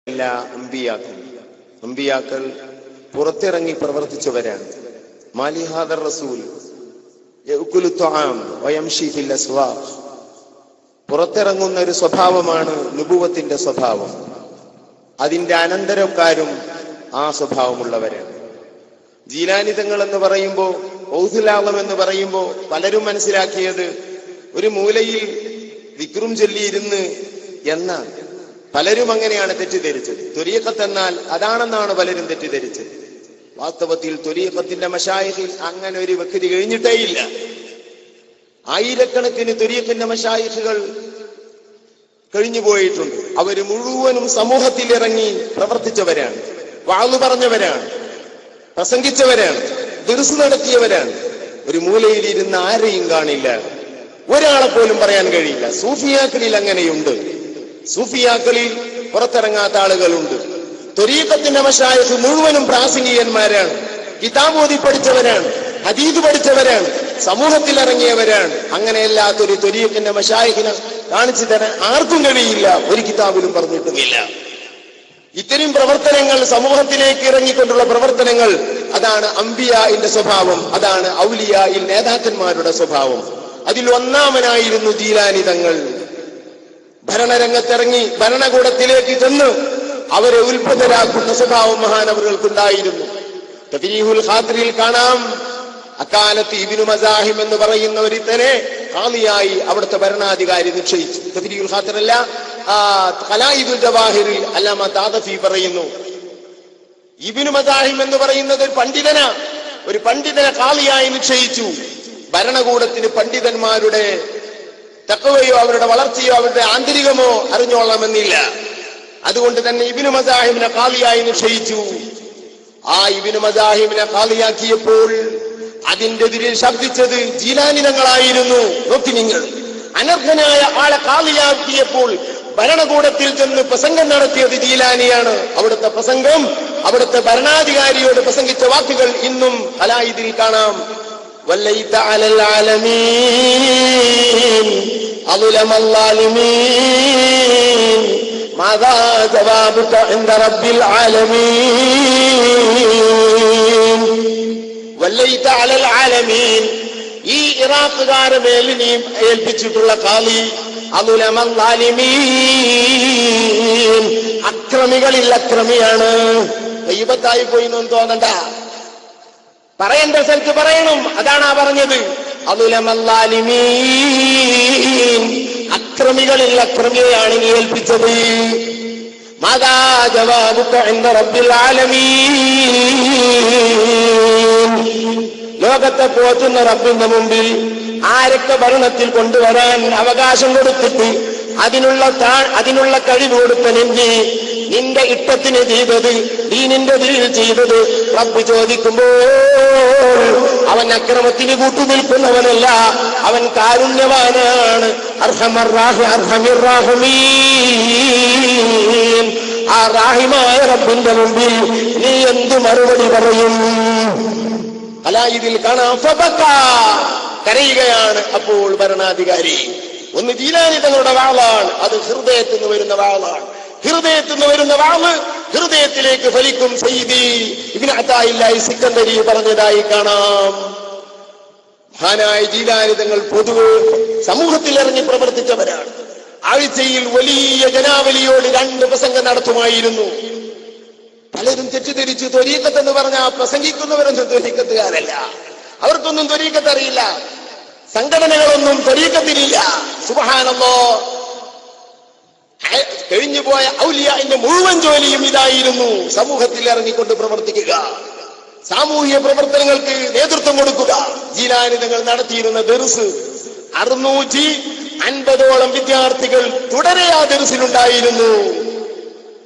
അമ്പിയാക്കൾ പുറത്തിറങ്ങി പ്രവർത്തിച്ചവരാണ്. മാലിഹാദർ റസൂൽ യഅ്കുലു ത്വആം വയംശി ഫിൽ അസ്വാഖ്. പുറത്തിറങ്ങുന്ന ഒരു സ്വഭാവമാണ് നുബുവത്തിന്റെ സ്വഭാവം. അതിന്റെ അനന്തരക്കാരും ആ സ്വഭാവമുള്ളവരാണ്. ജീലാനി തങ്ങൾ എന്ന് പറയുമ്പോൾ, ഗൗസുൽ ആളം എന്ന് പറയുമ്പോൾ പലരും മനസ്സിലാക്കിയത് ഒരു മൂലയിൽ ദിക്റും ചൊല്ലിയിരുന്ന് എന്നാണ്. പലരും അങ്ങനെയാണ് തെറ്റിദ്ധരിച്ചത്. ത്വരീഖത്ത് എന്നാൽ അതാണെന്നാണ് പലരും തെറ്റിദ്ധരിച്ചത്. വാസ്തവത്തിൽ ത്വരീഖത്തിന്റെ മശായിഖിൽ അങ്ങനെ ഒരു വ്യക്തി കഴിഞ്ഞിട്ടേ ഇല്ല. ആയിരക്കണക്കിന് ത്വരീഖിന്റെ മശായിഖുകൾ കഴിഞ്ഞു പോയിട്ടുണ്ട്. അവര് മുഴുവനും സമൂഹത്തിൽ ഇറങ്ങി പ്രവർത്തിച്ചവരാണ്, വാളു പറഞ്ഞവരാണ്, പ്രസംഗിച്ചവരാണ്, ദർസ് നടത്തിയവരാണ്. ഒരു മൂലയിൽ ഇരുന്ന് ആരെയും കാണില്ല, ഒരാളെ പോലും പറയാൻ കഴിയില്ല. സൂഫിയാക്കളിൽ അങ്ങനെയുണ്ട്. സൂഫിയാക്കളിൽ പുറത്തിറങ്ങാത്ത ആളുകളുണ്ട്. ത്വരീഖത്തിന്റെ മശായിഖ് മുഴുവനും പ്രാസംഗികന്മാരാണ്, കിതാബോധി പഠിച്ചവരാണ്, ഹദീദ് പഠിച്ചവരാണ്, സമൂഹത്തിൽ ഇറങ്ങിയവരാണ്. അങ്ങനെയല്ലാത്തൊരു ത്വരീഖിന്റെ മശായിഖിനെ കാണിച്ചു തരാൻ ആർക്കും കഴിയില്ല, ഒരു കിതാബിലും പറഞ്ഞിട്ടുമില്ല. ഇത്തരം പ്രവർത്തനങ്ങൾ, സമൂഹത്തിലേക്ക് ഇറങ്ങിക്കൊണ്ടുള്ള പ്രവർത്തനങ്ങൾ, അതാണ് അംബിയാഇന്റെ സ്വഭാവം, അതാണ് ഔലിയായിൽ നേതാക്കന്മാരുടെ സ്വഭാവം. അതിൽ ഒന്നാമനായിരുന്നു ജീലാനി തങ്ങൾ. ഭരണരംഗത്തിറങ്ങി ഭരണകൂടത്തിലേക്ക് ചെന്ന് അവരെ ഉത്ഭുതരാക്കുന്ന സ്വഭാവം മഹാനവറുകൾക്കുണ്ടായിരുന്നു. തഫ്രീഹുൽ ഖാതിറിൽ കാണാം, അക്കാലത്ത് ഇബ്നു മസാഹിം എന്ന് പറയുന്ന ഒരുത്തനെ ഖാദിയായി അവിടുത്തെ ഭരണാധികാരി നിശ്ചയിച്ചു. തഫ്രീഹുൽ ഖാതിർ അല്ല, ഖലായിദുൽ ജവാഹിറിൽ അല്ലാമ താദഫി പറയുന്നു, ഇബ്നു മസാഹിം എന്ന് പറയുന്നത് ഒരു പണ്ഡിതനെ ഖാദിയായി നിശ്ചയിച്ചു. ഭരണകൂടത്തിന് പണ്ഡിതന്മാരുടെ തഖ്വയോ അവരുടെ വളർച്ചയോ അവരുടെ ആന്തരികമോ അറിഞ്ഞോളണമെന്നില്ല. അതുകൊണ്ട് തന്നെ ഇബ്നു മസാഹിമിനെ ഖാദിയായി നിശ്ചയിച്ചു. ആ ഇബ്നു മസാഹിമിനെ ഖാദിയാക്കിയപ്പോൾ അതിന്റെ എതിരിൽ ശബ്ദിച്ചത് ജീലാനി തങ്ങളായിരുന്നു. നോക്കി നിങ്ങൾ, അനർഹനായ ആളെ ഖാദിയാക്കിയപ്പോൾ ഭരണകൂടത്തിൽ ചെന്ന് പ്രസംഗം നടത്തിയത് ജീലാനിയാണ്. അവിടുത്തെ പ്രസംഗം, അവിടുത്തെ ഭരണാധികാരിയോട് പ്രസംഗിച്ച വാക്കുകൾ ഇന്നും ഖലായിദിൽ കാണാം. വല്ലൈത അലൽ ആലമീൻ അളുലമൽ ആലിമീൻ മാദാ ജവാബുക ഇൻദ റബ്ബിൽ ആലമീൻ. വല്ലൈത അലൽ ആലമീൻ, ഈ ഇറാഖുകാരെ മേലിനെയും ഏൽപ്പിച്ചിട്ടുള്ള ഖാദി അളുലമൽ ആലിമീൻ, അക്രമികളിൽ അക്രമിയാണ്. ഗൈബത്തായി പോയി എന്നൊന്നും തോന്നണ്ട, പറയേണ്ട സ്ഥലത്ത് പറയണം. അതാണ് പറഞ്ഞത്, അളുലമൽ അക്രമികളിൽ അക്രമിയെയാണ് നീ ഏൽപ്പിച്ചത്. മാദാ ജവാബുക ഇൻദ റബ്ബിൽ ആലമീൻ. ലോകത്തെ പോറ്റുന്ന റബ്ബിന്റെ മുമ്പിൽ ആരൊക്കെ ഭരണത്തിൽ കൊണ്ടുവരാൻ അവകാശം കൊടുത്തിട്ട് അതിനുള്ള കഴിവ് കൊടുത്ത നിന്റെ ഇഷ്ടത്തിന് ചെയ്തത്, ദീനിന്റെ ദീനിൽ ചെയ്തത് റബ്ബ് ചോദിക്കുമ്പോൾ അവൻ അക്രമത്തിന് കൂട്ടുനിൽക്കുന്നവനല്ല, അവൻ കാരുണ്യവാനാണ്. അർഹമിർ റാഹിമീൻ. ആ റാഹിമായ റബ്ബിന്റെ മുമ്പിൽ നീ എന്ത് മറുപടി പറയും? ഖലായിദിൽ കാണാം, കരയുകയാണ് അപ്പോൾ ഭരണാധികാരി. ഒന്ന് ജീലാനി തങ്ങളുടെ വാളാണ്, അത് ഹൃദയത്തിൽ നിന്ന് വരുന്ന വാളാണ്. ഹൃദയത്തിൽ നിന്ന് വരുന്ന വാള് ഹൃദയത്തിലേക്ക് ഫലിക്കും. സയ്യിദി ഇബ്നു അതാഇല്ലാഹി സിക്കന്ദരി പറഞ്ഞതായി കാണാം. മഹാനായ ജീലാനി തങ്ങൾ പൊതുവെ സമൂഹത്തിൽ ഇറങ്ങി പ്രവർത്തിച്ചവരാണ്. ആഴ്ചയിൽ വലിയ ജനാവലിയോട് 2 പ്രസംഗം നടത്തുമായിരുന്നു. പലരും തെറ്റിദ്ധരിച്ചു, ത്വരീഖത്ത് എന്ന് പറഞ്ഞാൽ പ്രസംഗിക്കുന്നവരൊന്നും ത്വരീഖത്തുകാരല്ല, അവർക്കൊന്നും ത്വരീഖത്ത് അറിയില്ല, സംഘടനകളൊന്നും ത്വരീഖത്തിനില്ല. സുബ്ഹാനല്ലാഹ്, കഴിഞ്ഞുപോയ ഔലിയാഇന്റെ മുഴുവൻ ജോലിയും ഇതായിരുന്നു, സമൂഹത്തിൽ ഇറങ്ങിക്കൊണ്ട് പ്രവർത്തിക്കുക, സാമൂഹിക പ്രവർത്തനങ്ങൾക്ക് നേതൃത്വം കൊടുക്കുക. ജീലാനി തങ്ങൾ നടത്തിയിരുന്ന ദർസ് 650ഓളം വിദ്യാർത്ഥികൾ തുടരെ ആ ദർസിലുണ്ടായിരുന്നു.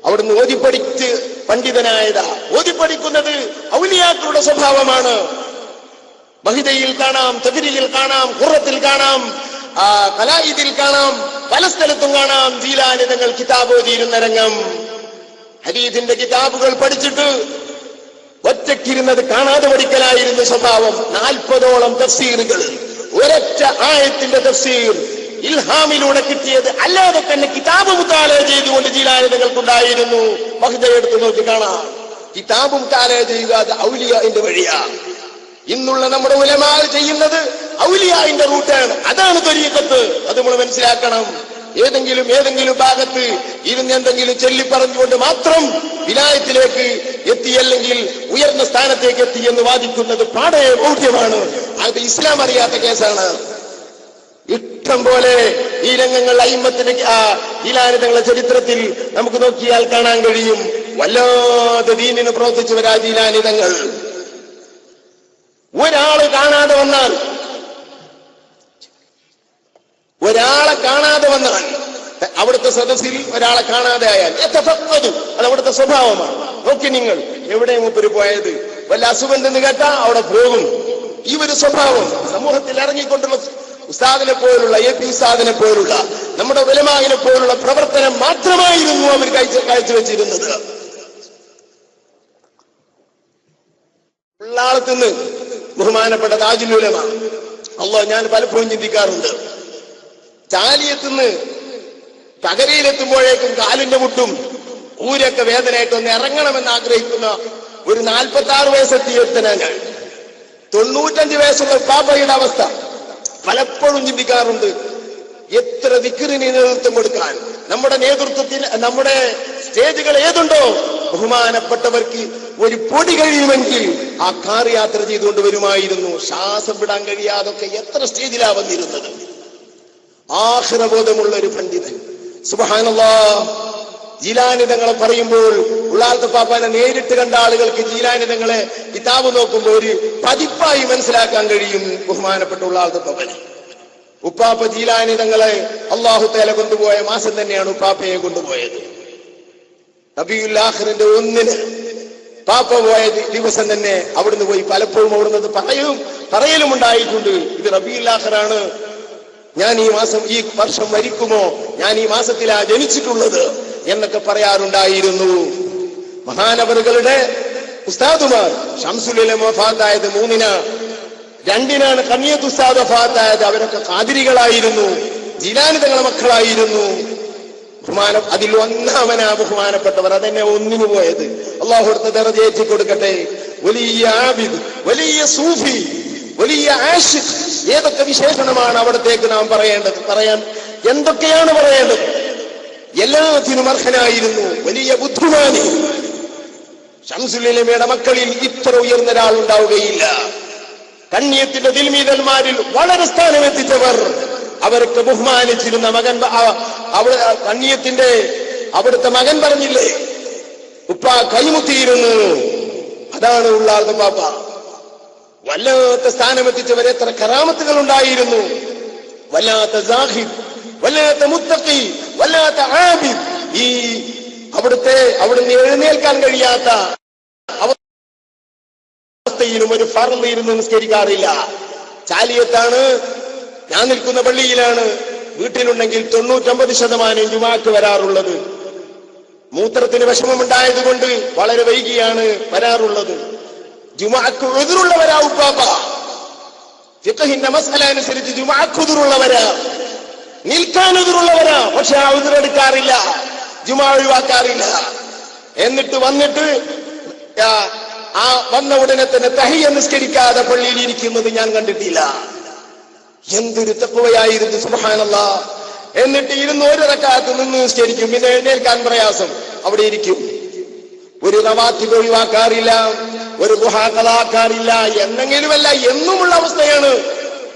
അവിടുന്ന് ഓതിപ്പടിച്ച് പണ്ഡിതനായതാ. ഓതിപ്പടിക്കുന്നത് ഔലിയാക്കളുടെ സ്വഭാവമാണ്. ബഹിദയിൽ കാണാം, തഫ്രീഖിൽ കാണാം, ഖുറത്തിൽ കാണാം, ഖലായിദിൽ കാണാം, പല സ്ഥലത്തും കാണാം ജീലാനി തങ്ങൾ കിതാബ് ഓതിയിരുന്ന രംഗം. ഹദീസിന്റെ കിതാബുകൾ പഠിച്ചിട്ട് ഒറ്റയ്ക്കിരുന്നത് കാണാതെ പഠിക്കലായിരുന്നു സ്വഭാവം. 40ഓളം തഫ്സീറുകൾ, ഒരൊറ്റ ആയത്തിന്റെ തഫ്സീർ ഇൽഹാമിലൂടെ കിട്ടിയത് അല്ലാതെ തന്നെ കിതാബ് മുത്താല ചെയ്തുകൊണ്ട് ജീലാനി തങ്ങൾക്കുണ്ടായിരുന്നു. വഹ്ദ എടുത്ത് നോക്കി കാണാം. കിതാബ് മുത്താല ചെയ്യുക അത് ഔലിയാന്റെ വഴിയാണ്. ഇന്നുള്ള നമ്മുടെ ഉലമാ ചെയ്യുന്നത് ഔലിയാന്റെ റൂട്ടാണ്. അതാണ് ത്വരീഖത്ത്. അത് നമ്മൾ മനസ്സിലാക്കണം. ഏതെങ്കിലും ഭാഗത്ത് ഇരുന്ന് എന്തെങ്കിലും ചൊല്ലി പറഞ്ഞുകൊണ്ട് മാത്രം വിലായത്തിലേക്ക് എത്തി, അല്ലെങ്കിൽ ഉയർന്ന സ്ഥാനത്തേക്ക് എത്തി എന്ന് വാദിക്കുന്നത് പാടേ ബൗഢ്യമാണ്. അത് ഇസ്ലാം അറിയാത്ത കേസാണ്. ഇഷ്ടം പോലെ ഈ രംഗങ്ങൾ അയിമ്മത്തിന്റെ ജീലാനിതങ്ങളുടെ ചരിത്രത്തിൽ നമുക്ക് നോക്കിയാൽ കാണാൻ കഴിയും. വല്ലാതെ ദീനിന് പ്രവർത്തിച്ചവരാ ജീലാനിതങ്ങൾ. ഒരാളെ കാണാതെ വന്നാൽ അവിടുത്തെ സദസ്സിൽ ഒരാളെ കാണാതെ ആയാൽ അത് അവിടുത്തെ സ്വഭാവമാണ്. നോക്കി നിങ്ങൾ, എവിടെ മൂപ്പര് പോയത്? വല്ല അസുഖം കേട്ടാ അവിടെ പോകും. ഈ ഒരു സ്വഭാവം സമൂഹത്തിൽ ഇറങ്ങിക്കൊണ്ടുള്ള ഉസ്താദിനെ പോലുള്ള AP ഉസ്താദിനെ പോലുള്ള നമ്മുടെ ഉലമാവിനെ പോലുള്ള പ്രവർത്തനം മാത്രമായിരുന്നു അവർ കാഴ്ചവെച്ചിരുന്നത്. ഉള്ളാളത്തുനിന്ന് ബഹുമാനപ്പെട്ട താജുൽ ഉലമ, അല്ലാഹ് ഞാൻ പലപ്പോഴും ചിന്തിക്കാറുണ്ട്, ചാലിയത്തുനിന്ന് പകരയിലെത്തുമ്പോഴേക്കും കാലിന്റെ മുട്ടും ഊരൊക്കെ വേദനയായിട്ടൊന്ന് ഇറങ്ങണമെന്ന് ആഗ്രഹിക്കുന്ന ഒരു 46 വയസ്സെത്തിയെത്തനാണ് ഞാൻ. 95 വയസ്സുള്ള പാപ്പയുടെ അവസ്ഥ പലപ്പോഴും ചിന്തിക്കാറുണ്ട്. എത്ര ദിക്റിന് നേതൃത്വം കൊടുക്കാൻ നമ്മുടെ നേതൃത്വത്തിൽ നമ്മുടെ സ്റ്റേജുകൾ ഏതുണ്ടോ ബഹുമാനപ്പെട്ടവർക്ക് ഒരു പൊടി കഴിയുമെങ്കിൽ ആ കാർ യാത്ര ചെയ്തുകൊണ്ട് വരുമായിരുന്നു. ശ്വാസം വിടാൻ കഴിയാതൊക്കെ എത്ര സ്റ്റേജിലാ വന്നിരുന്നത്. ആഖിറബോധമുള്ള ഒരു പണ്ഡിതൻ. സുബ്ഹാനല്ലാഹ്. ജീലാനിതങ്ങളെ പറയുമ്പോൾ ഉള്ളാളത്തെ പാപ്പാനെ നേരിട്ട് കണ്ട ആളുകൾക്ക് ജീലാനിതങ്ങളെ കിതാബ് നോക്കുമ്പോൾ ഒരു പതിപ്പായി മനസ്സിലാക്കാൻ കഴിയും. ബഹുമാനപ്പെട്ട ഉള്ളാളത്തെ പാപ്പനെ ഉപ്പാപ്പ ജീലാനിതങ്ങളെ അല്ലാഹു തആല കൊണ്ടുപോയ മാസം തന്നെയാണ് ഉപ്പാപ്പയെ കൊണ്ടുപോയത്. റബീഉൽ ആഖിറിന്റെ 1 പാപ്പ പോയ ദിവസം തന്നെ അവിടുന്ന് പോയി. പലപ്പോഴും അവിടുന്ന് പറയലും ഉണ്ടായിട്ടുണ്ട്, ഇത് റബീഉൽ ആഖിറാണ്, ഞാൻ ഈ വർഷം മരിക്കുമോ, ഞാൻ ഈ മാസത്തിലാ ജനിച്ചിട്ടുള്ളത് എന്നൊക്കെ പറയാറുണ്ടായിരുന്നു. മഹാനവറുകളുടെ ഉസ്താദുമാർ ഷംസുൽ ഉലമ വഫാത്തായത് 3-നാണ്, 2-നാണ് കണ്ണിയത്ത് ഉസ്താദ് വഫാത്തായത്. അവരൊക്കെ ഖാദിരികളായിരുന്നു, ജീലാനി തങ്ങളുടെ മക്കളായിരുന്നു. അതിൽ 1-മനാ ബഹുമാനപ്പെട്ടവർ. അതന്നെ 1-ന് പോയത്. അല്ലാഹു അടുത്ത ദറജ ഏറ്റി കൊടുക്കട്ടെ. വലിയ ആബിദ്, വലിയ സൂഫി, വലിയ ആശിഖ്, ഏതൊക്കെ വിശേഷണമാണ് അവിടത്തേക്ക് നാം പറയാൻ എന്തൊക്കെയാണ് പറയേണ്ടത്? എല്ലാത്തിനും അർഹനായിരുന്നു. വലിയ ബുദ്ധിമാനി. ശംസുൽ ഉലമയുടെ മക്കളിൽ ഇത്ര ഉയർന്ന ഒരാൾ ഉണ്ടാവുകയില്ല. കണ്ണിയത്തിന്റെ ദിൽമീദന്മാരിൽ വളരെ സ്ഥാനമെത്തിച്ചവർ, അവർക്ക് ബഹുമാനിച്ചിരുന്ന മകൻ. കണ്ണിയത്തിന്റെ അവിടുത്തെ മകൻ പറഞ്ഞില്ലേ, ഉപ്പ കൈമുത്തിയിരുന്നു. അതാണ് ഉള്ളാളത്തെ പാപ്പ. വല്ലാത്ത സ്ഥാനമെത്തിച്ചവർ. എത്ര കറാമത്തുകൾ ഉണ്ടായിരുന്നു. വല്ലാത്ത സാഹിബ്, വല്ലാത്ത മുത്തഖി, വല്ലാത്ത ആബിദ്. ഈ അവിടുന്ന് എഴുന്നേൽക്കാൻ കഴിയാത്ത അവസ്ഥയിലും ഒരു ഫർള് ഇരുന്ന് നിസ്കരിക്കാറില്ല. ചാലിയത്താണ്, ഞാൻ നിൽക്കുന്ന പള്ളിയിലാണ്. വീട്ടിലുണ്ടെങ്കിൽ 99% ജുമാക്ക് വരാറുള്ളത്. മൂത്രത്തിന് വിഷമമുണ്ടായതുകൊണ്ട് വളരെ വൈകിയാണ് വരാറുള്ളത്. ജുമാക്ക് ഉദുറുള്ളവരാ ഉപ്പാപ്പ. ഫിഖഹിന്റെ മസ്അല അനുസരിച്ച് ജുമാക്ക് ഉദുറുള്ളവരാ, നിൽക്കാൻ ഉദുറുള്ളവരാ. പക്ഷെ ആ ഉദുറെടുക്കാറില്ല, ജുമാ ഒഴിവാക്കാറില്ല. എന്നിട്ട് വന്നിട്ട് വന്ന ഉടനെ തന്നെ തഹിയ്യ നിസ്കരിക്കാതെ പള്ളിയിൽ ഇരിക്കുന്നത് ഞാൻ കണ്ടിട്ടില്ല. എന്തൊരു തഖ്വയായിരുന്നു. സുബ്ഹാനല്ലാഹ്. എന്നിട്ട് 1 റക്അത്ത് നിന്ന് നിസ്കരിക്കും, പിന്നെ എഴുന്നേൽക്കാൻ പ്രയാസം, അവിടെ ഇരിക്കും. ഒരു റവാത്തിബ് ഒഴിവാക്കാറില്ല, ഒരു ദുഹാ ഖളാക്കാറില്ല. എന്നെങ്കിലുമല്ല, എന്നുമുള്ള അവസ്ഥയാണ്.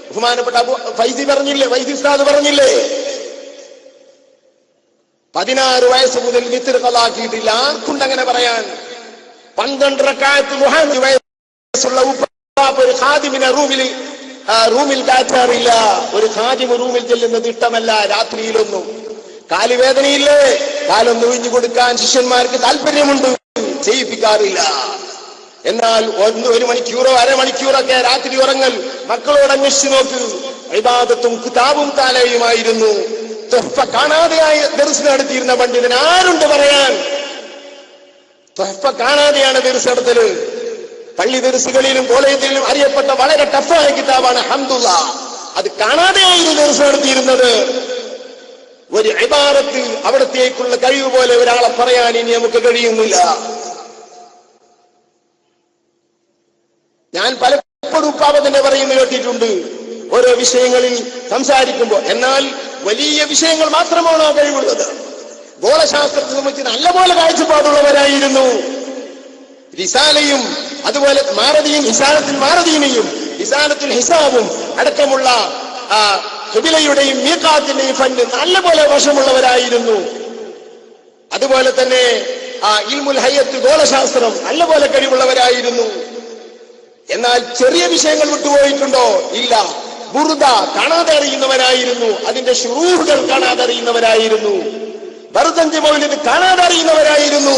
ബഹുമാനപ്പെട്ട ഫൈസി ഉസ്താദ് പറഞ്ഞില്ലേ, 16 വയസ്സ് മുതൽ വിത്ർ ഖളാക്കിയിട്ടില്ല. ആർക്കുണ്ടങ്ങനെ പറയാൻ? 12 റക്അത്ത് ദുഹാ വയസ്സുള്ള ഉപ്പാപ്പ ഒരു ഖാദിമിനെ റൂമിൽ കയറ്റാറില്ല. ഒരു ഖാദിമ് റൂമിൽ ചെല്ലുന്നത് ഇഷ്ടമല്ല. രാത്രിയിലൊന്നും കാലുവേദനയില്ലേ, കാലൊന്ന് ഒഴിഞ്ഞു കൊടുക്കാൻ ശിഷ്യന്മാർക്ക് താല്പര്യമുണ്ട്, ചെയ്യിപ്പിക്കാറില്ല. എന്നാൽ 1 മണിക്കൂറോ അരമണിക്കൂറൊക്കെ രാത്രി ഉറങ്ങൽ മക്കളോട് അന്വേഷിച്ചു നോക്ക്. ഇബാദത്തും കിതാബും താലയുമായിരുന്നു. തുഹ്ഫ കാണാതെയായി ദർസ് നടത്തിയിരുന്ന പണ്ഡിതൻ ആരുണ്ട് പറയാൻ? തുഹ്ഫ കാണാതെയാണ് ദർസ് നടത്തല്. പള്ളി ദർസുകളിലും കോളേജിലും അറിയപ്പെട്ട വളരെ ടഫായ കിതാബാണ് ഹംദുല്ലാഹ്. അത് കാണാതെയായിരുന്നു ദർസ് നടത്തിയിരുന്നത്. ഒരു ഇബാറത്ത് അവിടത്തേക്കുള്ള കഴിവ് പോലെ ഒരാളെ പറയാൻ ഇനി നമുക്ക് കഴിയുന്നില്ല. ഞാൻ പലപ്പോഴും ഉപ്പാപ്പ തന്നെ പറയുന്നു കേട്ടിട്ടുണ്ട് ഓരോ വിഷയങ്ങളിൽ സംസാരിക്കുമ്പോൾ. എന്നാൽ വലിയ വിഷയങ്ങൾ മാത്രമാണോ കഴിവുള്ളത്? ഗോളശാസ്ത്രത്തെ സംബന്ധിച്ച് നല്ലപോലെ കാഴ്ചപ്പാടുള്ളവരായിരുന്നു. റിസാലയും അതുപോലെ മാറദിയും ഹിസാലത്തിൽ മാറദീനയും ഹിസാലത്തിൽ ഹിസാബും അടക്കമുള്ള ഖിബിലയുടെയും മീഖാത്തിന്റെയും ഫണ്ട് നല്ലപോലെ വശമുള്ളവരായിരുന്നു. അതുപോലെ തന്നെ ഇൽമുൽ ഹയ്യത്ത് ഗോളശാസ്ത്രം നല്ലപോലെ കഴിവുള്ളവരായിരുന്നു. എന്നാൽ ചെറിയ വിഷയങ്ങൾ വിട്ടുപോയിട്ടുണ്ടോ? ഇല്ല. ബുർദ കാണാതെ അറിയുന്നവരായിരുന്നു. അതിന്റെ ശുറൂഹുകൾ കാണാതെ അറിയുന്നവരായിരുന്നു. ബർദഞ്ച് മൗലിദ് കാണാതെ അറിയുന്നവരായിരുന്നു.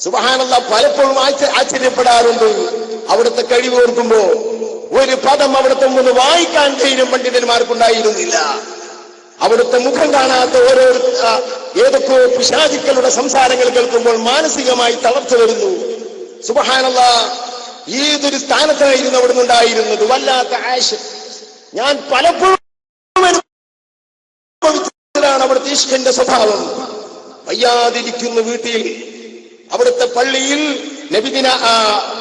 സുബ്ഹാനല്ലാഹ്, പലപ്പോഴും ആശ്ചര്യപ്പെടാറുണ്ട് അവിടുത്തെ കഴിവ് ഓർക്കുമ്പോ. ഒരു പദം അവിടുത്തെ മുന്ന് വായിക്കാൻ ധൈര്യം പണ്ഡിതന്മാർക്കുണ്ടായിരുന്നില്ല. അവിടുത്തെ മുഖം കാണാത്ത ഓരോ ഏതൊക്കെ പിശാചുക്കളുടെ സംസാരങ്ങൾ കേൾക്കുമ്പോൾ മാനസികമായി തളർച്ച വരുന്നു. സുബ്ഹാനല്ലാഹ്, ഏതൊരു സ്ഥാനത്തായിരുന്നു അവിടുന്ന് ഉണ്ടായിരുന്നത്. വല്ലാത്ത ആശ. ഞാൻ പലപ്പോഴും അവിടുത്തെ ഇഷ്കിന്റെ സ്വഭാവം. വയ്യാതിരിക്കുന്ന വീട്ടിൽ അവിടുത്തെ പള്ളിയിൽ നബിദിന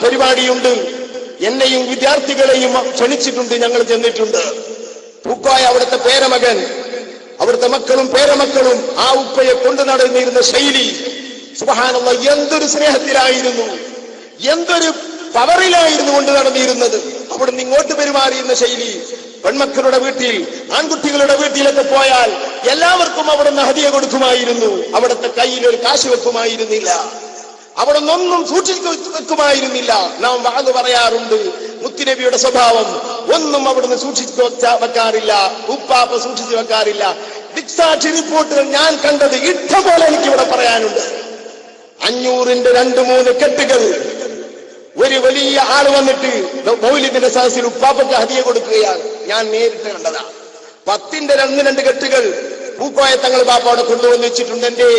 പരിപാടിയുണ്ട്. എന്നെയും വിദ്യാർത്ഥികളെയും ക്ഷണിച്ചിട്ടുണ്ട്. ഞങ്ങൾ ചെന്നിട്ടുണ്ട്. പൂക്കോയ അവിടുത്തെ പേരമകൻ, അവിടുത്തെ മക്കളും പേരമക്കളും ആ ഉപ്പയെ കൊണ്ടു നടന്നിരുന്ന ശൈലി, സുബ്ഹാനല്ലാഹ്, എന്തൊരു സ്നേഹത്തിലായിരുന്നു, എന്തൊരു പവറിലായിരുന്നു കൊണ്ട് നടന്നിരുന്നത്. അവിടുന്ന് ഇങ്ങോട്ട് പെരുമാറിയുന്ന ശൈലി. പെൺമക്കളുടെ വീട്ടിൽ, ആൺകുട്ടികളുടെ വീട്ടിലൊക്കെ പോയാൽ എല്ലാവർക്കും അവിടുന്ന് ഹദിയ കൊടുക്കുമായിരുന്നു. അവിടുത്തെ കയ്യിൽ ഒരു കാശ് വെക്കുമായിരുന്നില്ല. അവിടെ ഒന്നും സൂക്ഷിച്ചു വെക്കുമായിരുന്നില്ല. നാം വാത് പറയാറുണ്ട്, മുത്തുനബിയുടെ സ്വഭാവം ഒന്നും അവിടുന്ന് സൂക്ഷിച്ചു വെക്കാറില്ല. ഉപ്പാപ്പ സൂക്ഷിച്ചു വെക്കാറില്ല. ദിക്സാക്ഷി റിപ്പോർട്ടുകൾ ഞാൻ കണ്ടത് ഇഷ്ടംപോലെ എനിക്കിവിടെ പറയാനുണ്ട്. 500ന്റെ 2-3 കെട്ടുകൾ ഒരു വലിയ ആള് വന്നിട്ട് മൗലിദിന്റെ സദസ്സിൽ ഉപ്പാപ്പയ്ക്ക് ഹദിയ കൊടുക്കുകയാണ്. ഞാൻ നേരിട്ട് കണ്ടതാ. 10ന്റെ 2 കെട്ടുകൾ പൂക്കോയ തങ്ങൾ ബാപ്പ അവിടെ കൊണ്ടുവന്ന് വെച്ചിട്ടുണ്ട്. എന്റെ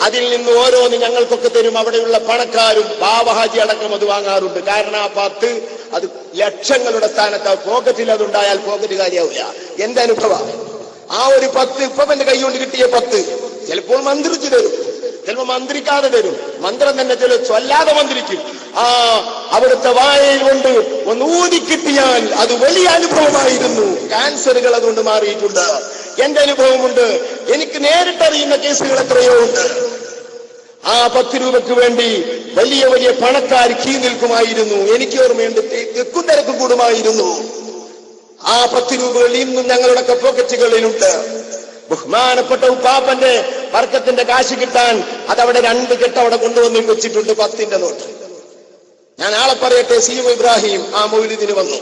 അതിൽ നിന്ന് ഓരോന്ന് ഞങ്ങൾക്കൊക്കെ തരും. അവിടെയുള്ള പണക്കാരും ബാബഹാജി അടക്കം അത് വാങ്ങാറുണ്ട്. കാരണം ആ 10 അത് ലക്ഷങ്ങളുടെ സ്ഥാനത്ത്. പോക്കറ്റിൽ അതുണ്ടായാൽ പോക്കറ്റ് കാര്യമാവില്ല. എന്റെ അനുഭവം. ആ ഒരു 10 ഇപ്പന്റെ കൈ കൊണ്ട് കിട്ടിയ 10 ചിലപ്പോൾ മന്ത്രിച്ചു തരും, ചിലപ്പോൾ മന്ത്രിക്കാതെ തരും. മന്ത്രം തന്നെ ചില ചൊല്ലാതെ മന്ത്രിക്കും. അവിടുത്തെ വായയിൽ കൊണ്ട് ഒന്ന് ഊതിക്കിട്ടിയാൽ അത് വലിയ അനുഭവമായിരുന്നു. ക്യാൻസറുകൾ അതുകൊണ്ട് മാറിയിട്ടുണ്ട്. എന്റെ അനുഭവമുണ്ട്. എനിക്ക് നേരിട്ടറിയുന്ന കേസുകൾ എത്രയോ ഉണ്ട്. ആ 10 രൂപയ്ക്ക് വേണ്ടി വലിയ വലിയ പണക്കാർ കീ നിൽക്കുമായിരുന്നു. എനിക്ക് ഓർമ്മയുണ്ട്, തെക്കും തിരക്കും കൂടുമായിരുന്നു. ആ 10 രൂപകൾ ഇന്നും ഞങ്ങളുടെ പോക്കറ്റുകളിലുണ്ട്. ബഹുമാനപ്പെട്ട ഉപ്പാപ്പന്റെ വർക്കത്തിന്റെ കാശ് കിട്ടാൻ അതവിടെ 2 കെട്ട് അവിടെ കൊണ്ടുവന്ന് വെച്ചിട്ടുണ്ട്. 10ന്റെ നോട്ട്. ഞാൻ ആളെ പറയട്ടെ, CM ഇബ്രാഹിം ആ മൗലിദിന് വന്നു.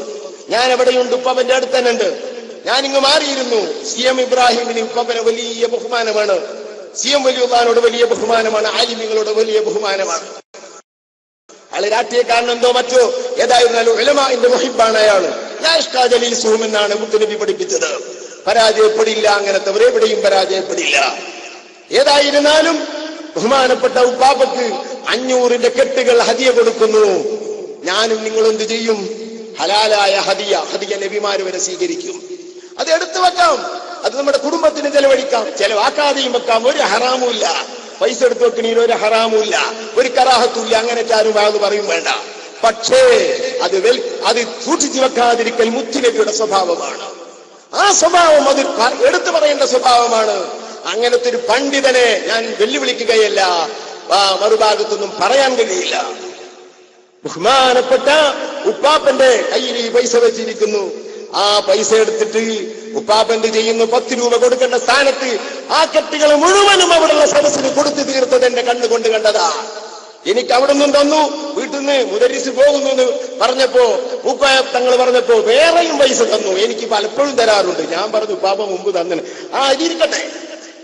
ഞാൻ എവിടെയുണ്ട്? ഉപ്പാപ്പന്റെ അടുത്ത് തന്നെ ഉണ്ട്. ഞാനിങ്ങ് മാറിയിരുന്നു. CM ഇബ്രാഹിമിന് ഉപ്പാപ്പന് വലിയ ബഹുമാനമാണ്. CM വലിയുള്ളാനോട് വലിയ ബഹുമാനമാണ്. ആലിമികളോട് വലിയ ബഹുമാനമാണ്. അയാള് രാഷ്ട്രീയക്കാരനെന്തോ മറ്റോ ഏതായിരുന്നാലും ഉലമാഇന്റെ മുഹിബ്ബാണ് അയാള്. ജലീൽ സുഹും എന്നാണ് മുത്തുനബി പഠിപ്പിച്ചത്. പരാജയപ്പെടില്ല, അങ്ങനത്തെ ഒരെവിടെയും പരാജയപ്പെടില്ല. ഏതായിരുന്നാലും ബഹുമാനപ്പെട്ട ഉപ്പാപ്പക്ക് 500ന്റെ കെട്ടുകൾ ഹദിയ കൊടുക്കുന്നു. ഞാനും നിങ്ങളും എന്ത് ചെയ്യും? ഹലാലായ ഹദിയ നബിമാര് വരെ സ്വീകരിക്കും. അത് എടുത്തു വെക്കാം. അത് നമ്മുടെ കുടുംബത്തിന് ചെലവഴിക്കാം. ചെലവാക്കാതെയും വെക്കാം. ഒരു ഹറാമുമില്ല. പൈസ എടുത്തു വെക്കണീൽ ഒരു ഹറാമുമില്ല, ഒരു കറാഹത്തുമില്ല. അങ്ങനെ ആരും അത് പറയും വേണ്ട. പക്ഷേ അത് സൂക്ഷിച്ചു വെക്കാതിരിക്കൽ മുത്തുനബിയുടെ സ്വഭാവമാണ്. ആ സ്വഭാവം അത് എടുത്തു പറയേണ്ട സ്വഭാവമാണ്. അങ്ങനത്തെ ഒരു പണ്ഡിതനെ ഞാൻ വെല്ലുവിളിക്കുകയല്ല, മറുഭാഗത്തൊന്നും പറയാൻ കഴിയില്ല. ബഹുമാനപ്പെട്ട ഉപ്പാപ്പന്റെ കയ്യിൽ ഈ പൈസ വെച്ചിരിക്കുന്നു. ആ പൈസ എടുത്തിട്ട് ഉപ്പാപ്പന്റെ ചെയ്യുന്ന 10 രൂപ കൊടുക്കേണ്ട സ്ഥാനത്ത് ആ കെട്ടുകൾ മുഴുവനും അവിടെയുള്ള സദസ്സിന് കൊടുത്തു തീർത്തത് എന്റെ കണ്ണുകൊണ്ട് കണ്ടതാ. എനിക്ക് അവിടെ നിന്നും തന്നു. വീട്ടിൽ നിന്ന് മുദരിസ് പോകുന്നു എന്ന് പറഞ്ഞപ്പോ ഉപ്പായ തങ്ങൾ പറഞ്ഞപ്പോ വേറെയും പൈസ തന്നു. എനിക്ക് പലപ്പോഴും തരാറുണ്ട്. ഞാൻ പറഞ്ഞു ഉപ്പാപ്പ മുമ്പ് തന്നെ.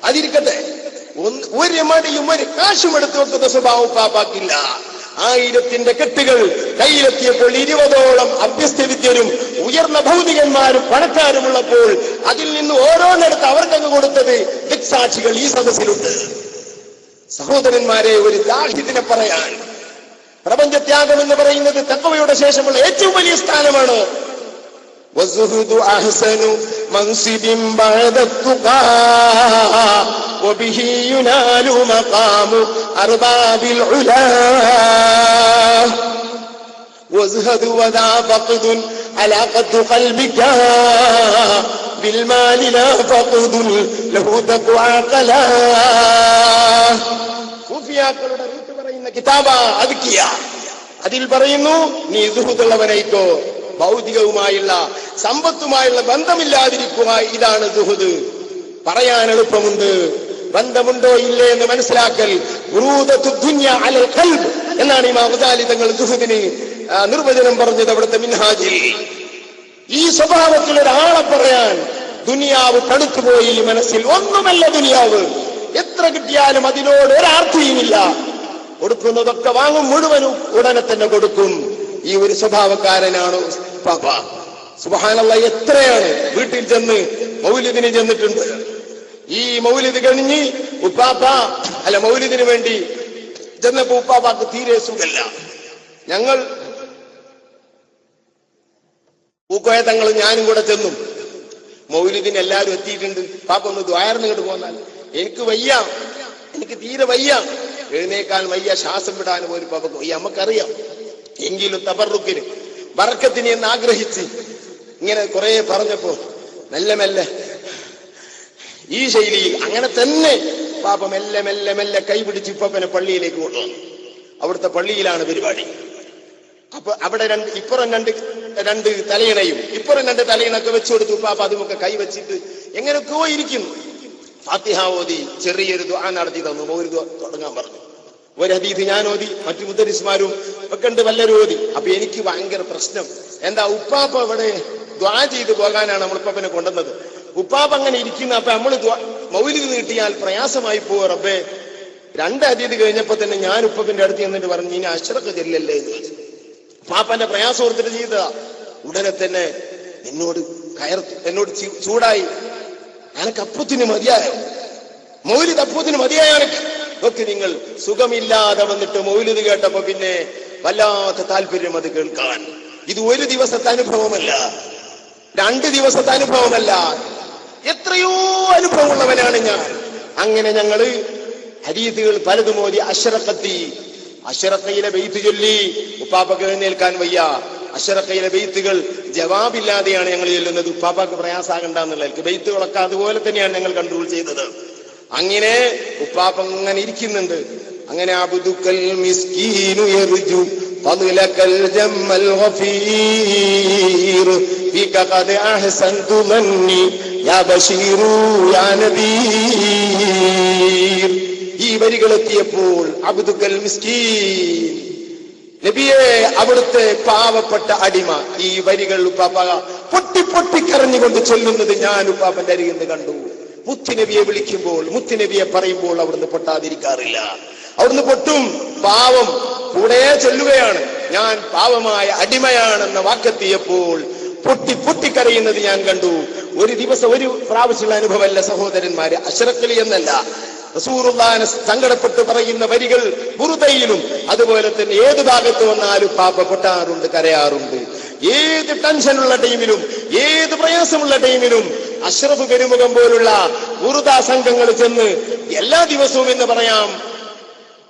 അതിരിക്കട്ടെ. ഒരു മടിയും ഒരു കാശും എടുത്തു വെക്കുന്ന സ്വഭാവം ഉപ്പാപ്പാക്കില്ല. 1000ന്റെ കെട്ടുകൾ കയ്യിലെത്തിയപ്പോൾ 20ഓളം അഭ്യസ്തവിദ്യരും ഉയർന്ന ഭൗതികന്മാരും പണക്കാരുമുള്ളപ്പോൾ അതിൽ നിന്ന് ഓരോന്നെടുത്ത് അവർക്കങ്ങ് കൊടുത്തത് ദിക്സാക്ഷികൾ ഈ സദസ്സിലുണ്ട്. സഹോദരന്മാരെ, ഒരു ദാഹിദിനെ പറയാൻ, പ്രപഞ്ചത്യാഗം എന്ന് പറയുന്നത് തഖ്വയുടെ ശേഷമുള്ള ഏറ്റവും വലിയ സ്ഥാനമാണ്. والزهد أحسن منصب بعد التقى وبه ينال مقام أرباب العلا وازهد وذا فقد على قد قلبك بالمال لا فقد له تقوى قلا സൂഫിയാക്കളുടെ റൂട്ട് പറയുന്ന കിതാബ അദ്കിയ. അതിൽ പറയുന്നു, നീ സുഹൃത്തുള്ളവനായിക്കോ, ഭൗതികവുമായുള്ള സമ്പത്തുമായുള്ള ബന്ധമില്ലാതിരിക്കുക. ഇതാണ് സുഹൃദ്. പറയാൻ എളുപ്പമുണ്ട്, ബന്ധമുണ്ടോ ഇല്ലേ എന്ന് മനസ്സിലാക്കൽ. എന്നാണ് ഇമാം ഗസാലി തങ്ങൾ സുഹൃദിന് നിർവചനം പറഞ്ഞത് അവിടുത്തെ മിൻഹാജിൽ. ഈ സ്വഭാവത്തിൽ ഒരാളെ പറയാൻ, ദുനിയാവ് തണുത്തുപോയി മനസ്സിൽ, ഒന്നുമല്ല ദുനിയാവ്, എത്ര കിട്ടിയാലും അതിനോട് ഒരാർത്ഥിയുമില്ല, കൊടുക്കുന്നതൊക്കെ വാങ്ങും, മുഴുവനും ഉടനെ തന്നെ കൊടുക്കും. ഈ ഒരു സ്വഭാവക്കാരനാണ് ഉപ്പാപ്പ. സുബ്ഹാനല്ലാഹ്, എത്രയാണ് വീട്ടിൽ ചെന്ന് മൗലിദിന് ചെന്നിട്ടുണ്ട്. ഈ മൗലിദ് കഴിഞ്ഞ് മൗലിദിന് വേണ്ടി ചെന്നപ്പോ ഉപ്പാപ്പാക്ക് തീരെ സുഖല്ല. ഞങ്ങൾ പൂക്കോയ തങ്ങളും ഞാനും കൂടെ ചെന്നു. മൗലിദിന് എല്ലാവരും എത്തിയിട്ടുണ്ട്. പാപ്പ ഒന്ന് ദ്വാരന്നിങ്ങോട്ട് പോന്നാൽ. എനിക്ക് വയ്യ, എനിക്ക് തീരെ വയ്യ, എഴുന്നേക്കാൻ വയ്യ, ശ്വാസം വിടാൻ പോലും പാപ്പക്ക് വയ്യ. നമുക്കറിയാം. എങ്കിലും തബറുക്കിന് ബറക്കത്തിന് എന്ന് ആഗ്രഹിച്ച് ഇങ്ങനെ കുറെ പറഞ്ഞപ്പോ മെല്ലെ മെല്ലെ ഈ ശൈലിയിൽ അങ്ങനെ തന്നെ പാപ്പ മെല്ലെ മെല്ലെ മെല്ലെ കൈപിടിച്ച് ഇപ്പനെ പള്ളിയിലേക്ക് കൊണ്ടുവന്നു. അവിടുത്തെ പള്ളിയിലാണ് പരിപാടി. അപ്പൊ അവിടെ ഇപ്പുറം രണ്ട് തലയിണയും ഇപ്പുറം രണ്ട് തലയിണൊക്കെ വെച്ചു കൊടുത്തു. പാപ്പ അതുമൊക്കെ കൈവച്ചിട്ട് എങ്ങനെയൊക്കെയോ ഇരിക്കുന്നു. ഫാത്തിഹ ഓതി ചെറിയൊരു ദുആ നടത്തി തന്നു. മൗലിദ് തുടങ്ങാൻ പറഞ്ഞു. ഒരു ഹദീസ് ഞാൻ ഓതി, മറ്റു മുദരിസ്മാരും ഒക്കെ ഉണ്ട്, വല്ലരും ഓതി. അപ്പൊ എനിക്ക് ഭയങ്കര പ്രശ്നം എന്താ, ഉപ്പാപ്പ ഇവിടെ ദുആ ചെയ്ത് പോകാനാണ് നമ്മൾ ഉപ്പാപ്പനെ കൊണ്ടുവന്നത്. ഉപ്പാപ്പ അങ്ങനെ ഇരിക്കുന്ന, അപ്പൊ നമ്മൾ മൗലിദ് നീട്ടിയാൽ പ്രയാസമായി പോവോ റബ്ബേ. രണ്ട് ഹദീസ് കഴിഞ്ഞപ്പോ തന്നെ ഞാൻ ഉപ്പന്റെ അടുത്ത് എന്നിട്ട് പറഞ്ഞു, ഇനി അശ്റഖ് ചെല്ലല്ലേ എന്ന് ചോദിച്ചു. പാപ്പന്റെ പ്രയാസം ഓർത്തിട്ട് ചെയ്തതാ. ഉടനെ തന്നെ എന്നോട് ചൂടായി. അനക്ക് അപ്പത്തിന് മതിയായോ, മൗലിദ് അപ്പത്തിന് മതിയായോ അനക്ക്? ഒക്കെ നിങ്ങൾ സുഖമില്ലാതെ വന്നിട്ട് മൗലിദ് കേട്ടപ്പോ പിന്നെ വല്ലാത്ത താല്പര്യം അത് കേൾക്കാൻ. ഇത് ഒരു ദിവസത്തെ അനുഭവമല്ല, 2 ദിവസത്തെ അനുഭവമല്ല, എത്രയോ അനുഭവമുള്ളവനാണ് ഞാൻ. അങ്ങനെ ഞങ്ങള് ഹദീസുകൾ പലതും ഓതി. അശ്റഖയിലെ ബെയ്ത്ത് ചൊല്ലി. ഉപ്പാപ്പക്ക് എഴുന്നേൽക്കാൻ വയ്യ. അശ്റഖയിലെ ബെയ്ത്തുകൾ ജവാബില്ലാതെയാണ് ഞങ്ങൾ ചൊല്ലുന്നത്. ഉപ്പാപ്പക്ക് പ്രയാസാകണ്ടെന്നുള്ള ബെയ്ത്തുകളൊക്കെ അതുപോലെ തന്നെയാണ് ഞങ്ങൾ കൺട്രോൾ ചെയ്തത്. അങ്ങനെ ഉപ്പാപ്പ അങ്ങനെ ഇരിക്കുന്നുണ്ട്. അങ്ങനെ അബ്ദുക്കൽ മിസ്കീനു യർജു ഫദ്ലകൽ ജമ്മൽ ഗഫീർ ഫീക ഖദ് അഹ്സൻതു ദന്നി യാ ബശീറു യാ നദീർ. ഈ വരികൾ എത്തിയപ്പോൾ അബ്ദുക്കൽ മിസ്കീൻ, നബിയെ അവിടുത്തെ പാവപ്പെട്ട അടിമ, ഈ വരികൾ ഉപ്പാപ്പ പൊട്ടി പൊട്ടി കരഞ്ഞുകൊണ്ട് ചൊല്ലുന്നത് ഞാൻ ഉപ്പാപ്പന്റെ അരികിൽ നിന്ന് കണ്ടു. മുത്തുനബിയെ വിളിക്കുമ്പോൾ, മുത്തുനബിയെ പറയുമ്പോൾ അവിടുന്ന് പൊട്ടാതിരിക്കാറില്ല. അവിടുന്ന് പൊട്ടും. പാവം കൂടെ ചൊല്ലുകയാണ്, ഞാൻ പാവമായ അടിമയാണെന്ന വാക്കെത്തിയപ്പോൾ പൊട്ടി പൊട്ടിക്കരയുന്നത് ഞാൻ കണ്ടു. ഒരു ദിവസം ഒരു പ്രാവശ്യമുള്ള അനുഭവമല്ല സഹോദരന്മാരെ, അശ്റഖിലി എന്നല്ല, റസൂലുള്ളാഹിനെ സങ്കടപ്പെട്ട് പറയുന്ന വരികൾ ബുറുദയിലും അതുപോലെ തന്നെ ഏത് ഭാഗത്ത് വന്നാലും പാപ്പ പൊട്ടാറുണ്ട്, കരയാറുണ്ട്. ഏത് ടെൻഷനുള്ള ടൈമിലും, ഏത് പ്രയാസമുള്ള ടൈമിലും അഷ്റഫ് പെരുമുഖം പോലുള്ള ബുറുദ സംഘങ്ങൾ ചെന്ന് എല്ലാ ദിവസവും എന്ന് പറയാം,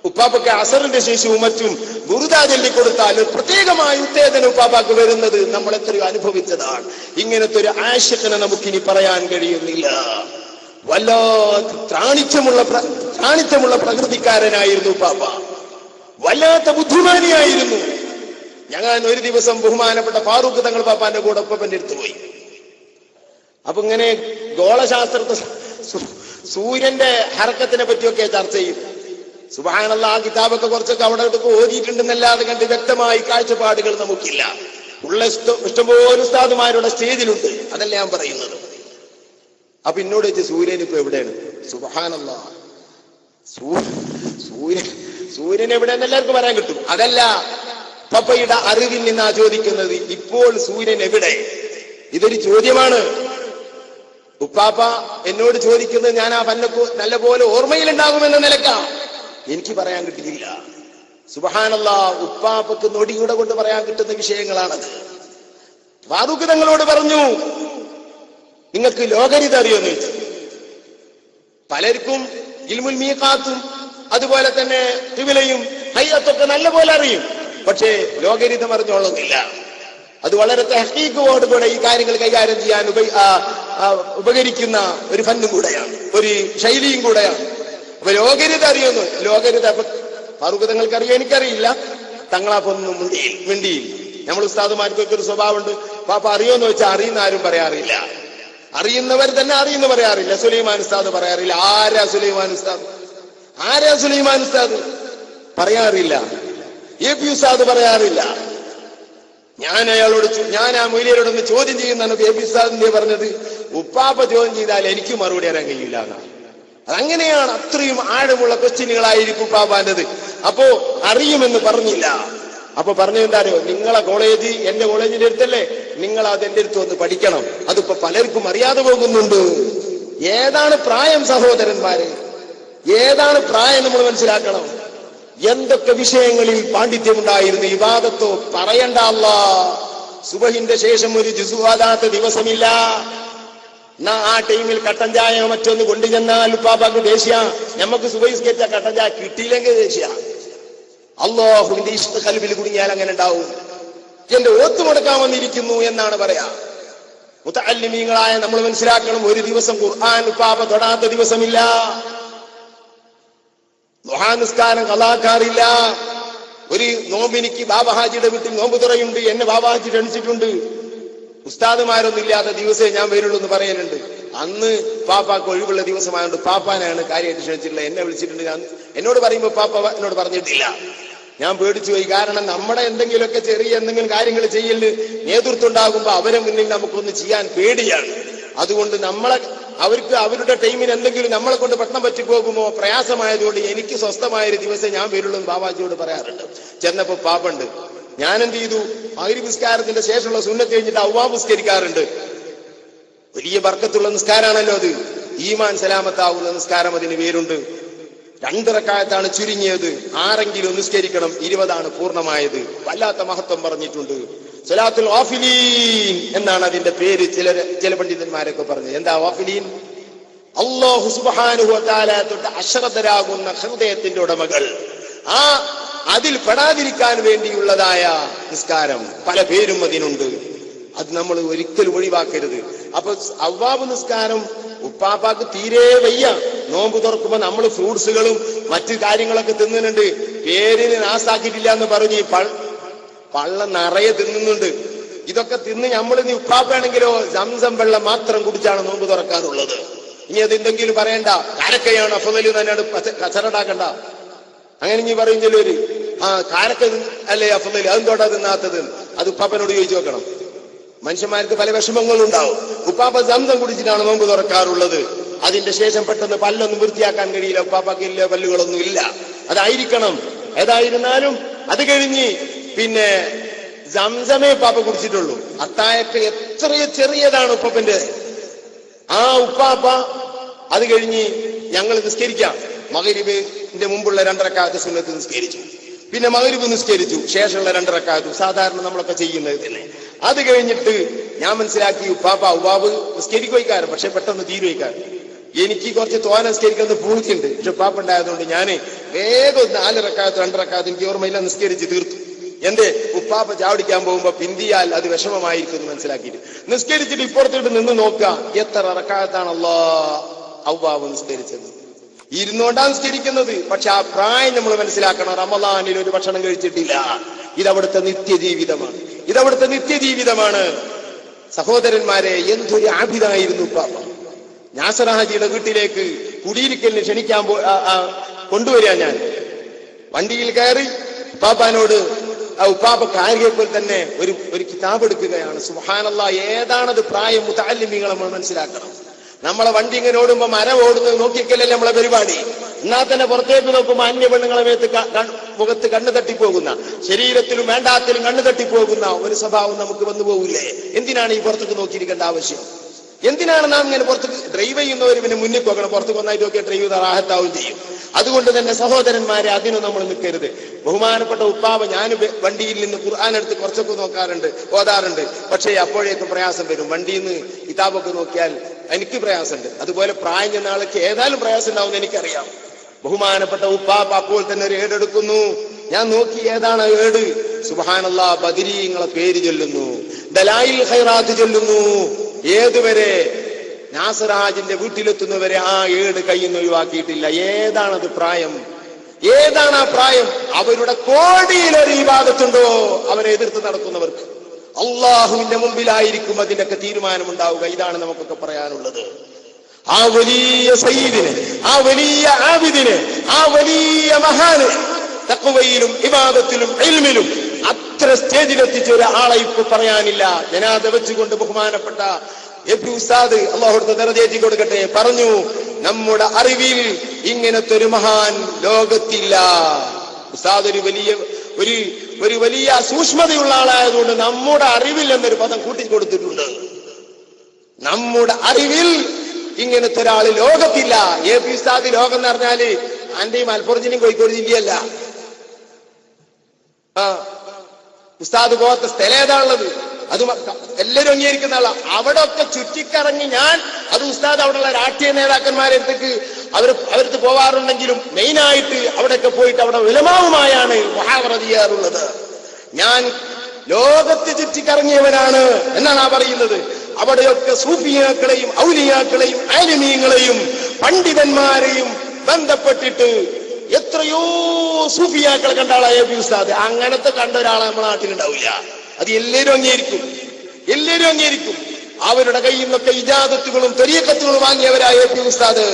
ഉപ്പാപ്പക്ക് അസറിന്റെ ശേഷവും മറ്റും ബുറുദ ചൊല്ലിക്കൊടുത്താൽ പ്രത്യേകമായ ഉത്തേജനം ഉപ്പാപ്പാക്ക് വരുന്നത് നമ്മൾ എത്രയോ അനുഭവിച്ചതാണ്. ഇങ്ങനത്തെ ഒരു ആശിഖിനെ നമുക്കിനി പറയാൻ കഴിയുന്നില്ല. വല്ലാത്ത ത്രാണിച്ചമുള്ള പ്രകൃതിക്കാരനായിരുന്നു ഉപ്പാപ്പ. വല്ലാത്ത ബുദ്ധിമാനിയായിരുന്നു. ഞങ്ങൾ ഒരു ദിവസം ബഹുമാനപ്പെട്ട ഫാറൂഖ് തങ്ങൾ പാപ്പാന്റെ കൂടെ ഉപ്പന്റെ അടുത്ത് പോയി. അപ്പൊ ഇങ്ങനെ ഗോളശാസ്ത്രത്തെ, സൂര്യന്റെ ഹർക്കത്തിനെ പറ്റിയൊക്കെ ചർച്ച ചെയ്തു. സുബ്ഹാനല്ലാഹ്, ആ കിതാബൊക്കെ കുറച്ചൊക്കെ അവിടെ ഓതിയിട്ടുണ്ടെന്നല്ലാതെ കണ്ട് വ്യക്തമായി കാഴ്ചപ്പാടുകൾ നമുക്കില്ല. ഉള്ള ഇഷ്ടംപോലെ ഉസ്താദുമാരുടെ സ്റ്റേജിലുണ്ട്, അതല്ല ഞാൻ പറയുന്നത്. അപ്പൊ എന്നോട് വെച്ച് സൂര്യൻ ഇപ്പൊ എവിടെയാണ്? സുബ്ഹാനല്ലാഹ്, സൂര്യൻ എവിടെയെന്ന് എല്ലാവർക്കും പറയാൻ കിട്ടും. അതല്ല, പപ്പയുടെ അറിവിൽ നിന്നാ ചോദിക്കുന്നത്, ഇപ്പോൾ സൂര്യൻ എവിടെ? ഇതൊരു ചോദ്യമാണ്. ഉപ്പാപ്പ എന്നോട് ചോദിക്കുന്നത് ഞാൻ ആ പന്നക്ക് നല്ലപോലെ ഓർമ്മയിലുണ്ടാകുമെന്ന നിലക്കാ. എനിക്ക് പറയാൻ കിട്ടിയില്ല. സുബ്ഹാനല്ലാഹ്, ഉപ്പാപ്പക്ക് നൊടിയുടെ കൊണ്ട് പറയാൻ കിട്ടുന്ന വിഷയങ്ങളാണത്. ഫാറൂഖ് തങ്ങളോട് പറഞ്ഞു, നിങ്ങൾക്ക് ലോകരീതി അറിയുമെന്ന് ചോദിച്ചു. പലർക്കും ഇൽമുൽ മീഖാത്തും അതുപോലെ തന്നെ ഖിബലയും ഹയ്യത്തൊക്കെ നല്ല പോലെ അറിയും, പക്ഷേ ലോകരീതം അറിഞ്ഞോളുന്നില്ല. അത് വളരെ തഹ്ഖീഖോടുകൂടെ ഈ കാര്യങ്ങൾ കൈകാര്യം ചെയ്യാൻ ഉപകരിക്കുന്ന ഒരു ഫന്നും കൂടെയാണ്, ഒരു ശൈലിയും കൂടെയാണ്. അപ്പൊ ലോകരീത അറിയുന്നു. ലോകരീത ഫാറൂഖ് തങ്ങൾക്ക് അറിയാം, എനിക്കറിയില്ല. തങ്ങളാപ്പൊന്നും മിണ്ടിയിൽ. നമ്മൾ ഉസ്താദുമാർക്കൊക്കെ ഒരു സ്വഭാവമുണ്ട്, പാപ്പ അറിയോന്ന് വെച്ചാൽ അറിയുന്ന ആരും പറയാറില്ല. അറിയുന്നവർ തന്നെ അറിയുന്ന പറയാറില്ല. സുലൈമാൻ ഉസ്താദ് പറയാറില്ല. ആരാ സുലൈമാൻ ഉസ്താദ് പറയാറില്ല. AP ഉസ്താദ് പറയാറില്ല. ഞാൻ ആ മൊയ്ലിയരോടൊന്ന് ചോദ്യം ചെയ്യുന്നതാണ് AP ഉസ്താദിന്റെ പറഞ്ഞത്, ഉപ്പാപ്പ ചോദ്യം ചെയ്താൽ എനിക്ക് മറുപടി അറിയാൻ കഴിയില്ല എന്നാണ്. അതങ്ങനെയാണ്. അത്രയും ആഴമുള്ള ക്വസ്റ്റ്യനുകളായിരിക്കും ഉപ്പാപ്പാന്റത്. അപ്പോ അറിയുമെന്ന് പറഞ്ഞില്ല. അപ്പൊ പറഞ്ഞെന്താരോ, നിങ്ങളെ കോളേജ് എന്റെ കോളേജിന്റെ അടുത്തല്ലേ, നിങ്ങൾ അത് എന്റെ അടുത്ത് വന്ന് പഠിക്കണം. അതിപ്പോ പലർക്കും അറിയാതെ പോകുന്നുണ്ട്. ഏതാണ് പ്രായം സഹോദരന്മാരെ, ഏതാണ് പ്രായം നമ്മൾ മനസ്സിലാക്കണം. എന്തൊക്കെ വിഷയങ്ങളിൽ പാണ്ഡിത്യമുണ്ടായിരുന്നു. ഇബാദത്തോ പറയണ്ട. സുബഹിന്റെ ശേഷം ഒരു ജുസു ഓതാത്ത ദിവസമില്ല. ആ ടൈമിൽ കട്ടൻ ചായ മറ്റൊന്ന് കൊണ്ടു ചെന്നാൽ ഉപ്പാപ്പാക്ക് ദേഷ്യ. നമുക്ക് സുബഹിസ്കരിച്ച കട്ടൻ ചായ കിട്ടിയില്ലെങ്കിൽ ദേഷ്യ. അല്ലാഹുവിന്റെ ഇഷ്ക ഖൽബിൽ കുടുങ്ങിയാൽ അങ്ങനെ ഉണ്ടാവും. എന്റെ ഓത്ത് മുടക്കാൻ വന്നിരിക്കുന്നു എന്നാണ് പറയാ. മുതഅല്ലിമീങ്ങളായ നമ്മൾ മനസ്സിലാക്കണം, ഒരു ദിവസം ഖുർആൻ ഉപ്പാപ്പ തൊടാത്ത ദിവസമില്ല. ദുഹാ നിസ്കാരം ഖളാക്കാറില്ല. ഒരു നോമ്പിനിക്ക് ബാബാഹാജിയുടെ വീട്ടിൽ നോമ്പ് തുറയുണ്ട്, എന്നെ ബാബാഹാജി ക്ഷണിച്ചിട്ടുണ്ട്. ഉസ്താദുമാരൊന്നും ഇല്ലാത്ത ദിവസമേ ഞാൻ വരുള്ളൂ എന്ന് പറയലുണ്ട്. അന്ന് പാപ്പാക്ക് ഒഴിവുള്ള ദിവസമായതുകൊണ്ട് പാപ്പാനാണ് കാര്യമായിട്ട് ക്ഷണിച്ചിട്ടുള്ളത്. എന്നെ വിളിച്ചിട്ടുണ്ട്. എന്നോട് പറയുമ്പോ പാപ്പ എന്നോട് പറഞ്ഞിട്ടില്ല. ഞാൻ പേടിച്ചു പോയി. കാരണം നമ്മുടെ എന്തെങ്കിലുമൊക്കെ ചെറിയ എന്തെങ്കിലും കാര്യങ്ങൾ ചെയ്യല് നേതൃത്വം ഉണ്ടാകുമ്പോ അവരെ മുന്നിൽ നമുക്കൊന്ന് ചെയ്യാൻ പേടിയാണ്. അതുകൊണ്ട് അവർക്ക് അവരുടെ ടൈമിന് എന്തെങ്കിലും നമ്മളെ കൊണ്ട് പെട്ടെന്ന് പറ്റിപ്പോകുമോ പ്രയാസമായതുകൊണ്ട് എനിക്ക് സ്വസ്ഥമായൊരു ദിവസം ഞാൻ വരുള്ളൂ എന്ന് ബാബാജിയോട് പറയാറുണ്ട്. ചെന്നപ്പോ പാപ്പുണ്ട്. ഞാൻ എന്ത് ചെയ്തു, മഗ്‌രിബ് നിസ്കാരത്തിന്റെ ശേഷമുള്ള സുന്നത്ത് കഴിഞ്ഞിട്ട് അവ്വാബ് നിസ്കരിക്കാറുണ്ട്. വലിയ ബർക്കത്തുള്ള നിസ്കാരാണല്ലോ അത്. ഈമാൻ സലാമത്താവുന്ന നിസ്കാരം അതിന് പേരുണ്ട്. 2 റക്അത്താണ് ചുരുങ്ങിയത്. 6 നിസ്കരിക്കണം, 20 പൂർണ്ണമായത്. വല്ലാത്ത മഹത്വം പറഞ്ഞിട്ടുണ്ട്. സലാത്തുൽ ഗാഫിലീൻ എന്നാണ് അതിന്റെ പേര്. ചില പണ്ഡിതന്മാരൊക്കെ പറഞ്ഞു. എന്താ ഗാഫിലീൻ? അല്ലാഹു സുബ്ഹാനഹു വ തആല തൊട്ട് അശ്രദ്ധരാകുന്ന ഹൃദയത്തിന്റെ ഉടമകൾ. അതിൽ പെടാതിരിക്കാൻ വേണ്ടിയുള്ളതായ നിസ്കാരം. പല പേരും അതിനുണ്ട്. അത് നമ്മൾ ഒരിക്കലും ഒഴിവാക്കരുത്. അപ്പൊ അവ്വാബ് നിസ്കാരം ഉപ്പാപ്പാക്ക് തീരെ വയ്യ. നോമ്പ് തുറക്കുമ്പോ നമ്മൾ ഫ്രൂട്ട്സുകളും മറ്റു കാര്യങ്ങളൊക്കെ തിന്നുന്നുണ്ട്. പേരിന് നാസാക്കിയിട്ടില്ല എന്ന് പറഞ്ഞ് പള്ള നിറയെ തിന്നുന്നുണ്ട്. ഇതൊക്കെ തിന്ന് നമ്മൾ ഉപ്പാപ്പാണെങ്കിലോ സംസം വെള്ളം മാത്രം കുടിച്ചാണ് നോമ്പ് തുറക്കാറുള്ളത്. ഇനി അതെന്തെങ്കിലും പറയണ്ട, കാരക്കയാണ് അഫ്ളൽ തന്നെയാണ്, കച്ചറടാക്കണ്ട. അങ്ങനെ ഇനി പറയും ചിലര്, കാരക്ക അല്ലേ അഫ്ളൽ, അതെന്തോട്ടാ തിന്നാത്തത്? അത് ഉപ്പാപ്പനോട് ചോദിച്ചു നോക്കണം. മനുഷ്യന്മാർക്ക് പല വിഷമങ്ങളുണ്ടാവും. ഉപ്പാപ്പ സംസം കുടിച്ചിട്ടാണ് നോമ്പ് തുറക്കാറുള്ളത്. അതിന്റെ ശേഷം പെട്ടെന്ന് പല്ലൊന്നും വൃത്തിയാക്കാൻ കഴിയില്ല. ഉപ്പാപ്പാക്ക് ഇല്ല, പല്ലുകളൊന്നും ഇല്ല. അതായിരിക്കണം. ഏതായിരുന്നാലും അത് കഴിഞ്ഞ് പിന്നെ സംസമേ ഉപ്പാപ്പ കുടിച്ചിട്ടുള്ളൂ. അത്തായൊക്കെ എത്രയോ ചെറിയതാണ് ഉപ്പാപ്പന്റെ. ആ ഉപ്പാപ്പ അത് കഴിഞ്ഞ് ഞങ്ങൾ നിസ്കരിക്കാം. മഗ്‌രിബിന്റെ മുമ്പുള്ള 2 റക്അത്ത് സുന്നത്ത് നിസ്കരിച്ചു. പിന്നെ മഗ്‌രിബ് നിസ്കരിച്ചു. ശേഷമുള്ള 2 റക്അത്ത് സാധാരണ നമ്മളൊക്കെ ചെയ്യുന്നത് തന്നെ. അത് കഴിഞ്ഞിട്ട് ഞാൻ മനസ്സിലാക്കി ഉപ്പാപ്പ ഉവ്വാബ് നിസ്കരിക്കുവയ്ക്കാറ്, പക്ഷെ പെട്ടെന്ന് തീരുവയ്ക്കാറ്. എനിക്ക് കുറച്ച് തോന നിസ്കരിക്കുന്ന പൂർത്തിയുണ്ട്. പക്ഷെ ഉപ്പാപ്പ ഉണ്ടായതുകൊണ്ട് ഞാൻ വേഗം 4 റക്അത്ത് 2 റക്അത്ത് എനിക്ക് ഓർമ്മയില്ല നിസ്കരിച്ച് തീർത്തു. എന്റെ ഉപ്പാപ്പ ചാവടിക്കാൻ പോകുമ്പോ പിന്തിയാൽ അത് വിഷമമായിരിക്കും എന്ന് മനസ്സിലാക്കിയിട്ട് നിസ്കരിച്ചിട്ട് ഇപ്പുറത്തോട്ട് നിന്ന് നോക്കുക, എത്ര റക്അത്താണ് അവ്വാബ് നിസ്കരിച്ചത്. ഇരുന്നോണ്ടാ നിസ്കരിക്കുന്നത്. പക്ഷെ ആ പ്രായം നമ്മൾ മനസ്സിലാക്കണം. റമളാനിൽ ഒരു ഭക്ഷണം കഴിച്ചിട്ടില്ല. ഇതവിടുത്തെ നിത്യജീവിതമാണ്. സഹോദരന്മാരെ, എന്തൊരു ആഭിതായിരുന്നു ഉപ്പാപ്പ. നാസർ ഹാജിയുടെ വീട്ടിലേക്ക് കുടിയിരിക്കലിന് ക്ഷണിക്കാൻ കൊണ്ടുവരിക. ഞാൻ വണ്ടിയിൽ കയറി ഉപ്പാപ്പാനോട് ഉപ്പാപ്പ കാര്യപ്പോൾ തന്നെ ഒരു കിതാബ് എടുക്കുകയാണ്. സുബ്ഹാനല്ലാഹ്, ഏതാണത് പ്രായം? മുതഅല്ലിമീങ്ങൾ നമ്മൾ മനസ്സിലാക്കണം. നമ്മളെ വണ്ടി ഇങ്ങനെ ഓടുമ്പോ മരം ഓടുന്നത് നോക്കിക്കല്ലേ നമ്മളെ പരിപാടി. എന്നാൽ തന്നെ പുറത്തേക്ക് നോക്കുമ്പോ അന്യ പെണ്ണുങ്ങളെ മുഖത്ത് കണ്ണു തട്ടിപ്പോകുന്ന, ശരീരത്തിലും വേണ്ടാത്തിലും കണ്ണു തട്ടിപ്പോകുന്ന ഒരു സ്വഭാവം നമുക്ക് വന്നു പോകില്ലേ? എന്തിനാണ് ഈ പുറത്തേക്ക് നോക്കിയിരിക്കേണ്ട ആവശ്യം? എന്തിനാണ് നാം ഇങ്ങനെ പുറത്തേക്ക്? ഡ്രൈവ് ചെയ്യുന്നവർ പിന്നെ മുന്നിൽ പോകണം. പുറത്തേക്ക് ഒന്നായിട്ട് നോക്കിയാൽ ഡ്രൈവ് റാഹത്താവും ചെയ്യും. അതുകൊണ്ട് തന്നെ സഹോദരന്മാരെ, അതിന് നമ്മൾ നിൽക്കരുത്. ബഹുമാനപ്പെട്ട ഉപ്പാവ, ഞാൻ വണ്ടിയിൽ നിന്ന് ഖുർആൻ എടുത്ത് കുറച്ചൊക്കെ നോക്കാറുണ്ട്, ഓതാറുണ്ട്. പക്ഷേ അപ്പോഴേക്കും പ്രയാസം വരും. വണ്ടിയിൽ നിന്ന് കിതാബൊക്കെ നോക്കിയാൽ എനിക്ക് പ്രയാസമുണ്ട്. അതുപോലെ പ്രായം ചെന്ന ആൾക്ക് ഏതായാലും പ്രയാസം ഉണ്ടാവുമെന്ന് എനിക്കറിയാം. ബഹുമാനപ്പെട്ട ഉപ്പാപ്പ അപ്പോൾ തന്നെ ഒരു ഏടെടുക്കുന്നു. ഞാൻ നോക്കി, ഏതാണ് ഏട്? സുബ്ഹാനല്ലാഹ്, ബദരീങ്ങളെ പേര് ചൊല്ലുന്നു, ദലായിൽ ഖൈറാത്ത് ചൊല്ലുന്നു. ഏതുവരെ? നാസറാജിന്റെ വീട്ടിലെത്തുന്നവരെ ആ ഏട് കയ്യിൽ നിന്ന് ഒഴിവാക്കിയിട്ടില്ല. ഏതാണത് പ്രായം? ഏതാണ് ആ പ്രായം? അവരുടെ കോടിയിലൊരു ഇബാദത്തുണ്ടോ അവരെ എതിർത്ത് നടക്കുന്നവർക്ക്? അള്ളാഹുവിന്റെ മുമ്പിലായിരിക്കും അതിന്റെയൊക്കെ തീരുമാനമുണ്ടാവുക. ഇതാണ് നമുക്കൊക്കെ പറയാനുള്ളത്. ആ വലിയ സയ്യിദിനെ, ആ വലിയ ആബിദിനെ, ആ വലിയ മഹാന് തഖ്വയിലും ഇബാദത്തിലും ഇൽമിലും അത്ര സ്റ്റേജിലെത്തിച്ച ഒരാളെ ഇപ്പൊ പറയാനില്ല. ജനാദ വെച്ചുകൊണ്ട് ബഹുമാനപ്പെട്ട എപി ഉസ്താദ്, അള്ളാഹുവിന്റെ ദർജ കൊടുക്കട്ടെ, പറഞ്ഞു, നമ്മുടെ അറിവിൽ ഇങ്ങനത്തെ ഒരു മഹാൻ ലോകത്തില്ല. ഉസ്താദ് ഒരു വലിയ സൂക്ഷ്മതയുള്ള ആളായതുകൊണ്ട് നമ്മുടെ അറിവിൽ എന്നൊരു പദം കൂട്ടിക്കൊടുത്തിട്ടുണ്ട്. നമ്മുടെ അറിവിൽ ഇങ്ങനത്തെ ഒരാൾ ലോകത്തില്ല. എ പി ഉസ്താദ് ലോകം എന്ന് പറഞ്ഞാല് എന്റെ ഈ മലപ്പുറം ജില്ലയും കോഴിക്കോട് ജില്ലയല്ല. ഉസ്താദ് പോകാത്ത സ്ഥലം ഏതാണുള്ളത്? അത് എല്ലാവരും അംഗീകരിക്കുന്ന ആളാ. അവിടെ ഒക്കെ ചുറ്റിക്കറങ്ങി ഞാൻ, അത് ഉസ്താദ് അവിടെയുള്ള രാഷ്ട്രീയ നേതാക്കന്മാരെ അടുത്തേക്ക് അവർക്ക് പോവാറുണ്ടെങ്കിലും മെയിനായിട്ട് അവിടെയൊക്കെ പോയിട്ട് അവിടെ ഉലമാവുമായാണ് മുഹാവറ ചെയ്യാറുള്ളത്. ഞാൻ ലോകത്ത് ചുറ്റിക്കറങ്ങിയവനാണ് എന്നാണ് ആ പറയുന്നത്. അവിടെയൊക്കെ സൂഫിയാക്കളെയും ഔലിയാക്കളെയും ആലിമീങ്ങളെയും പണ്ഡിതന്മാരെയും ബന്ധപ്പെട്ടിട്ട് എത്രയോ സൂഫിയാക്കളെ കണ്ട ആളായ എ പി ഉസ്താദ്. അങ്ങനത്തെ കണ്ട ഒരാളെ നമ്മുടെ നാട്ടിലുണ്ടാവില്ല. അത് എല്ലാവരും അംഗീകരിക്കും, എല്ലാവരും അംഗീകരിക്കും. അവരുടെ കയ്യിൽ നിന്നൊക്കെ ഇജാദത്തുകളും ത്വരീഖത്തുകളും വാങ്ങിയവരായ എ പി ഉസ്താദ്.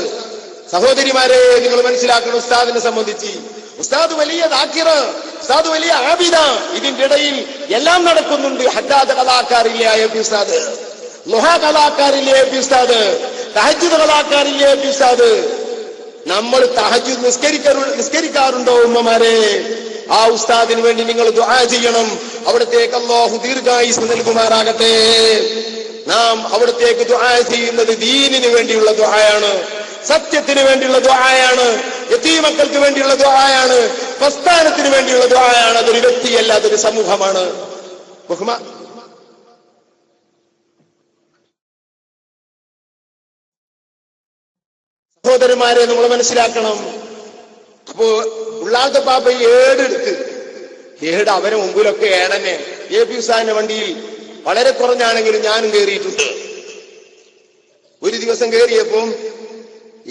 സഹോദരിമാരെ, നിങ്ങൾ മനസ്സിലാക്കണം, ഉസ്താദിനെ സംബന്ധിച്ച് ഉസ്താദ് വലിയ ദാക്കിറ, ഉസ്താദ് വലിയ ആബിദ. ഇതിന്റെ ഇടയിൽ എല്ലാം നടക്കുന്നുണ്ട്. ഹദ്ദാദ് കലാകാരില്ലേ എ പി ഉസ്താദ്, ലുഹ കലാകാരില്ലേ എ പി ഉസ്താദ്, തഹജ്ജുദ് കലാകാരില്ലേ എ പി ഉസ്താദ്. നമ്മൾ തഹജ്ജുദ് നിസ്കരിക്കാറുണ്ടോ ഉമ്മമാരെ? ആ ഉസ്താദിന് വേണ്ടി നിങ്ങൾ ദുആ ചെയ്യണം. അവിടത്തേക്ക് അല്ലാഹു ദീർഘായുസ് നൽകുമാറാകട്ടെ. നാം അവിടത്തേക്ക് ദുആ ചെയ്യുന്നത് ദീനിന് വേണ്ടിയുള്ള ദുആയാണ്, സത്യത്തിന് വേണ്ടിയുള്ള ദുആയാണ്, യതീമക്കൾക്ക് വേണ്ടിയുള്ള ദുആയാണ്, പ്രസ്ഥാനത്തിന് വേണ്ടിയുള്ള ദുആയാണ്. അതൊരു വ്യക്തിയല്ല, അതൊരു സമൂഹമാണ്. സഹോദരന്മാരെ, നമ്മൾ മനസ്സിലാക്കണം. അപ്പോ ഉള്ളാളത്തെ പാപ്പ ഏട് അവരെ മുമ്പിലൊക്കെ ഏടനെ. എ പി ഉസ്താദിന്റെ വണ്ടിയിൽ വളരെ കുറഞ്ഞാണെങ്കിലും ഞാനും കയറിയിട്ടുണ്ട്. ഒരു ദിവസം കയറിയപ്പോ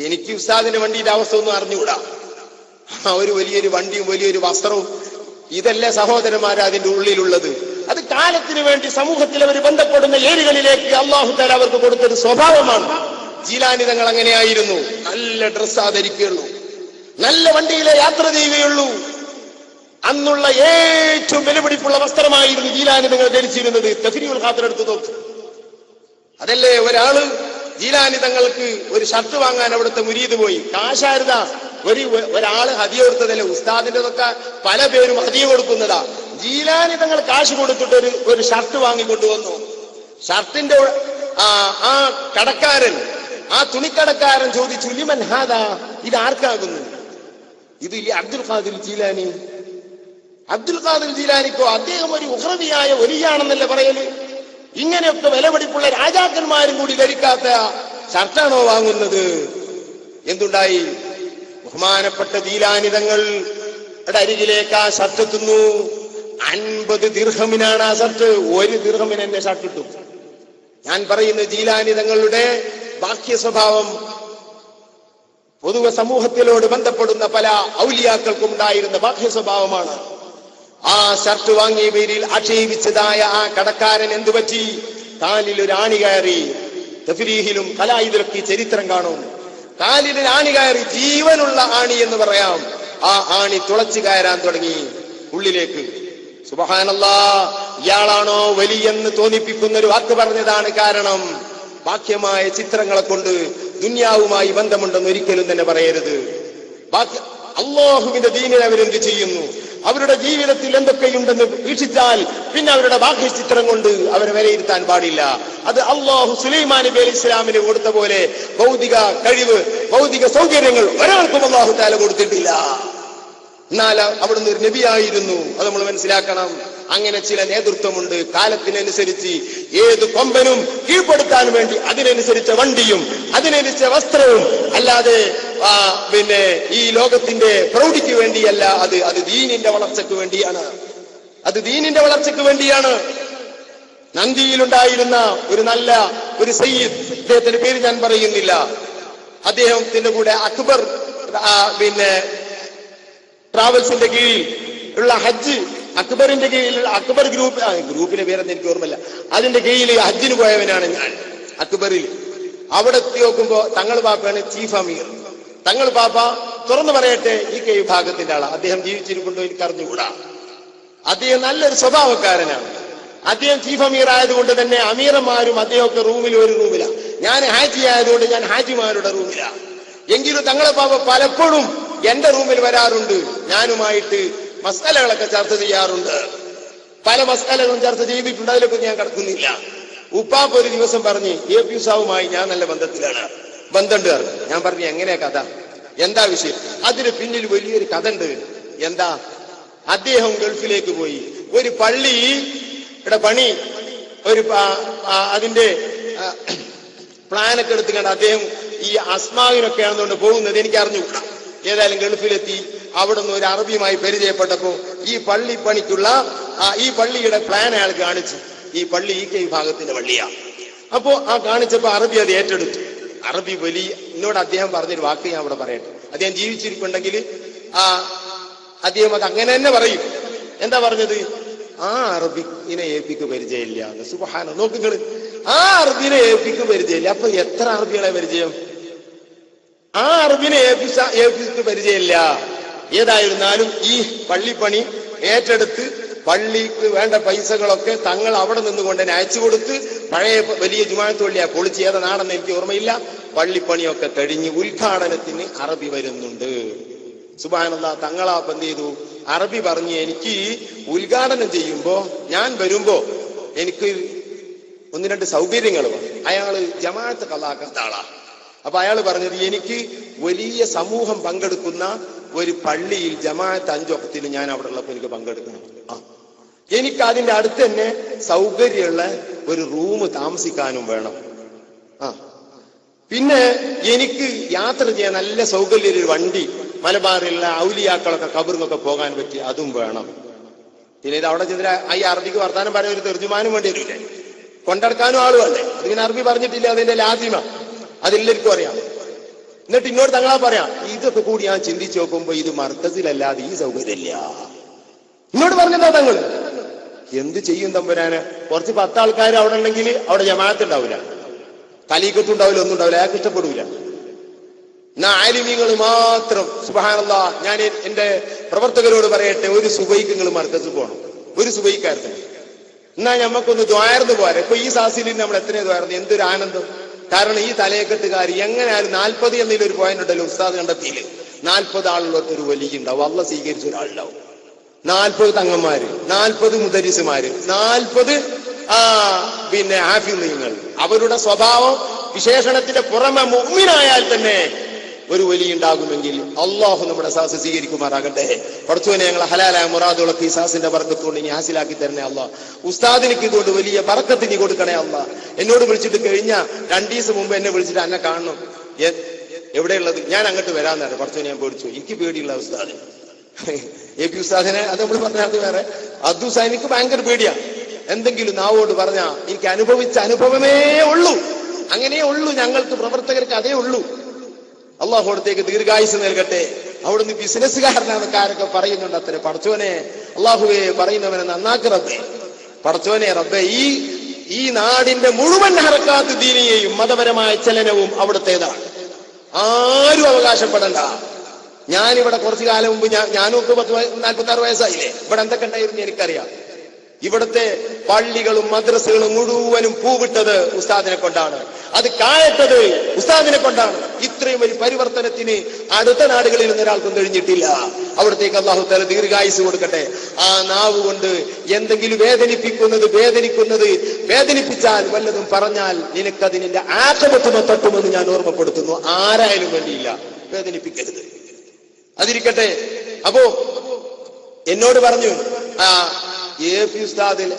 എനിക്ക് ഉസ്താദിന്റെ വണ്ടിയുടെ അവസ്ഥ ഒന്നും അറിഞ്ഞുകൂടാ. ഒരു വലിയൊരു വണ്ടിയും വലിയൊരു വസ്ത്രവും, ഇതല്ലേ സഹോദരന്മാരെ അതിന്റെ ഉള്ളിലുള്ളത്? അത് കാലത്തിന് വേണ്ടി സമൂഹത്തിൽ അവർ ബന്ധപ്പെടുന്ന ഏരികളിലേക്ക് അല്ലാഹു തആല അവർക്ക് കൊടുത്തൊരു സ്വഭാവമാണ്. ജീലാനി തങ്ങൾ അങ്ങനെയായിരുന്നു. നല്ല ഡ്രസ്സ് ധരിക്കുകയുള്ളൂ, നല്ല വണ്ടിയിലെ യാത്ര ചെയ്യുകയുള്ളൂ. അന്നുള്ള ഏറ്റവും വിലപിടിപ്പുള്ള വസ്ത്രമായിരുന്നു ജീലാനി തങ്ങൾ ധരിച്ചിരുന്നത്. തഫ്രീഉൽ ഖാദിർ എടുത്ത് നോക്ക്. അതല്ലേ, ഒരാള് ജീലാനി തങ്ങൾക്ക് ഒരു ഷർട്ട് വാങ്ങാൻ അവിടുത്തെ മുരീദ് പോയി. കാശാരുത ഒരാള് ഹദിയ കൊടുത്തതല്ലേ. ഉസ്താദിന്റെതൊക്കെ പല പേരും ഹദിയ കൊടുക്കുന്നതാ. ജീലാനി തങ്ങൾ കാശ് കൊടുത്തിട്ട് ഒരു ഷർട്ട് വാങ്ങിക്കൊണ്ടുവന്നു. ഷർട്ടിന്റെ ആ കടക്കാരൻ, ആ തുണിക്കടക്കാരൻ ചോദിച്ചു, ലിമൻ ഹാദാ, ഇത് ആർക്കാകുന്നു? ഇത് അബ്ദുൽ ഖാദിർ ജീലാനി. അബ്ദുൽ ഖാദിർ ജീലാനിക്കോ അദ്ദേഹം ഒരു ഉഖ്റവിയായ വലിയാണെന്നല്ലേ പറയല്? ഇങ്ങനെയൊക്കെ വിലപിടിപ്പുള്ള രാജാക്കന്മാരും കൂടി ധരിക്കാത്ത ഷർട്ടാണോ വാങ്ങുന്നത്? എന്തുണ്ടായി? ബഹുമാനപ്പെട്ട ജീലാനി തങ്ങളുടെ അരികിലേക്ക് ആ ഷർട്ട് എത്തുന്നു. 50 ദിർഹമിനാണ് ആ ഷർട്ട്. 1 ദിർഹമിന് എന്നെ ഷർട്ട് ഇട്ടു. ഞാൻ പറയുന്ന ജീലാനി തങ്ങളുടെ ബാഹ്യ സ്വഭാവം പൊതുവെ സമൂഹത്തിലോട് ബന്ധപ്പെടുന്ന പല ഔലിയാക്കൾക്കും ഉണ്ടായിരുന്ന ബാഹ്യ സ്വഭാവമാണ്. ആ ഷർട്ട് വാങ്ങിയ പേരിൽ ആക്ഷേപിച്ചതായ ആ കടക്കാരൻ എന്തുപറ്റി? കാലിൽ ഒരു ആണി കയറി. തഫ്രീഹിലും കലായിദിലൊക്കെ ചരിത്രം കാണും. കാലിൽ ഒരു ആണി കയറി, ജീവനുള്ള ആണി എന്ന് പറയാം. ആ ആണി തുളച്ചു കയറാൻ തുടങ്ങി ഉള്ളിലേക്ക്. സുബ്ഹാനല്ലാഹ്, ഇയാളാണോ വലിയെന്ന് തോന്നിപ്പിക്കുന്ന ഒരു വാക്ക് പറഞ്ഞതാണ്. കാരണം ബാഹ്യമായ ചിത്രങ്ങളെ കൊണ്ട് ദുനിയാവുമായി ബന്ധമുണ്ടെന്ന് ഒരിക്കലും തന്നെ പറയരുത്. അല്ലാഹുവിന്റെ ദീനിനെ അവരെന്ത് ചെയ്യുന്നു? അവരുടെ ജീവിതത്തിൽ എന്തൊക്കെയുണ്ടെന്ന് വീക്ഷിച്ചാൽ പിന്നെ അവരുടെ ബാഹ്യചിത്രം കൊണ്ട് അവരെ വിലയിരുത്താൻ പാടില്ല. അത് അല്ലാഹു സുലൈമാൻ നബി അലൈഹി ഇസ്ലാമിന് കൊടുത്ത പോലെ ഭൗതിക കഴിവ്, ഭൗതിക സൗകര്യങ്ങൾ ഒരാൾക്കും അല്ലാഹു തആല കൊടുത്തിട്ടില്ല. എന്നാൽ അവിടുന്ന് ഒരു നബിയായിരുന്നു, അത് നമ്മൾ മനസ്സിലാക്കണം. അങ്ങനെ ചില നേതൃത്വമുണ്ട്. കാലത്തിനനുസരിച്ച് ഏത് കൊമ്പനും കീഴ്പ്പെടുത്താൻ വേണ്ടി അതിനനുസരിച്ച വണ്ടിയും അതിനനുസരിച്ച വസ്ത്രവും, അല്ലാതെ പിന്നെ ഈ ലോകത്തിന്റെ പ്രൗഢിക്ക് വേണ്ടിയല്ല. അത് ദീനിന്റെ വളർച്ചയ്ക്ക് വേണ്ടിയാണ്. അത് ദീനിന്റെ വളർച്ചയ്ക്ക് വേണ്ടിയാണ്. നന്ദിയിലുണ്ടായിരുന്ന ഒരു നല്ല ഒരു സയ്യിദ്, അദ്ദേഹത്തിന്റെ പേര് ഞാൻ പറയുന്നില്ല, അദ്ദേഹത്തിന്റെ കൂടെ അക്ബർ പിന്നെ ട്രാവൽസിന്റെ കീഴിൽ ഉള്ള ഹജ്ജ്, അക്ബറിന്റെ കീഴിലുള്ള അക്ബർ ഗ്രൂപ്പിന്റെ പേരെന്ന് എനിക്ക് ഓർമ്മയില്ല, അതിന്റെ കീഴിൽ ഹജ്ജിന് പോയവനാണ് ഞാൻ. അക്ബറിൽ അവിടെ എത്തി നോക്കുമ്പോ തങ്ങൾ പാപ്പയാണ് ചീഫ് അമീർ. തങ്ങൾ പാപ്പ തുറന്നു പറയട്ടെ, ഈ കെ വിഭാഗത്തിന്റെ ആളാണ്. അദ്ദേഹം ജീവിച്ചിരിപ്പുണ്ടോ എനിക്ക് അറിഞ്ഞുകൂടാ. അദ്ദേഹം നല്ലൊരു സ്വഭാവക്കാരനാണ്. അദ്ദേഹം ചീഫ് അമീർ ആയതുകൊണ്ട് തന്നെ അമീറന്മാരും അദ്ദേഹമൊക്കെ റൂമിൽ ഒരു റൂമിലാണ്. ഞാൻ ഹാജി ആയതുകൊണ്ട് ഞാൻ ഹാജിമാരുടെ റൂമിലാണ്. എങ്കിലും തങ്ങളെ പാപ്പ പലപ്പോഴും എന്റെ റൂമിൽ വരാറുണ്ട്. ഞാനുമായിട്ട് മസ്അലകളൊക്കെ ചർച്ച ചെയ്യാറുണ്ട്. പല മസ്അലകളും ചർച്ച ചെയ്തിട്ടുണ്ട്, അതിലൊക്കെ ഞാൻ കടക്കുന്നില്ല. ഉപ്പാപ്പ് ഒരു ദിവസം പറഞ്ഞ് എ.പി. ഉസ്താവുമായി ഞാൻ നല്ല ബന്ധത്തിലാണ്, ബന്ധമുണ്ട്. ഞാൻ പറഞ്ഞു എങ്ങനെയാ കഥ, എന്താ വിഷയം? അതിന് പിന്നിൽ വലിയൊരു കഥ ഉണ്ട്. എന്താ? അദ്ദേഹം ഗൾഫിലേക്ക് പോയി ഒരു പള്ളിയുടെ പണി, ഒരു അതിന്റെ പ്ലാനൊക്കെ എടുത്തുകൊണ്ട് അദ്ദേഹം ഈ അസ്മാവിനൊക്കെ ആണെന്നുകൊണ്ട് പോകുന്നത് എനിക്ക് അറിഞ്ഞുകൂടാ. ഏതായാലും ഗൾഫിലെത്തി അവിടെ നിന്ന് ഒരു അറബിയുമായി പരിചയപ്പെട്ടപ്പോ ഈ പള്ളി പണിക്കുള്ള ഈ പള്ളിയുടെ പ്ലാൻ അയാൾ കാണിച്ചു. ഈ പള്ളി ഈ കെ വിഭാഗത്തിന്റെ പള്ളിയാണ്. അപ്പോ കാണിച്ചപ്പോ അറബി അത് ഏറ്റെടുത്തു. അറബി എന്നോട് അദ്ദേഹം പറഞ്ഞൊരു വാക്ക് ഞാൻ അവിടെ പറയട്ടെ. അദ്ദേഹം ജീവിച്ചിരിപ്പുണ്ടെങ്കിൽ അദ്ദേഹം അത് അങ്ങനെ തന്നെ പറയും. എന്താ പറഞ്ഞത്? ആ അറബിനെ ഏൽപ്പിക്ക് പരിചയമില്ല. സുബ്ഹാന, നോക്കുകള്, ആ അറബിനെ ഏൽപ്പിക്ക് പരിചയമില്ല. അപ്പൊ എത്ര അറബികളെ പരിചയം? ആ അറബിനെ ഏൽപ്പിക്ക് പരിചയമില്ല. ഏതായിരുന്നാലും ഈ പള്ളിപ്പണി ഏറ്റെടുത്ത് പള്ളിക്ക് വേണ്ട പൈസകളൊക്കെ തങ്ങൾ അവിടെ നിന്നുകൊണ്ട് തന്നെ അയച്ചു കൊടുത്ത്, പഴയ വലിയ ജുമാഅത്ത് പള്ളിയാ പൊളിച്ച്, ഏതാ നാടെന്ന് എനിക്ക് ഓർമ്മയില്ല, പള്ളിപ്പണിയൊക്കെ കഴിഞ്ഞ് ഉദ്ഘാടനത്തിന് അറബി വരുന്നുണ്ട്. സുബ്ഹാനല്ലാഹ്, തങ്ങളാപ്പ് എന്ത് ചെയ്തു? അറബി പറഞ്ഞ് എനിക്ക് ഉദ്ഘാടനം ചെയ്യുമ്പോ ഞാൻ വരുമ്പോ എനിക്ക് ഒന്ന് രണ്ട് സൗകര്യങ്ങൾ വേണം. അയാള് ജമാഅത്ത് കളാക്കാത്ത ആളാ. അപ്പൊ അയാൾ പറഞ്ഞത്, എനിക്ക് വലിയ സമൂഹം പങ്കെടുക്കുന്ന ഒരു പള്ളിയിൽ ജമാഅത്ത് 5 വഖത്തിന് ഞാൻ അവിടെ ഉള്ളപ്പോ എനിക്ക് പങ്കെടുക്കണം. എനിക്ക് അതിന്റെ അടുത്ത് തന്നെ സൗകര്യമുള്ള ഒരു റൂം താമസിക്കാനും വേണം. പിന്നെ എനിക്ക് യാത്ര ചെയ്യാൻ നല്ല സൗകര്യം ഒരു വണ്ടി, മലബാറിലുള്ള ഔലിയാക്കളൊക്കെ കബറിനൊക്കെ പോകാൻ പറ്റി അതും വേണം. പിന്നെ ഇത് അവിടെ ചെന്നിട്ട് ഈ അറബിക്ക് വർത്താനം പറയാൻ ഒരു തെർജുമാനും വേണ്ടി വരില്ലേ, കൊണ്ടെടുക്കാനും ആള് വേണ്ടേ. അതിങ്ങനെ അറബി പറഞ്ഞിട്ടില്ല, അതിന്റെ ലാസിമ അതെല്ലാവർക്കും അറിയാം. എന്നിട്ട് ഇന്നോട് തങ്ങളാ പറയാം, ഇതൊക്കെ കൂടി ഞാൻ ചിന്തിച്ചു നോക്കുമ്പോ ഇത് മർക്കസിലല്ലാതെ ഈ സൗകര്യമില്ല. ഇന്നോട് പറഞ്ഞതാ തങ്ങൾ. എന്ത് ചെയ്യും തമ്പുരാന്? കുറച്ച് 10 ആൾക്കാർ അവിടെ ഉണ്ടെങ്കിൽ അവിടെ ജമാഅത്ത് ഉണ്ടാവില്ല, തലീക്കത്തും ഉണ്ടാവില്ല, ഒന്നും ഉണ്ടാവില്ല, അയാൾക്ക് ഇഷ്ടപ്പെടില്ല. എന്നാ ആലിമീങ്ങൾ മാത്രം. സുബ്ഹാനല്ലാഹ്, ഞാൻ എന്റെ പ്രവർത്തകരോട് പറയട്ടെ, ഒരു സുബൈക്ക് നിങ്ങൾ മർക്കസിൽ പോകണം, ഒരു സുബൈക്കാരത്തിന്. എന്നാ ഞമ്മക്കൊന്ന് ദ്വാരന്ന് പോരെ. ഇപ്പൊ ഈ സാസിലിൽ നമ്മൾ എത്രയോ ദ്വാരന്ന്, എന്തൊരു ആനന്ദം. കാരണം ഈ തലയെക്കെട്ടുകാർ എങ്ങനെയാലും 40 എന്നൊരു പോയിന്റ് ഉണ്ടല്ലോ ഉസ്താദ് കണ്ടെത്തിയില്, 40 ആളുള്ള ഒരു വലിയ ഉണ്ടാവും, അള്ള സ്വീകരിച്ച ഒരാളുണ്ടാവും. 40 തങ്ങന്മാര്, 40 മുദരിസുമാര്, 40 പിന്നെ ഹാഫിളീങ്ങൾ. അവരുടെ സ്വഭാവം വിശേഷണത്തിന്റെ പുറമെ മുഅ്മിനായാൽ തന്നെ ഒരു വലിയ ഉണ്ടാകുമെങ്കിൽ അള്ളാഹു നമ്മുടെ സാസ് സ്വീകരിക്കുമാറാകട്ടെ. പടച്ചോനെ, ഞങ്ങളെ ഹലാലായ മുറാദുകളൊക്കെ ഈ സാസിന്റെ ബർക്കത്തുകൊണ്ട് ഇനി ഹാസിലാക്കി തരണേ അള്ളാഹ്. ഉസ്താദിനിക്ക് ഇതുകൊണ്ട് വലിയ ബർക്കത്തിന് കൊടുക്കണേ അള്ളാഹ്. എന്നോട് വിളിച്ചിട്ട് കഴിഞ്ഞ 2 ദിവസം മുമ്പ് എന്നെ വിളിച്ചിട്ട് എന്നെ കാണണം, എവിടെയുള്ളത്? ഞാൻ അങ്ങോട്ട് വരാന്നാണ്. പടച്ചോനെ, ഞാൻ പേടിച്ചു, എനിക്ക് പേടിയുള്ള ഉസ്താദ് എ.പി. ഉസ്താദിനെ അത് നമ്മൾ പറഞ്ഞത് വേറെ. അദ്ദുസാ എനിക്ക് ഭയങ്കര പേടിയാണ്. എന്തെങ്കിലും നാവോട് പറഞ്ഞാ എനിക്ക് അനുഭവിച്ച അനുഭവമേ ഉള്ളൂ, അങ്ങനെയേ ഉള്ളൂ. ഞങ്ങൾക്ക് പ്രവർത്തകർക്ക് അതേ ഉള്ളൂ. അള്ളാഹു അവിടത്തേക്ക് ദീർഘായുസ് നൽകട്ടെ. അവിടുന്ന് ബിസിനസ്സുകാരനാണെന്നൊക്കെ ആരൊക്കെ പറയുന്നുണ്ട്. അത്ര പടച്ചോനെ, അള്ളാഹുവെ പറയുന്നവനെ നന്നാക്ക് റബ്ബേ. പടച്ചോനെ റബ്ബേ, ഈ നാടിന്റെ മുഴുവൻ ഹറക്കാത്ത് ദീനിയെയും മതപരമായ ചലനവും അവിടുത്തേതാണ്. ആരും അവകാശപ്പെടണ്ട. ഞാനിവിടെ കുറച്ചു കാലം മുമ്പ് ഞാനൊക്കെ 46 വയസ്സായില്ലേ, ഇവിടെ എന്തൊക്കെ ഉണ്ടായിരുന്നു എനിക്കറിയാം. ഇവിടുത്തെ പള്ളികളും മദ്രസകളും മുഴുവനും പൂവിട്ടത് ഉസ്താദിനെ കൊണ്ടാണ്, അത് കായട്ടത് ഉസ്താദിനെ കൊണ്ടാണ്. ഇത്രയും ഒരു പരിവർത്തനത്തിന് അടുത്ത നാടുകളിൽ നിന്ന് ഒരാൾക്കും കഴിഞ്ഞിട്ടില്ല. അവിടത്തേക്ക് അല്ലാഹു തആല ദീർഘായുസ് കൊടുക്കട്ടെ. ആ നാവ് കൊണ്ട് എന്തെങ്കിലും വേദനിപ്പിച്ചാൽ വല്ലതും പറഞ്ഞാൽ നിനക്കത് നിന്റെ ആഖിറത്തിനെ തട്ടുമെന്ന് ഞാൻ ഓർമ്മപ്പെടുത്തുന്നു. ആരായാലും വേണ്ടിയില്ല, വേദനിപ്പിക്കരുത്. അതിരിക്കട്ടെ. അപ്പോ എന്നോട് പറഞ്ഞു, എപി ഉസ്താദിൽ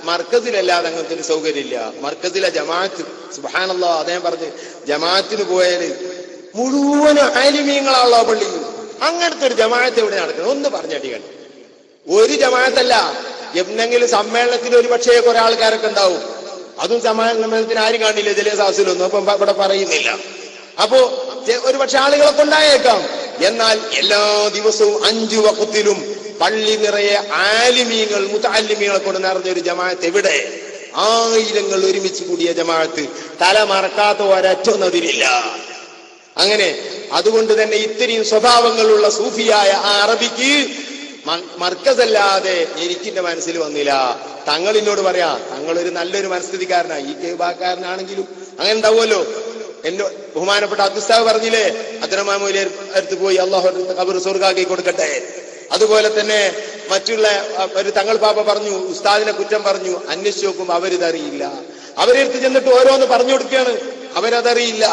മർക്കസിലല്ലാതെ അങ്ങനത്തെ ഒരു സൗകര്യമില്ല, മർക്കസിലെ ജമാഅത്ത്. സുബ്ഹാനല്ലാഹ്, അദ്ദേഹം പറഞ്ഞു ജമാഅത്തിന് പോയാല് മുഴുവൻ ആലിമീങ്ങളാണല്ലോ പള്ളിയിൽ. അങ്ങനത്തെ ഒരു ജമാഅത്ത് എവിടെ നടക്കുന്നത്? ഒന്ന് പറഞ്ഞടിക്കണം. ഒരു ജമാഅത്തല്ല, എന്നെങ്കിലും സമ്മേളനത്തിന് ഒരു പക്ഷേ കുറെ ആൾക്കാരൊക്കെ ഉണ്ടാവും. അതും സമ്മേളനത്തിന് ആരും കാണില്ല, ജലസാസിലൊന്നും. അപ്പം ഇവിടെ പറയുന്നില്ല. അപ്പോ ഒരു പക്ഷെ ആളുകളൊക്കെ ഉണ്ടായേക്കാം. എന്നാൽ എല്ലാ ദിവസവും 5 വഖത്തിലും പള്ളി നിറയെ ആലിമീങ്ങൾ മുതഅല്ലിമീങ്ങളെ കൊണ്ട് നിറഞ്ഞൊരു ജമാഅത്ത് എവിടെ? ആയിരങ്ങൾ ഒരുമിച്ച് കൂടിയ ജമാഅത്ത്. തല മറക്കാത്ത ഒരൊറ്റൊന്നതിരില്ല. അങ്ങനെ അതുകൊണ്ട് തന്നെ ഇത്രയും സ്വഭാവങ്ങളുള്ള സൂഫിയായ ആ അറബിക്ക് മർക്കസല്ലാതെ എനിക്കിന്റെ മനസ്സിൽ വന്നില്ല. തങ്ങൾ എന്നോട് പറയാ, തങ്ങളൊരു നല്ലൊരു മനസ്ഥിതിക്കാരനാ, ഈ കേബാക്കാരനാണെങ്കിലും അങ്ങനെ ഉണ്ടാവുമല്ലോ. എന്നോ ബഹുമാനപ്പെട്ട അബ്ദുസ്താവ് പറഞ്ഞില്ലേ, അബ്ദുറഹ്മാൻ മൗലവി അടുത്ത് പോയി അല്ലാഹു ഖബർ സ്വർഗ്ഗാക്കി കൊടുക്കട്ടെ. അതുപോലെ തന്നെ മറ്റുള്ള ഒരു തങ്ങൾ പാപ്പ പറഞ്ഞു, ഉസ്താദിനെ കുറ്റം പറഞ്ഞു. അന്വേഷിച്ച് നോക്കുമ്പോ അവരിതറിയില്ല. അവരെടുത്ത് ചെന്നിട്ട് ഓരോന്ന് പറഞ്ഞു കൊടുക്കുകയാണ്, അവരതറിയില്ല.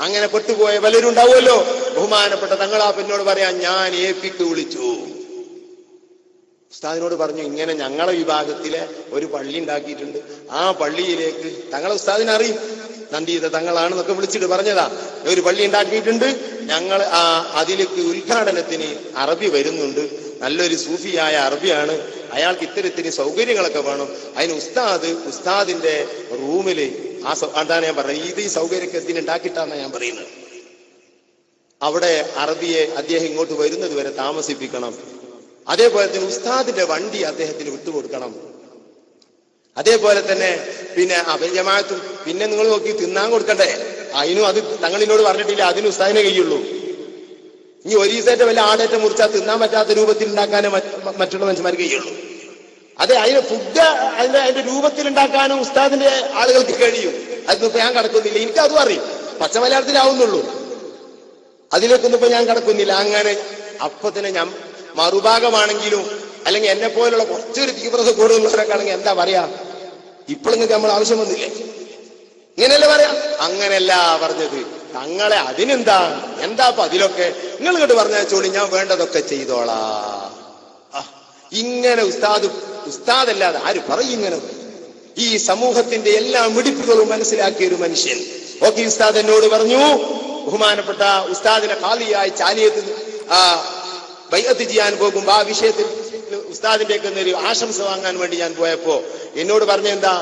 അങ്ങനെ പെട്ടുപോയ പലരും ഉണ്ടാവുമല്ലോ. ബഹുമാനപ്പെട്ട തങ്ങളാപ്പ് എന്നോട് പറയാൻ, ഞാൻ ഏപ്പിക്ക് വിളിച്ചു, ഉസ്താദിനോട് പറഞ്ഞു, ഇങ്ങനെ ഞങ്ങളെ വിഭാഗത്തിലെ ഒരു പള്ളി ഉണ്ടാക്കിയിട്ടുണ്ട്, ആ പള്ളിയിലേക്ക് തങ്ങളെ ഉസ്താദിനറിയും, നന്ദീത തങ്ങളാണെന്നൊക്കെ വിളിച്ചിട്ട് പറഞ്ഞതാ, ഒരു പള്ളി ഉണ്ടാക്കിയിട്ടുണ്ട്, ഞങ്ങൾ അതിലേക്ക് ഉദ്ഘാടനത്തിന് അറബി വരുന്നുണ്ട്, നല്ലൊരു സൂഫിയായ അറബിയാണ്, അയാൾക്ക് ഇത്തരത്തിന് സൗകര്യങ്ങളൊക്കെ വേണം, അതിന് ഉസ്താദിന്റെ റൂമില് അതാണ് ഞാൻ പറഞ്ഞത്, ഇത് ഈ സൗകര്യമൊക്കെ ഉണ്ടാക്കിയിട്ടാണ് ഞാൻ പറയുന്നത്. അവിടെ അറബിയെ അദ്ദേഹം ഇങ്ങോട്ട് വരുന്നത് വരെ താമസിപ്പിക്കണം. അതേപോലെ തന്നെ ഉസ്താദിന്റെ വണ്ടി അദ്ദേഹത്തിന് വിട്ടുകൊടുക്കണം. അതേപോലെ തന്നെ പിന്നെ ജമാഅത്തും പിന്നെ നിങ്ങൾ നോക്കി തിന്നാൻ കൊടുക്കണ്ടേ, അതിനും അത് തങ്ങളിനോട് പറഞ്ഞിട്ടില്ല, അതിന് ഉസ്താദിനെ കഴിയുള്ളൂ. ഇനി ഒരു ദിവസത്തെ വല്ല ആടേറ്റം മുറിച്ചാൽ തിന്നാൻ പറ്റാത്ത രൂപത്തിൽ ഉണ്ടാക്കാനേ മറ്റുള്ള മനുഷ്യന്മാർക്ക് കഴിയുള്ളൂ. അതെ, അതിന് ഫുഡ് അതിന്റെ രൂപത്തിൽ ഉണ്ടാക്കാനും ഉസ്താദിന്റെ ആളുകൾക്ക് കഴിയും. അതിനിപ്പോ ഞാൻ കടക്കുന്നില്ല, എനിക്കതും അറിയും, പച്ച മലയാളത്തിലാവുന്നുള്ളൂ, അതിലേക്കൊന്നും ഇപ്പൊ ഞാൻ കടക്കുന്നില്ല. അങ്ങനെ അപ്പൊ തന്നെ ഞാൻ മറുഭാഗമാണെങ്കിലും അല്ലെങ്കിൽ എന്നെ പോലുള്ള കുറച്ചൊരു തീവ്രത കൂടുതലുള്ളവരൊക്കെ ആണെങ്കിൽ എന്താ പറയാ, ഇപ്പോഴെങ്കിൽ നമ്മൾ ആവശ്യം വന്നില്ലേ, ഇങ്ങനെയല്ലേ പറയാ? അങ്ങനെയല്ല പറഞ്ഞത്. തങ്ങളെ അതിനെന്താ അപ്പൊ അതിലൊക്കെ നിങ്ങൾ ഇങ്ങോട്ട് പറഞ്ഞോളി, ഞാൻ വേണ്ടതൊക്കെ ചെയ്തോളാ. ഇങ്ങനെ ഉസ്താദല്ലാതെ ആര് പറയും ഇങ്ങനെ? ഈ സമൂഹത്തിന്റെ എല്ലാ മിടിപ്പുകളും മനസ്സിലാക്കിയ ഒരു മനുഷ്യൻ. ഓക്കെ, ഉസ്താദ് എന്നോട് പറഞ്ഞു, ബഹുമാനപ്പെട്ട ഉസ്താദിനെ ഖാലിയായി ചാലിയത്ത് ബൈഅത്ത് ചെയ്യാൻ പോകുമ്പോ ആ വിഷയത്തിൽ ഉസ്താദിന്റെ ഒരു ആശംസ വാങ്ങാൻ വേണ്ടി ഞാൻ പോയപ്പോ എന്നോട് പറഞ്ഞെന്താ,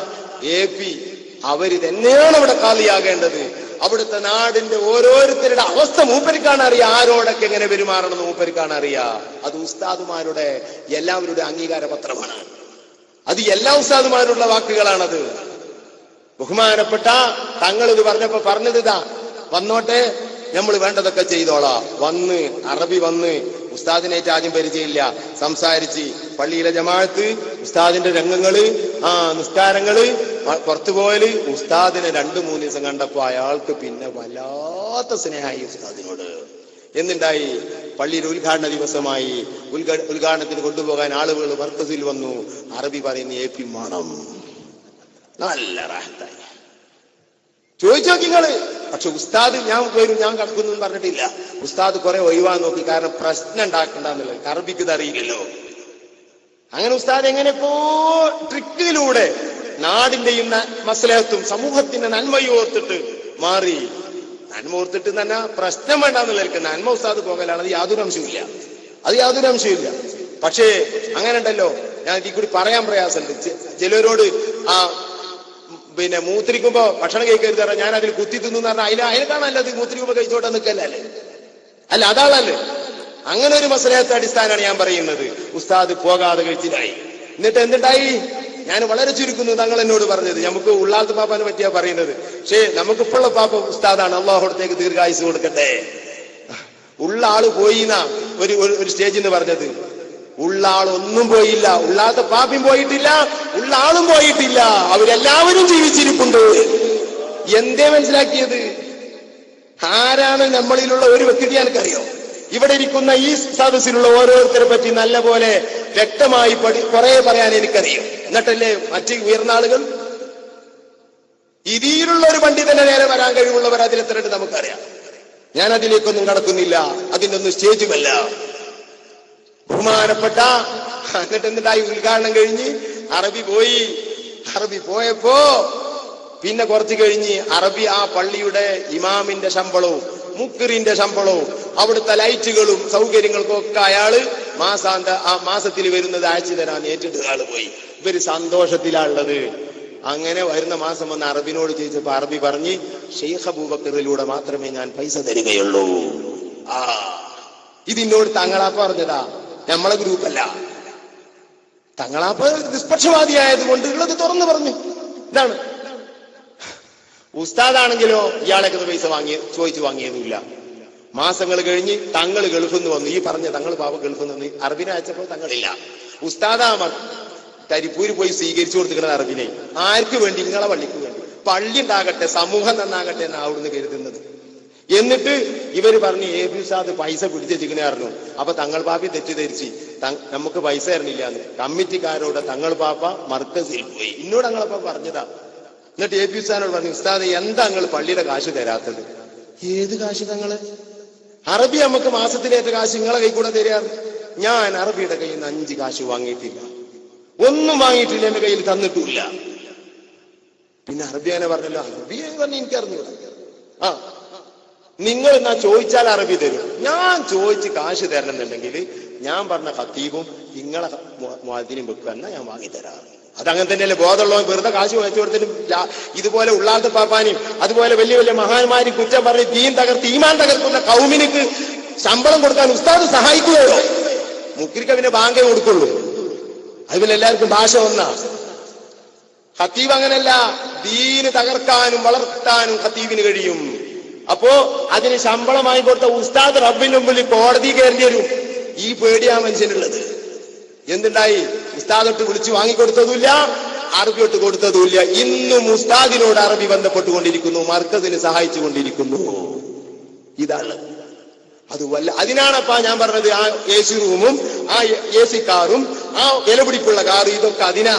അവര് തന്നെയാണ് അവിടെ ഖാലിയാകേണ്ടത്, അവിടുത്തെ നാടിന്റെ ഓരോരുത്തരുടെ അവസ്ഥ മൂപ്പരിക്കാണ് അറിയാം, ആരോടൊക്കെ എങ്ങനെ പെരുമാറണമെന്ന് മൂപ്പരിക്കാണ് അറിയാം. അത് ഉസ്താദുമാരുടെ എല്ലാവരുടെ അംഗീകാര പത്രമാണ്, അത് എല്ലാ ഉസ്താദുമാരുടെ വാക്കുകളാണത്. ബഹുമാനപ്പെട്ട തങ്ങൾ ഇത് പറഞ്ഞത് വന്നോട്ടെ, നമ്മൾ വേണ്ടതൊക്കെ ചെയ്തോളാം. അറബി വന്ന് ഉസ്താദിനേറ്റ് ആദ്യം പരിചയമില്ല, സംസാരിച്ച് പള്ളിയിലെ ജമാഅത്ത്, ഉസ്താദിന്റെ രംഗങ്ങള്, നിസ്കാരങ്ങള്, പുറത്തുപോയല്. ഉസ്താദിനെ 2-3 ദിവസം കണ്ടപ്പോ അയാൾക്ക് പിന്നെ വല്ലാത്ത സ്നേഹമായി ഉസ്താദിനോട്. എന്നുണ്ടായി, പള്ളിയുടെ ഉദ്ഘാടന ദിവസമായി, ഉദ്ഘാടനത്തിന് കൊണ്ടുപോകാൻ ആളുകൾ മർക്കസിൽ വന്നു. അറബി പറയുന്ന ഏപ്പി വേണം, നല്ല റാഹത്തായി. ചോദിച്ചു നോക്കി നിങ്ങള്. പക്ഷെ ഉസ്താദ് ഞാൻ വരും ഞാൻ കടക്കുന്നു പറഞ്ഞിട്ടില്ല. ഉസ്താദ് കുറെ ഒഴിവാൻ നോക്കി, കാരണം പ്രശ്നം ഉണ്ടാക്കണ്ടെന്നുള്ളത് അറബിക്ക് ഇത് അറിയില്ലല്ലോ. അങ്ങനെ ഉസ്താദ് എങ്ങനെപ്പോ ട്രിക്കിലൂടെ നാടിന്റെയും മസ്ലഹത്തും സമൂഹത്തിന്റെ നന്മയും ഓർത്തിട്ട് മാറി. നന്മ ഓർത്തിട്ട് തന്നെ പ്രശ്നം വേണ്ടെന്നുള്ളവർക്ക് നന്മ ഉസ്താദ് പോകലാണ്, അത് യാതൊരു അംശമില്ല. പക്ഷേ അങ്ങനെ ഉണ്ടല്ലോ, ഞാൻ ഇതിൽ കൂടി പറയാൻ പ്രയാസമുണ്ട്. ചിലരോട് പിന്നെ മൂത്രിക്കുമ്പോ ഭക്ഷണം കഴിക്കരുത് പറഞ്ഞാൽ ഞാൻ അതിൽ കുത്തി തിന്നു പറഞ്ഞാൽ അതിനെക്കാണ് നല്ലത് മൂത്രിക്കുമ്പോ കഴിച്ചോട്ടെ നിൽക്കല്ലേ? അല്ല, അതാണല്ലേ. അങ്ങനെ ഒരു മസ്ലഹത്ത് അടിസ്ഥാനമാണ് ഞാൻ പറയുന്നത്. ഉസ്താദ് പോകാതെ കഴിച്ചിട്ടായി. എന്നിട്ട് എന്തുണ്ടായി? ഞാൻ വളരെ ചുരുക്കുന്നു തങ്ങൾ എന്നോട് പറഞ്ഞത്. നമുക്ക് ഉള്ളാളത്ത് പാപ്പാനെ പറ്റിയാ പറയുന്നത്. പക്ഷേ നമുക്കിപ്പോഴുള്ള പാപ്പ ഉസ്താദാണ്, അള്ളാഹുടത്തേക്ക് ദീർഘായുസ് കൊടുക്കട്ടെ. ഉള്ള ആള് പോയിന്നാ ഒരു സ്റ്റേജിൽ നിന്ന് പറഞ്ഞത്. ഉള്ള ആളൊന്നും പോയില്ല, ഉള്ളാത്ത പാപ്പിയും പോയിട്ടില്ല, ഉള്ള ആളും പോയിട്ടില്ല, അവരെല്ലാവരും ജീവിച്ചിരിപ്പുണ്ട്. എന്തേ മനസ്സിലാക്കിയത്? ആരാണ് നമ്മളിലുള്ള ഒരു വ്യക്തി എനിക്കറിയോ? ഇവിടെ ഇരിക്കുന്ന ഈ സദസ്സിലുള്ള ഓരോരുത്തരെ പറ്റി നല്ല പോലെ വ്യക്തമായി കുറെ പറയാൻ എനിക്കറിയും. എന്നിട്ടല്ലേ മറ്റ് ഉയർന്ന ആളുകൾ? ഇതിലുള്ള ഒരു പണ്ഡിതന്റെ നേരെ വരാൻ കഴിവുള്ളവർ അതിലെത്രയുണ്ട് നമുക്കറിയാം. ഞാൻ അതിലേക്കൊന്നും കടക്കുന്നില്ല, അതിന്റെ ഒന്നും സ്റ്റേജുമല്ല. ബഹുമാനപ്പെട്ട എന്നിട്ടായി ഉദ്ഘാടനം കഴിഞ്ഞ് അറബി പോയി. അറബി പോയപ്പോ പിന്നെ കുറച്ച് കഴിഞ്ഞ് അറബി ആ പള്ളിയുടെ ഇമാമിന്റെ ശമ്പളവും മുക്കിറിന്റെ ശമ്പളവും അവിടുത്തെ ലൈറ്റുകളും സൗകര്യങ്ങൾക്കും ഒക്കെ അയാള് മാസത്തിൽ വരുന്നത് അയച്ചു തരാൻ ഏറ്റിട്ട് ആള് പോയി. ഇവര് സന്തോഷത്തിലാണുള്ളത്. അങ്ങനെ വരുന്ന മാസം വന്ന് അറബിനോട് ചോദിച്ചപ്പോ അറബി പറഞ്ഞ് ഷെയ്ഖ് അബൂബക്കറിലൂടെ മാത്രമേ ഞാൻ പൈസ തരികയുള്ളൂ. ഇതിനോട് തങ്ങളാപ്പ പറഞ്ഞതാ, നമ്മളെ ഗ്രൂപ്പല്ല. തങ്ങളാപ്പ നിഷ്പക്ഷവാദിയായതുകൊണ്ട് ഉള്ളത് തുറന്നു പറഞ്ഞു. ഇതാണ്. ഉസ്താദാണെങ്കിലോ ഇയാളൊക്കെ പൈസ ചോദിച്ചു വാങ്ങിയതുമില്ല. മാസങ്ങൾ കഴിഞ്ഞ് തങ്ങൾ ഗൾഫിൽ നിന്ന് വന്നു. ഈ പറഞ്ഞ തങ്ങൾ പാപ ഗൾഫിൽ നിന്ന് അറബിനെ അയച്ചപ്പോൾ തങ്ങളില്ല. ഉസ്താദാമർ കരിപ്പൂര് പോയി സ്വീകരിച്ചു കൊടുത്തിരിക്കുന്നത് അറബിനെ. ആർക്ക് വേണ്ടി? നിങ്ങളെ പള്ളിക്ക് വേണ്ടി. പള്ളി ഉണ്ടാകട്ടെ, സമൂഹം നന്നാകട്ടെ എന്നാ അവിടുന്ന് കരുതുന്നത്. എന്നിട്ട് ഇവര് പറഞ്ഞു എ.പി. ഉസ്താദ് പൈസ പിടിച്ചിരിക്കണായിരുന്നു. അപ്പൊ തങ്ങൾ പാപ്പി തെറ്റിദ്ധരിച്ച് നമുക്ക് പൈസ തരണില്ല എന്ന് കമ്മിറ്റിക്കാരോട് തങ്ങൾ പാപ്പ മർക്കസിൽ പോയി. ഇന്നോട് തങ്ങളപ്പ പറഞ്ഞതാ. എന്നിട്ട് എ.പി. ഉസ്താദിനോട് പറഞ്ഞു, ഉസ്താദ് എന്താ നിങ്ങൾ പള്ളിയുടെ കാശ് തരാത്തത്? ഏത് കാശ്? തങ്ങള് അറബി നമുക്ക് മാസത്തിലേറ്റ കാശ് നിങ്ങളെ കൈ കൂടെ തരാറ്. ഞാൻ അറബിയുടെ കയ്യിൽ നിന്ന് 5 കാശ് വാങ്ങിയിട്ടില്ല, ഒന്നും വാങ്ങിയിട്ടില്ല, എന്റെ കയ്യിൽ തന്നിട്ടില്ല. പിന്നെ അറബിയാനെ പറഞ്ഞല്ലോ. അറബിയെ പറഞ്ഞ് എനിക്കറിഞ്ഞൂടാ. നിങ്ങൾ എന്നാ ചോദിച്ചാൽ അറബി തരും. ഞാൻ ചോദിച്ച് കാശ് തരണമെന്നുണ്ടെങ്കിൽ ഞാൻ പറഞ്ഞ ഖത്തീബും നിങ്ങളെ മുഅദ്ദിനും വെക്കുക എന്നാ ഞാൻ വാങ്ങിത്തരാറ്. അതങ്ങനെ തന്നെയല്ലേ ബോധമുള്ളവൻ വെറുതെ കാശ് വെച്ചു കൊടുത്തിട്ടും ഇതുപോലെ ഉള്ളാത്ത പാപ്പാനും അതുപോലെ വലിയ വലിയ മഹാന്മാരും കുറ്റം പറഞ്ഞ് ദീൻ തകർത്ത് ഈമാൻ തകർക്കുന്ന കൗമിനിക്ക് ശമ്പളം കൊടുക്കാൻ ഉസ്താദ് സഹായിക്കുകയോ? മുക്രിക്ക് പിന്നെ ബാങ്കേ കൊടുക്കുള്ളൂ. അതുപോലെ എല്ലാവർക്കും ഭാഷ ഒന്നാ. ഖത്തീബ് അങ്ങനല്ല. ദീന് തകർക്കാനും വളർത്താനും ഖത്തീബിന് കഴിയും. അപ്പോ അതിന് ശമ്പളമായി കൊടുത്ത ഉസ്താദ് റബ്ബിന് മുമ്പിൽ കോടതി കയറി വരും. ഈ പേടിയാ മനുഷ്യനുള്ളത്. എന്തുണ്ടായി? ഉസ്താദൊട്ട് വിളിച്ചു വാങ്ങിക്കൊടുത്തതുമില്ല, അറബി ഒട്ട് കൊടുത്തതുമില്ല. ഇന്നും ഉസ്താദിനോട് അറബി ബന്ധപ്പെട്ടുകൊണ്ടിരിക്കുന്നു, മർക്കസിന് സഹായിച്ചു കൊണ്ടിരിക്കുന്നു. ഇതാണ് അതുവല്ല. അതിനാണപ്പാ ഞാൻ പറഞ്ഞത് ആ AC റൂമും ആ AC കാറും ആ വിലപിടിപ്പുള്ള കാറും ഇതൊക്കെ അതിനാ.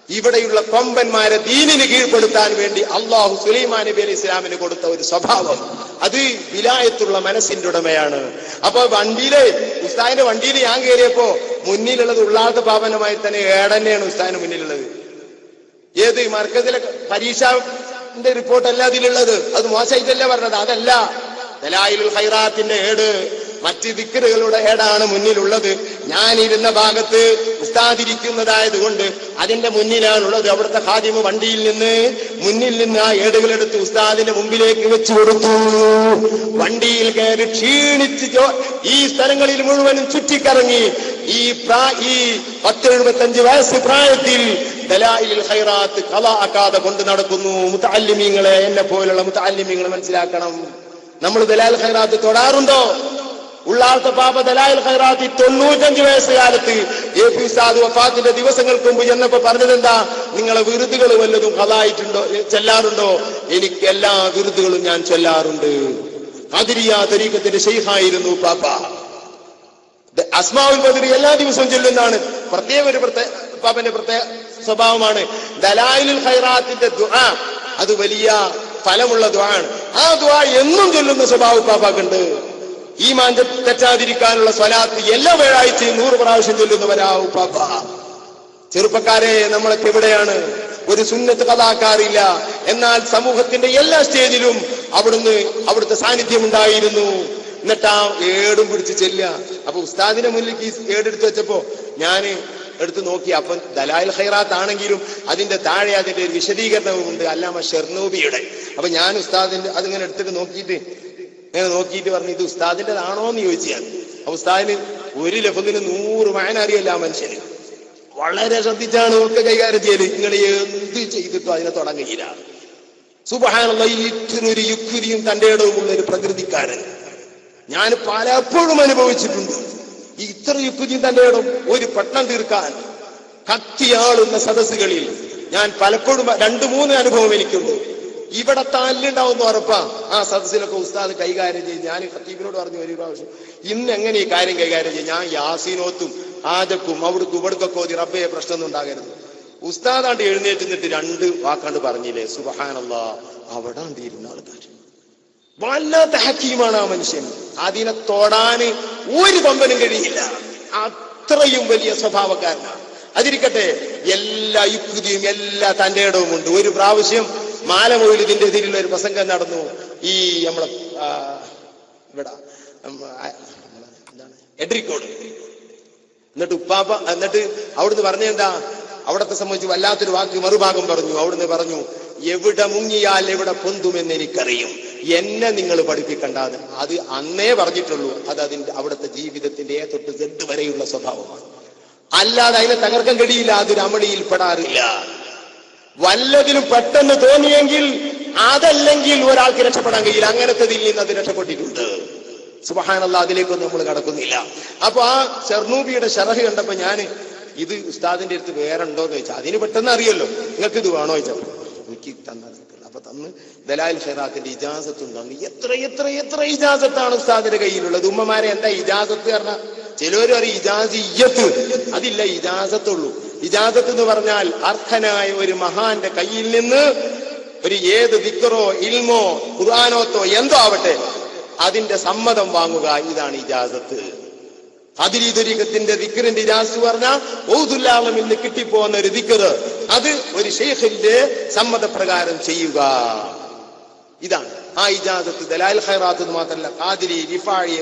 ഇവിടെയുള്ള കൊമ്പന്മാരെ ദീനിന് കീഴ്പ്പെടുത്താൻ വേണ്ടി അള്ളാഹു സുലൈമാൻ നബി അലൈഹി ഇസ്ലാമിന് കൊടുത്ത ഒരു സ്വഭാവം, അത് വിലായത്തുള്ള മനസ്സിന്റെ ഉടമയാണ്. അപ്പൊ വണ്ടിയില് ഉസ്താദിന്റെ വണ്ടിയിൽ ഞാൻ കയറിയപ്പോ മുന്നിലുള്ളത് ഉള്ളാത്ത പാപനമായി തന്നെ ഏടന്നെയാണ് ഉസ്താദിന് മുന്നിലുള്ളത്. ഏത് മർക്കസിലെ പരീക്ഷന്റെ റിപ്പോർട്ടല്ല അതിലുള്ളത്. അത് മോശമായിട്ടല്ല പറഞ്ഞത്, അതല്ല. ദലായിലുൽ ഖൈറാത്തിന്റെ ഏട്, മറ്റ് ദിക്റുകളുടെ ഏടാണ് മുന്നിലുള്ളത്. ഞാനിരുന്ന ഭാഗത്ത് ഉസ്താദിരിക്കുന്നതായത് കൊണ്ട് അതിന്റെ മുന്നിലാണുള്ളത്. അവിടുത്തെ ഖാദിമ് വണ്ടിയിൽ നിന്ന് മുന്നിൽ നിന്ന് ആ ഏടുകളെടുത്ത് ഉസ്താദിന്റെ മുമ്പിലേക്ക് വെച്ചു കൊടുത്തു. വണ്ടിയിൽ കയറി ക്ഷീണിച്ച് ഈ സ്ഥലങ്ങളിൽ മുഴുവനും ചുറ്റിക്കറങ്ങി. ഈ 10-75 വയസ്സ് പ്രായത്തിൽ ദലായിലുൽ ഖൈറാത്ത് ഖളാ ആക്കാതെ കൊണ്ട് നടക്കുന്നു. മുതഅല്ലിമീങ്ങളെ, എന്നെ പോലുള്ള മുതഅല്ലിമീങ്ങൾ മനസ്സിലാക്കണം. നമ്മൾ ദലായിലുൽ ഖൈറാത്ത് തൊടാറുണ്ടോ? ഉള്ളാത്ത പാപ ദലായിലുൽ ഖൈറാത്ത് 95 വയസ്സുകാലത്ത് A.P. ഉസ്താദ് വഫാത്തിന്റെ ദിവസങ്ങൾക്ക് മുമ്പ് ചെന്നപ്പോ പറഞ്ഞതെന്താ? നിങ്ങളെ വിറുതുകൾ വല്ലതും ഖളായിട്ടുണ്ടോ, ചെല്ലാറുണ്ടോ? എനിക്ക് എല്ലാ വിറുതുകളും ഞാൻ ചെല്ലാറുണ്ട്. ഖാദിരിയ തരീഖത്തിന്റെ ശൈഖായിരുന്നു പാപ്പ. അസ്മാഉൽ ബദരി എല്ലാ ദിവസവും ചൊല്ലുന്നതാണ്. പാപ്പന്റെ പ്രത്യേക സ്വഭാവമാണ്. ദലായിലുൽ ഖൈറാത്തിന്റെ ദുആ അത് വലിയ ഫലമുള്ള ദുആണ്. ആ ദുആ എന്നും ചൊല്ലുന്ന സ്വഭാവം പാപ്പാക്കുണ്ട്. ഈമാൻ തെറ്റാതിരിക്കാനുള്ള സ്വലാത്ത് എല്ലാ വ്യാഴാഴ്ചയും 100 പ്രാവശ്യം ചൊല്ലുന്നവരാവും പാപ്പ. ചെറുപ്പക്കാരെ, നമ്മളൊക്കെ എവിടെയാണ്? ഒരു സുന്നത്ത് ഖളാക്കാറില്ല. എന്നാൽ സമൂഹത്തിന്റെ എല്ലാ സ്റ്റേജിലും അവിടുത്തെ സാന്നിധ്യം ഉണ്ടായിരുന്നു. എന്നിട്ടാ ഏടും പിടിച്ച് ചെല്ലുക. അപ്പൊ ഉസ്താദിന്റെ മുന്നിലേക്ക് ഈ ഏടെടുത്ത് വെച്ചപ്പോ ഞാൻ എടുത്ത് നോക്കി. അപ്പൊ ദലായിലുൽ ഖൈറാത്ത് ആണെങ്കിലും അതിന്റെ താഴെ അതിന്റെ ഒരു വിശദീകരണവും ഉണ്ട്, അല്ലാമ ഷെർനൂബിയുടെ. അപ്പൊ ഞാൻ ഉസ്താദിന്റെ അതിങ്ങനെ എടുത്തിട്ട് നോക്കിയിട്ട് പറഞ്ഞു, ഇത് ഉസ്താദിന്റെതാണോ എന്ന് ചോദിച്ചാൽ ഉസ്താദിന് ഒരു ലഫ്ദിന് 100 മഅന അറിയില്ല. ആ മനുഷ്യന് വളരെ ശ്രദ്ധിച്ചാണ് ഒക്കെ കൈകാര്യം ചെയ്യല്. നിങ്ങൾ എന്ത് ചെയ്തിട്ടോ അതിനെ തുടങ്ങിയില്ല. സുബ്ഹാനല്ലാഹ്, ഇത്രയൊരു യുക്തിയും തന്റെ ഇടവുമുള്ള ഒരു പ്രകൃതിക്കാരൻ ഞാൻ പലപ്പോഴും അനുഭവിച്ചിട്ടുണ്ട്. ഇത്ര യുക്തിയും തന്റെ ഇടം ഒരു പട്ടണം തീർക്കാൻ കത്തിയാളുന്ന സദസ്സുകളിൽ ഞാൻ പലപ്പോഴും 2-3 അനുഭവം എനിക്കുണ്ട്. ഇവിടെ തല്ലുണ്ടാവുന്ന ഉറപ്പാ. ആ സദസ്സിലൊക്കെ ഉസ്താദ് കൈകാര്യം ചെയ്യും. ഞാൻ ഖത്തീബിനോട് പറഞ്ഞു ഒരു പ്രാവശ്യം, ഇന്ന് എങ്ങനെ ഈ കാര്യം കൈകാര്യം ചെയ്യും? ഞാൻ യാസീനോത്തും ആജക്കും അവിടേക്കും ഇവിടക്കൊക്കെ ഓതി, റബ്ബേ പ്രശ്നമൊന്നും ഉണ്ടാകരുത്. ഉസ്താദാണ്ട് എഴുന്നേറ്റ് നിന്നിട്ട് 2 വാക്കാണ്ട് പറഞ്ഞില്ലേ, സുബ്ഹാനല്ലാഹ്. അവിടെ ഇരുന്ന ആൾക്കാർ വല്ലാത്ത ഹക്കീമാണ് ആ മനുഷ്യൻ. അതിനെ തൊടാന് ഒരു കൊമ്പനും കഴിയില്ല. അത്രയും വലിയ സ്വഭാവക്കാരനാണ്. അതിരിക്കട്ടെ, എല്ലാ യുക്തിയും എല്ലാ തന്റെ ഇടവും ഉണ്ട്. ഒരു പ്രാവശ്യം മാലമൗലിദിന്റെ എതിരുള്ള ഒരു പ്രസംഗം നടന്നു. ഈ നമ്മളെ ഇവിടെ എന്താണ് എഡ്രിക്കോട്. എന്നിട്ട് അവിടുന്ന് പറഞ്ഞെന്താ, അവിടത്തെ സംബന്ധിച്ച് വല്ലാത്തൊരു വാക്ക് മറുഭാഗം പറഞ്ഞു. അവിടുന്ന് പറഞ്ഞു, എവിടെ മുങ്ങിയാൽ എവിടെ പൊന്തുമെന്ന് എനിക്കറിയും, എന്നെ നിങ്ങൾ പഠിപ്പിക്കണ്ടാന്ന്. അത് അന്നേ പറഞ്ഞിട്ടുള്ളൂ. അത് അവിടുത്തെ ജീവിതത്തിന്റെ A തൊട്ട് Z വരെയുള്ള സ്വഭാവമാണ്. അല്ലാതെ അതിനെ തകർക്കാൻ കഴിയില്ല. അതൊരു അമളിയിൽ പെടാറില്ല. വല്ലതിലും പെട്ടെന്ന് തോന്നിയെങ്കിൽ അതല്ലെങ്കിൽ ഒരാൾക്ക് രക്ഷപ്പെടാൻ കഴിയില്ല. അങ്ങനത്തതിൽ നിന്ന് അത് രക്ഷപ്പെട്ടിട്ടുണ്ട്. സുബ്ഹാനല്ലാഹ്, അതിലേക്കൊന്നും നമ്മൾ കടക്കുന്നില്ല. അപ്പൊ ആ ചെർനൂബിയുടെ ശറഹ് കണ്ടപ്പോ ഞാൻ ഇത് ഉസ്താദിന്റെ അടുത്ത് വേറെ ഉണ്ടോന്ന് ചോദിച്ചാൽ, അതിന് പെട്ടെന്ന് അറിയല്ലോ, നിങ്ങൾക്ക് ഇത് വേണോ ചോദിച്ചപ്പോ എനിക്ക് തന്ന. അപ്പൊ തന്ന് ദലായിൽ ഖൈറാത്തിന്റെ ഇജാസത്തും തന്നു. എത്ര എത്ര എത്ര ഇജാസത്താണ് ഉസ്താദിന്റെ കയ്യിലുള്ളത്. ഉമ്മമാരെ, എന്താ ഇജാസത്ത് പറഞ്ഞാൽ? ചിലവരും അറിയും ഇജാസിയ്യത്ത്, അതില്ല, ഇജാസത്തുള്ളൂ. ഇജാസത്ത് എന്ന് പറഞ്ഞാൽ അർഹനായ ഒരു മഹാന്റെ കയ്യിൽ നിന്ന് ഒരു ഏത് ദിക്റോ ഇൽമോ ഖുർആനോത്തോ എന്തോ ആവട്ടെ അതിന്റെ സമ്മതം വാങ്ങുക, ഇതാണ് ഇജാസത്ത്. ഖാദിരി ത്വരീഖത്തിന്റെ ദിക്റിന്റെ ഇജാസത്ത് പറഞ്ഞാൽ ഔദുല്ലാഹ് നിന്ന് കിട്ടിപ്പോകുന്ന ഒരു ദിക്ർ, അത് ഒരു ശൈഖിന്റെ സമ്മതപ്രകാരം ചെയ്യുക. ഇതാണ് ആ ഇജാസത്ത്. ദലായിൽ ഖൈറാത്ത് എന്ന് മാത്രമല്ല, ഖാദിരി, റിഫായി,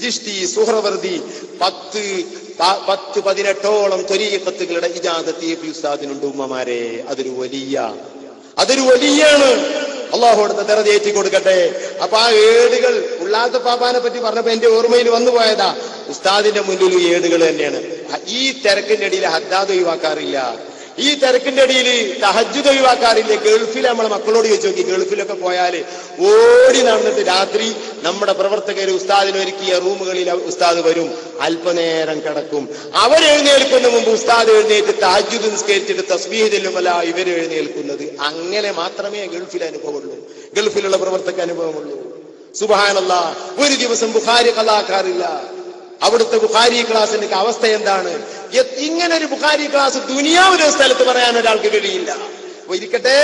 ജിഷ്തി, സുഹ്റവർദി 10-18ഓളം ത്വരീഖത്തുകളുടെ ഇജാസത്ത് ഉസ്താദിനുണ്ട്. ഉമ്മമാരെ, അതൊരു വലിയാണ്. അള്ളാഹു അടുത്ത ദറജയേറ്റി കൊടുക്കട്ടെ. അപ്പൊ ആ ഏടുകൾ ഉള്ളാത്ത പാപ്പാനെ പറ്റി പറഞ്ഞപ്പോ എന്റെ ഓർമ്മയിൽ വന്നു പോയതാ, ഉസ്താദിന്റെ മുന്നിൽ ഏടുകൾ തന്നെയാണ്. ഈ തിരക്കിന്റെ ഇടയിൽ ഹദ്ദാദ് ഒഴിവാക്കാറില്ല. ഈ തിരക്കിന്റെ ഇടയിൽ തഹജ്ജുദ് ഒഴിവാക്കാറില്ല. ഗൾഫിൽ നമ്മളെ മക്കളോട് ചോദിച്ചു നോക്കി, ഗൾഫിലൊക്കെ പോയാല് ഓടി നടന്നിട്ട് രാത്രി നമ്മുടെ പ്രവർത്തകർ ഉസ്താദിന് ഒരുക്കിയ റൂമുകളിൽ ഉസ്താദ് വരും, അല്പനേരം കിടക്കും. അവരെഴുന്നേൽക്കുന്ന മുമ്പ് ഉസ്താദ് എഴുന്നേറ്റ് തഹജ്ജുദ് നിസ്കരിച്ചിട്ട് തസ്ബീഹ് ചൊല്ലുമല്ല ഇവരെഴുന്നേൽക്കുന്നത്. അങ്ങനെ മാത്രമേ ഗൾഫിൽ അനുഭവമുള്ളൂ, ഗൾഫിലുള്ള പ്രവർത്തക അനുഭവമുള്ളൂ. സുബ്ഹാനല്ലാഹ്, ഒരു ദിവസം ബുഖാരി ഖലാക്കാറില്ല. അവിടുത്തെ ബുഖാരി ക്ലാസിന്റെ അവസ്ഥ എന്താണ്? ഇങ്ങനെ ഒരു ബുഖാരി ക്ലാസ് ദുനിയാവിലെ സ്ഥലത്ത് പറയാൻ ഒരാൾക്ക് കഴിയില്ല. ഇരിക്കട്ടെ,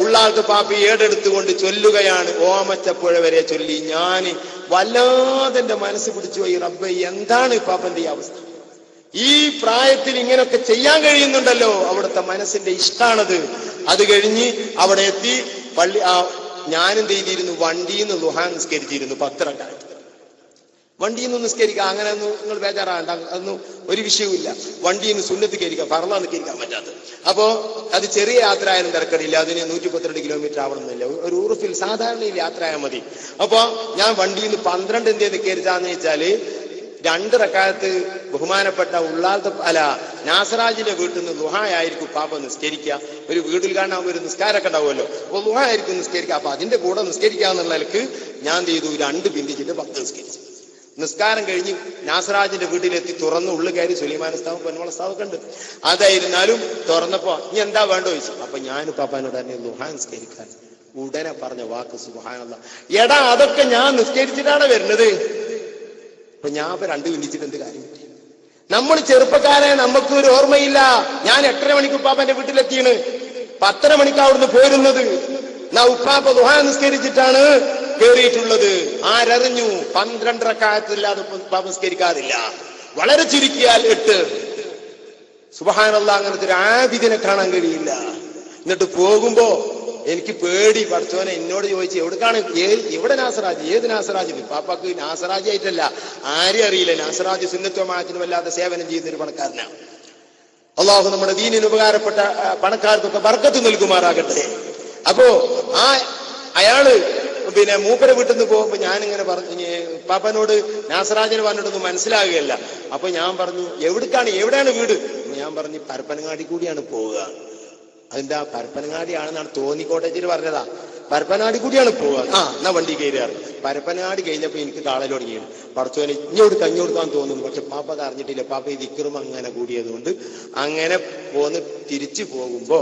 ഉള്ളാൾക്ക് പാപ്പി ഏടെടുത്തുകൊണ്ട് ചൊല്ലുകയാണ്, ഓമച്ചപ്പുഴ വരെ ചൊല്ലി. ഞാൻ വല്ലാതെ എന്റെ മനസ്സ് പിടിച്ചു പോയി, റബ്ബേ എന്താണ് പാപ്പന്റെ ഈ അവസ്ഥ? ഈ പ്രായത്തിൽ ഇങ്ങനെയൊക്കെ ചെയ്യാൻ കഴിയുന്നുണ്ടല്ലോ. അവിടുത്തെ മനസ്സിന്റെ ഇഷ്ടാണത്. അത് കഴിഞ്ഞ് അവിടെ എത്തി പള്ളി ഞാനെന്ത് ചെയ്തിരുന്നു, വണ്ടിയിൽ നിന്ന് ളുഹാ നിസ്കരിച്ചിരുന്നു 10 റക്അത്ത്. വണ്ടിയിൽ നിന്ന് നിസ്കരിക്കുക, അങ്ങനെ ഒന്നും നിങ്ങൾ ബേജാറാകണ്ട, അതൊന്നും ഒരു വിഷയവുമില്ല. വണ്ടിയിൽ നിന്ന് സുന്നത്ത് കരിക്കുക, ഫർളാ നിസ്കരിക്കാൻ പറ്റാത്തത്. അപ്പോ അത് ചെറിയ യാത്ര ആയാലും തിരക്കടില്ല, അതിന് 132 കിലോമീറ്റർ ആവണമെന്നില്ല. ഒരു ഉറുഫിൽ സാധാരണ യാത്ര ആയാൽ മതി. അപ്പൊ ഞാൻ വണ്ടിയിൽ നിന്ന് 12 എന്ത് നിസ്കരിച്ചാന്ന് വെച്ചാല് 2 റക്അത്ത് ബഹുമാനപ്പെട്ട നാസറാജിന്റെ വീട്ടിൽ നിന്ന് ളുഹായായിരിക്കും പാപ്പ നിസ്കരിക്കുക. ഒരു വീട്ടിൽ കാണാൻ ഒരു നിസ്കാരമൊക്കെ ഉണ്ടാവുമല്ലോ, അപ്പൊ ളുഹായായിരിക്കും നിസ്കരിക്കുക. അപ്പൊ അതിന്റെ കൂടെ നിസ്കരിക്കാന്നുള്ള നിലക്ക് ഞാൻ ചെയ്തു 2 ബിന്ദിച്ചിട്ട് 10 നിസ്കരിച്ചു. നിസ്കാരം കഴിഞ്ഞ് നാസറാജിന്റെ വീട്ടിലെത്തി തുറന്ന് ഉള്ളു കയറി സുലൈമാൻ ഉസ്താദും പൊന്മള ഉസ്താദൊക്കെ ഉണ്ട്. അതായിരുന്നാലും തുറന്നപ്പോ ഇനി എന്താ വേണ്ടോ ചോദിച്ചു. അപ്പൊ ഞാൻ പാപ്പാനോട് തന്നെ ളുഹാ നിസ്കരിക്കാൻ ഉടനെ പറഞ്ഞ വാക്ക് സുബ്ഹാനല്ലാഹ്, എടാ അതൊക്കെ ഞാൻ നിസ്കരിച്ചിട്ടാണ് വരുന്നത്. അപ്പൊ ഞാൻ 2 ബിന്ദിച്ചിട്ട് എന്ത് കാര്യം? നമ്മൾ ചെറുപ്പക്കാരെ നമുക്ക് ഒരു ഓർമ്മയില്ല. ഞാൻ 8:30 മണിക്ക് ഉപ്പാപ്പന്റെ വീട്ടിലെത്തിയാണ്, 10:30 മണിക്ക് അവിടുന്ന് പോരുന്നത്. ഉപ്പാപ്പ ളുഹാ നിസ്കരിച്ചിട്ടാണ് കേറിയിട്ടുള്ളത്. ആരറിഞ്ഞു? 12 റക്അത്തില്ലാതെ നിസ്കരിക്കാറില്ല, വളരെ ചുരുക്കിയാൽ 8. സുബ്ഹാനല്ലാഹ്, അങ്ങനത്തെ ഒരു ആബിദിനെ കാണാൻ കഴിയില്ല. എന്നിട്ട് പോകുമ്പോ എനിക്ക് പേടി, പഠിച്ചോനെ എന്നോട് ചോദിച്ചു എവിടേക്കാണ്, എവിടെ നാസറാജ്, ഏത് നാസറാജ്? പാപ്പാക്ക് നാസറാജ് ആയിട്ടല്ല, ആരെയും അറിയില്ല. നാസറാജ് സുന്നത്ത് ജമാഅത്തിന് വല്ലാതെ സേവനം ചെയ്യുന്ന ഒരു പണക്കാരനാണ്. അള്ളാഹു നമ്മുടെ ദീനിന് ഉപകാരപ്പെട്ട പണക്കാർക്കൊക്കെ ബർക്കത്ത് നൽകുമാറാകട്ടെ. അപ്പോ അയാള് മൂപ്പരെ വീട്ടിൽ നിന്ന് പോകുമ്പോ ഞാനിങ്ങനെ പറഞ്ഞു, പാപ്പനോട് നാസറാജിനെ പറഞ്ഞിട്ടൊന്നും മനസ്സിലാകുകയല്ല. അപ്പൊ ഞാൻ പറഞ്ഞു, എവിടെയാണ് വീട്? ഞാൻ പറഞ്ഞു, പരപ്പനങ്ങാടി കൂടിയാണ് പോവുക. അതിന്റെ പരപ്പനങ്ങാടി ആണെന്നാണ് തോന്നി കോട്ടേജിൽ പറഞ്ഞതാ. പരപ്പനങ്ങാടി കൂടിയാണ് പോവുക. എന്നാ വണ്ടി കയറിയാറ്. പരപ്പനാട് കഴിഞ്ഞപ്പോ എനിക്ക് താളൽ തുടങ്ങിയാണ്. പടച്ചോനെ ഇഞ്ഞോടുക്കാൻ തോന്നുന്നു. പക്ഷെ പാപ്പ അത് അറിഞ്ഞിട്ടില്ല. പാപ്പ ഈ ദിക്റും അങ്ങനെ കൂടിയതുകൊണ്ട് അങ്ങനെ പോന്ന് തിരിച്ചു പോകുമ്പോ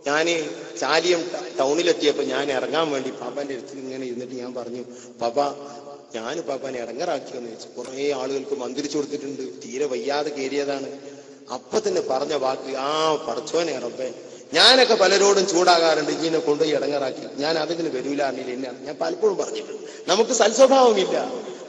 ഞാന് ചാലിയം ടൗണിലെത്തിയപ്പോ ഞാൻ ഇറങ്ങാൻ വേണ്ടി പാപ്പാന്റെ അടുത്ത് ഇങ്ങനെ ഇരുന്നിട്ട് ഞാൻ പറഞ്ഞു, പാപ്പ ഞാൻ പാപ്പാനെ ഇടങ്ങറാക്കിയെന്ന് വെച്ചു. കുറെ ആളുകൾക്ക് മന്ത്രിച്ചു കൊടുത്തിട്ടുണ്ട്, തീരെ വയ്യാതെ കയറിയതാണ്. അപ്പൊ തന്നെ പറഞ്ഞ വാക്ക്, ആ പടച്ചോനെ റബ്ബേ, ഞാനൊക്കെ പലരോടും ചൂടാകാറുണ്ട്, ഇങ്ങനെ കൊണ്ടുപോയി ഇടങ്ങറാക്കി, ഞാൻ അതിന് വരൂലാന്നില്ല. എന്നാണ് ഞാൻ പലപ്പോഴും പറഞ്ഞിട്ടുണ്ട്. നമുക്ക് സൽസ്വഭാവമില്ല,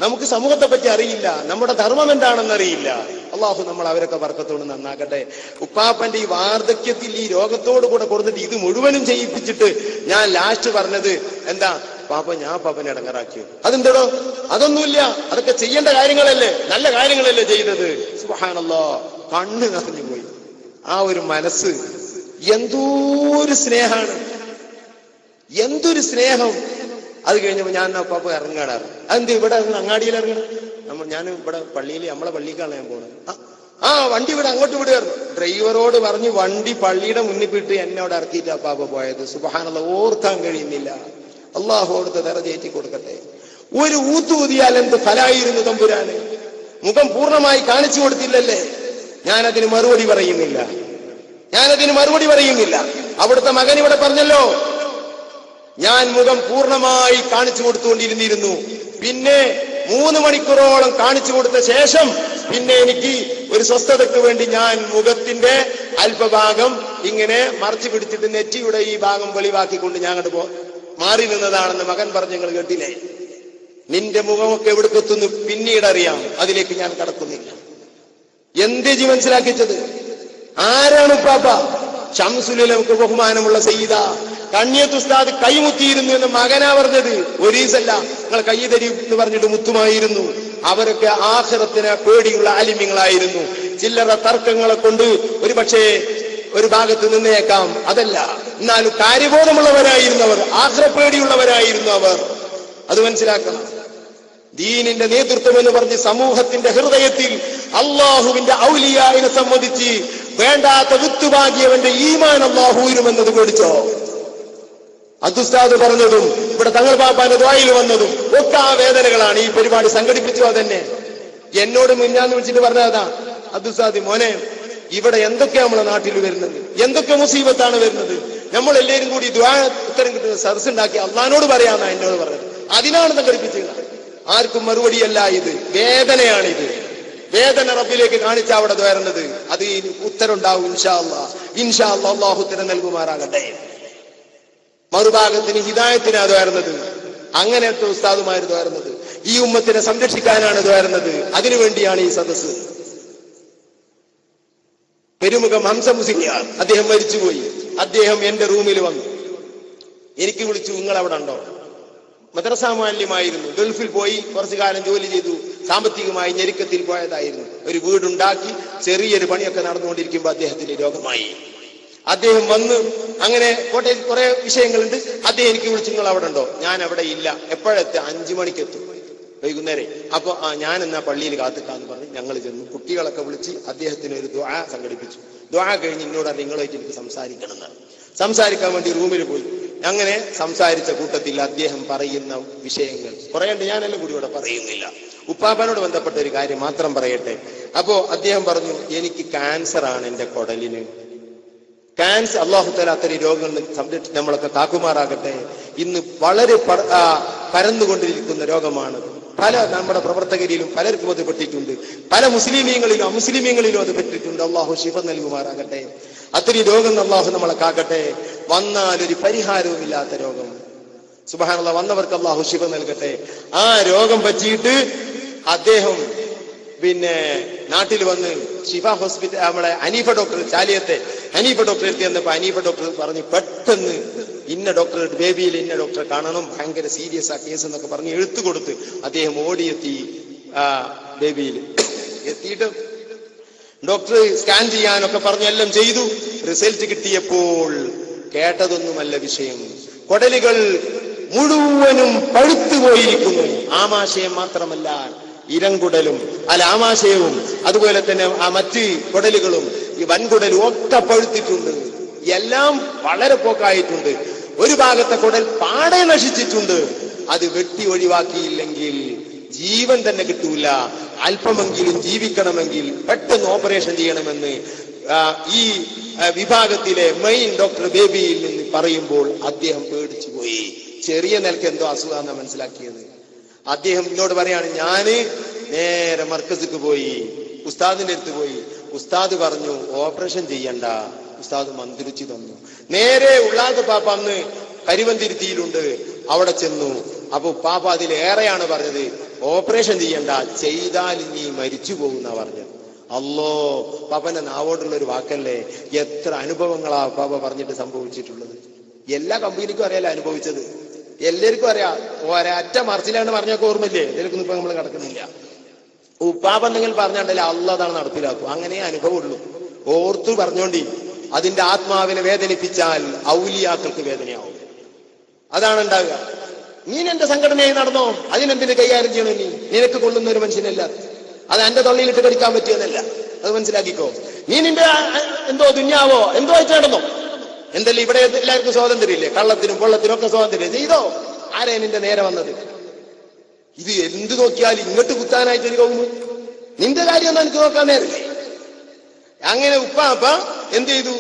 നമുക്ക് സമൂഹത്തെ പറ്റി അറിയില്ല, നമ്മുടെ ധർമ്മം എന്താണെന്ന് അറിയില്ല. അള്ളാഹു നമ്മൾ അവരൊക്കെ വർക്കത്തോട് നന്നാക്കട്ടെ. ഉപ്പാപ്പന്റെ ഈ വാർദ്ധക്യത്തിൽ ഈ രോഗത്തോട് കൂടെ കൊടുത്തിട്ട് ഇത് മുഴുവനും ചെയ്യിപ്പിച്ചിട്ട് ഞാൻ ലാസ്റ്റ് പറഞ്ഞത് എന്താ, പാപ്പ ഞാൻ പാപ്പനെ ഇടങ്ങറാക്കിയോ? അതെന്തോ? അതൊന്നുമില്ല, അതൊക്കെ ചെയ്യേണ്ട കാര്യങ്ങളല്ലേ, നല്ല കാര്യങ്ങളല്ലേ ചെയ്തത്. സുബ്ഹാനല്ലാഹ്, കണ്ണ് നിറഞ്ഞു പോയി. ആ ഒരു മനസ്സ് എന്തൊരു സ്നേഹാണ്, എന്തൊരു സ്നേഹം. അത് കഴിഞ്ഞപ്പോ ഞാൻ പാപ്പ ഇറങ്ങാടാറ്. അതെന്ത് ഇവിടെ അങ്ങാടിയിൽ ഇറങ്ങണം? ഞാൻ ഇവിടെ പള്ളിയിൽ, നമ്മളെ പള്ളിക്കാണ് ഞാൻ പോണത്. ആ വണ്ടി ഇവിടെ അങ്ങോട്ട് വിടുകയായിരുന്നു. ഡ്രൈവറോട് പറഞ്ഞ് വണ്ടി പള്ളിയുടെ മുന്നിൽ വിട്ട് എന്നോട് ഇറക്കിയിട്ടാ പാപ്പ പോയത്. സുബ്ഹാനല്ലാഹ്, ഓർക്കാൻ കഴിയുന്നില്ല. അള്ളാഹു അവിടുത്തെ നിറചേറ്റി കൊടുക്കട്ടെ. ഒരു ഊത്തൂതിയാൽ എന്ത് ഫലായിരുന്നു തമ്പുരാന്. മുഖം പൂർണ്ണമായി കാണിച്ചു കൊടുത്തില്ലല്ലേ. ഞാനതിന് മറുപടി പറയുന്നില്ല. അവിടുത്തെ മകൻ ഇവിടെ പറഞ്ഞല്ലോ, ഞാൻ മുഖം പൂർണ്ണമായി കാണിച്ചു കൊടുത്തുകൊണ്ടിരുന്നിരുന്നു. പിന്നെ 3 മണിക്കൂറോളം കാണിച്ചു കൊടുത്ത ശേഷം പിന്നെ എനിക്ക് ഒരു സ്വസ്ഥതയ്ക്ക് വേണ്ടി ഞാൻ മുഖത്തിന്റെ അല്പഭാഗം ഇങ്ങനെ മറച്ചു പിടിച്ചിട്ട് നെറ്റിയുടെ ഈ ഭാഗം വെളിവാക്കിക്കൊണ്ട് ഞാൻ അങ്ങോട്ട് മാറി നിന്നതാണെന്ന് മകൻ പറഞ്ഞു. നിങ്ങൾ കേട്ടില്ലേ? നിന്റെ മുഖമൊക്കെ എവിടേക്കെത്തുന്നു പിന്നീട് അറിയാം, അതിലേക്ക് ഞാൻ കടക്കുന്നില്ല. എന്തേ ജി മനസ്സിലാക്കിച്ചത്? ആരാണ് പാപ്പ? ശംസുലുലമക്ക് ബഹുമാനമുള്ള സയ്യിദ കണ്ണിയത്ത് ഉസ്താദ് കൈമുത്തിയിരുന്നു എന്ന് മകനാ പറഞ്ഞത്. ഒരീസല്ല, നിങ്ങൾ കൈ തരി എന്ന് പറഞ്ഞിട്ട് മുത്തുമായിരുന്നു. അവരൊക്കെ ആഖിറത്തിന് പേടിയുള്ള ആലിമ്യങ്ങളായിരുന്നു. ചില്ലറ തർക്കങ്ങളെ കൊണ്ട് ഒരു പക്ഷേ ഒരു ഭാഗത്ത് നിന്നേക്കാം, അതല്ല, എന്നാലും കാര്യബോധമുള്ളവരായിരുന്നു അവർ, ആഖിറപ്പേടിയുള്ളവരായിരുന്നു അവർ. അത് മനസ്സിലാക്കണം. ദീനിന്റെ നേതൃത്വം എന്ന് പറഞ്ഞ് സമൂഹത്തിന്റെ ഹൃദയത്തിൽ അള്ളാഹുവിന്റെ ഔലിയായിനെ സംബന്ധിച്ച് വേണ്ടാത്ത വിത്തുപാകിയവന്റെ ഈമാൻ അള്ളാഹു ഉയരുമെന്നത് പേടിച്ചോ? അദ്ദുസ്താദ് പറഞ്ഞതും ഇവിടെ തങ്ങൾ പാപ്പാന്റെ ദ്വായിൽ വന്നതും ഒക്കെ ആ വേദനകളാണ്. ഈ പരിപാടി സംഘടിപ്പിച്ചു അതന്നെ എന്നോട് മുന്നാന്ന് വിളിച്ചിട്ട് പറഞ്ഞതാ, അദ്ദുസ്താദ് മോനെ, ഇവിടെ എന്തൊക്കെയാ നമ്മളെ നാട്ടിൽ വരുന്നത്, എന്തൊക്കെ മുസീബത്താണ് വരുന്നത്, നമ്മളെല്ലാവരും കൂടി ദുആ ഉത്തരം കിട്ടുന്ന സദസ് ഉണ്ടാക്കി അള്ളഹാനോട് പറയാന്നാ എന്നോട് പറഞ്ഞത്. അതിനാണ് സംഘടിപ്പിച്ചത്. ആർക്കും മറുപടിയല്ല, ഇത് വേദനയാണിത്. വേദന റബ്ബിലേക്ക് കാണിച്ച അവിടെ വരുന്നത്, അത് ഉത്തരവുണ്ടാവും ഇൻഷാ അല്ലാഹ്. അല്ലാഹു ഉത്തരം നൽകുമാറാകട്ടെ. മറുഭാഗത്തിന് ഹിദായത്തിനാ വരുന്നത്. അങ്ങനത്തെ ഉസ്താദുമാർ വരുന്നത് ഈ ഉമ്മത്തിനെ സംരക്ഷിക്കാനാണ് വരുന്നത്. അതിനുവേണ്ടിയാണ് ഈ സദസ്സ്. പെരുമുഖം ഹംസ മുസ്ലിയാർ, അദ്ദേഹം മരിച്ചുപോയി. അദ്ദേഹം എന്റെ റൂമിൽ വന്നു, എനിക്ക് വിളിച്ചു, നിങ്ങൾ അവിടെ ഉണ്ടോ? മദ്രസാ മുഅല്ലിമായിരുന്നു, ഗൾഫിൽ പോയി കുറച്ചു കാലം ജോലി ചെയ്തു, സാമ്പത്തികമായി ഞെരുക്കത്തിൽ പോയതായിരുന്നു. ഒരു വീടുണ്ടാക്കി ചെറിയൊരു പണിയൊക്കെ നടന്നുകൊണ്ടിരിക്കുമ്പോൾ അദ്ദേഹത്തിന് രോഗമായി. അദ്ദേഹം വന്ന് അങ്ങനെ കോട്ടയത്ത് കുറെ വിഷയങ്ങളുണ്ട്. അദ്ദേഹം എനിക്ക് വിളിച്ചു, നിങ്ങൾ അവിടെ ഉണ്ടോ? ഞാൻ അവിടെ ഇല്ല. എപ്പോഴെത്തും? 5 മണിക്കെത്തും വൈകുന്നേരം. അപ്പൊ ഞാൻ എന്നാ പള്ളിയിൽ കാത്തിക്കാന്ന് പറഞ്ഞ് ഞങ്ങൾ ചെന്നു. കുട്ടികളൊക്കെ വിളിച്ച് അദ്ദേഹത്തിന് ഒരു ദുആ സംഘടിപ്പിച്ചു. ദുആ കഴിഞ്ഞ് എന്നോട് നിങ്ങളായിട്ട് എനിക്ക് സംസാരിക്കണം എന്നാണ്. സംസാരിക്കാൻ വേണ്ടി റൂമിൽ പോയി. അങ്ങനെ സംസാരിച്ച കൂട്ടത്തിൽ അദ്ദേഹം പറയുന്ന വിഷയങ്ങൾ കുറേയുണ്ട്, ഞാനെല്ലാം കൂടി ഇവിടെ പറയുന്നില്ല. ഉപ്പാപ്പനോട് ബന്ധപ്പെട്ട ഒരു കാര്യം മാത്രം പറയട്ടെ. അപ്പോ അദ്ദേഹം പറഞ്ഞു, എനിക്ക് ക്യാൻസർ ആണ് എന്റെ കുടലിന്. ക്യാൻസർ, അല്ലാഹു തആല അത്തരം രോഗങ്ങളിൽ സംരക്ഷിച്ച് നമ്മളൊക്കെ കാക്കുമാറാകട്ടെ. ഇന്ന് വളരെ പരന്നുകൊണ്ടിരിക്കുന്ന രോഗമാണ്. പല നമ്മുടെ പ്രവർത്തകരിലും പലർക്കും അത് പെട്ടിട്ടുണ്ട്. പല മുസ്ലിമീങ്ങളിലും അമുസ്ലിമീങ്ങളിലും അത് പെട്ടിട്ടുണ്ട്. അള്ളാഹു ശിഫ നൽകുമാറാകട്ടെ. അത്തരം രോഗം അള്ളാഹു നമ്മളെ കാക്കട്ടെ. വന്നാൽ ഒരു പരിഹാരവും ഇല്ലാത്ത രോഗം. സുബ്ഹാനല്ലാഹ്, വന്നവർക്ക് അള്ളാഹു ശിഫ നൽകട്ടെ. ആ രോഗം പറ്റിയിട്ട് അദ്ദേഹം പിന്നെ നാട്ടിൽ വന്ന് ഷിഫ ഹോസ്പിറ്റൽ, നമ്മുടെ ഹനീഫ ഡോക്ടർ, ചാലിയത്തെ ഹനീഫ ഡോക്ടറെ എടുത്ത് ചെന്നപ്പോ ഹനീഫ ഡോക്ടർ പറഞ്ഞു, പെട്ടെന്ന് ഇന്ന ഡോക്ടർ, ബേബിയിൽ ഇന്ന ഡോക്ടറെ കാണണം, ഭയങ്കര സീരിയസ് ആ കേസ് എന്നൊക്കെ പറഞ്ഞ് എഴുത്തു കൊടുത്ത് അദ്ദേഹം ഓടിയെത്തി. ബേബിയിൽ എത്തിയിട്ട് ഡോക്ടർ സ്കാൻ ചെയ്യാനൊക്കെ പറഞ്ഞ് എല്ലാം ചെയ്തു. റിസൾട്ട് കിട്ടിയപ്പോൾ കേട്ടതൊന്നുമല്ല വിഷയം. കുടലുകൾ മുഴുവനും പഴുത്തുപോയിരിക്കുന്നു. ആമാശയം മാത്രമല്ല, ഇരങ്കുടലും ആമാശയവും അതുപോലെ തന്നെ ആ മറ്റ് കുടലുകളും ഈ വൻകുടലും ഒക്കെ പഴുത്തിട്ടുണ്ട്. എല്ലാം വളരെ പോക്കായിട്ടുണ്ട്. ഒരു ഭാഗത്തെ കുടൽ പാടെ നശിച്ചിട്ടുണ്ട്. അത് വെട്ടി ഒഴിവാക്കിയില്ലെങ്കിൽ ജീവൻ തന്നെ കിട്ടൂല. അല്പമെങ്കിലും ജീവിക്കണമെങ്കിൽ പെട്ടെന്ന് ഓപ്പറേഷൻ ചെയ്യണമെന്ന് ഈ വിഭാഗത്തിലെ മെയിൻ ഡോക്ടർ ബേബിയിൽ നിന്ന് പറയുമ്പോൾ അദ്ദേഹം പേടിച്ചു പോയി. ചെറിയ നിലക്ക് എന്തോ അസുഖാന്നാ മനസ്സിലാക്കിയത്. അദ്ദേഹം എന്നോട് പറയാണ്, ഞാന് നേരെ മർക്കസിക്ക് പോയി, ഉസ്താദിന്റെ അടുത്ത് പോയി. ഉസ്താദ് പറഞ്ഞു ഓപ്പറേഷൻ ചെയ്യണ്ട. ഉസ്താദ് മന്ത്രിച്ചു തന്നു. നേരെ ഉള്ളാദ് പാപ്പ അന്ന് കരിവന്തിരുത്തിയിലുണ്ട്, അവിടെ ചെന്നു. അപ്പൊ പാപ്പ അതിലേറെയാണ് പറഞ്ഞത്, ഓപ്പറേഷൻ ചെയ്യണ്ട, ചെയ്താൽ നീ മരിച്ചു പോകുന്ന പറഞ്ഞത്. അല്ലോ, പാപ്പന്റെ നാവോടുള്ള ഒരു വാക്കല്ലേ. എത്ര അനുഭവങ്ങളാ പാപ്പ പറഞ്ഞിട്ട് സംഭവിച്ചിട്ടുള്ളത്. എല്ലാ കമ്പനിക്കും അറിയാലോ അനുഭവിച്ചത്, എല്ലാവർക്കും അറിയാം. ഒരറ്റ മറിച്ചിലാണ് പറഞ്ഞൊക്കെ ഓർമ്മയില്ലേ? ഇതിലേക്കൊന്നും ഇപ്പൊ നമ്മൾ കിടക്കുന്നില്ല. ഉപ്പാപ്പ എന്തെങ്കിലും പറഞ്ഞാണ്ടല്ലേ അള്ളതാണ് നടപ്പിലാക്കും. അങ്ങനെ അനുഭവമുള്ളൂ. ഓർത്തു പറഞ്ഞോണ്ടി. അതിന്റെ ആത്മാവിനെ വേദനിപ്പിച്ചാൽ ഔലിയാക്കൾക്ക് വേദനയാവും. അതാണ് ഉണ്ടാവുക. നീ എന്റെ സംഘടനയായി നടന്നോ, അതിനെന്തിന് കൈകാര്യം ചെയ്യണോ? നിനക്ക് കൊള്ളുന്ന ഒരു മനുഷ്യനല്ല. അത് എന്റെ തൊള്ളിയിലിട്ട് കടിക്കാൻ പറ്റിയതല്ല. അത് മനസ്സിലാക്കിക്കോ. നീ നിന്റെ എന്തോ ദുന്യാവോ എന്തോ ആയിട്ട് നടന്നോ. എന്തെല്ലാം ഇവിടെ എല്ലാവർക്കും സ്വാതന്ത്ര്യമില്ലേ? കള്ളത്തിനും പൊള്ളത്തിനും ഒക്കെ സ്വാതന്ത്ര്യം ചെയ്തോ. ആരെ നിന്റെ നേരെ വന്നത്? ഇത് എന്ത് നോക്കിയാലും ഇങ്ങോട്ട് കുത്താനായിട്ട് ഒരു കൗമ്. നിന്റെ കാര്യം ഒന്നും എനിക്ക് നോക്കാൻ നേരില്ലേ? അങ്ങനെ ഉപ്പാപ്പ എന്ത് ചെയ്തു?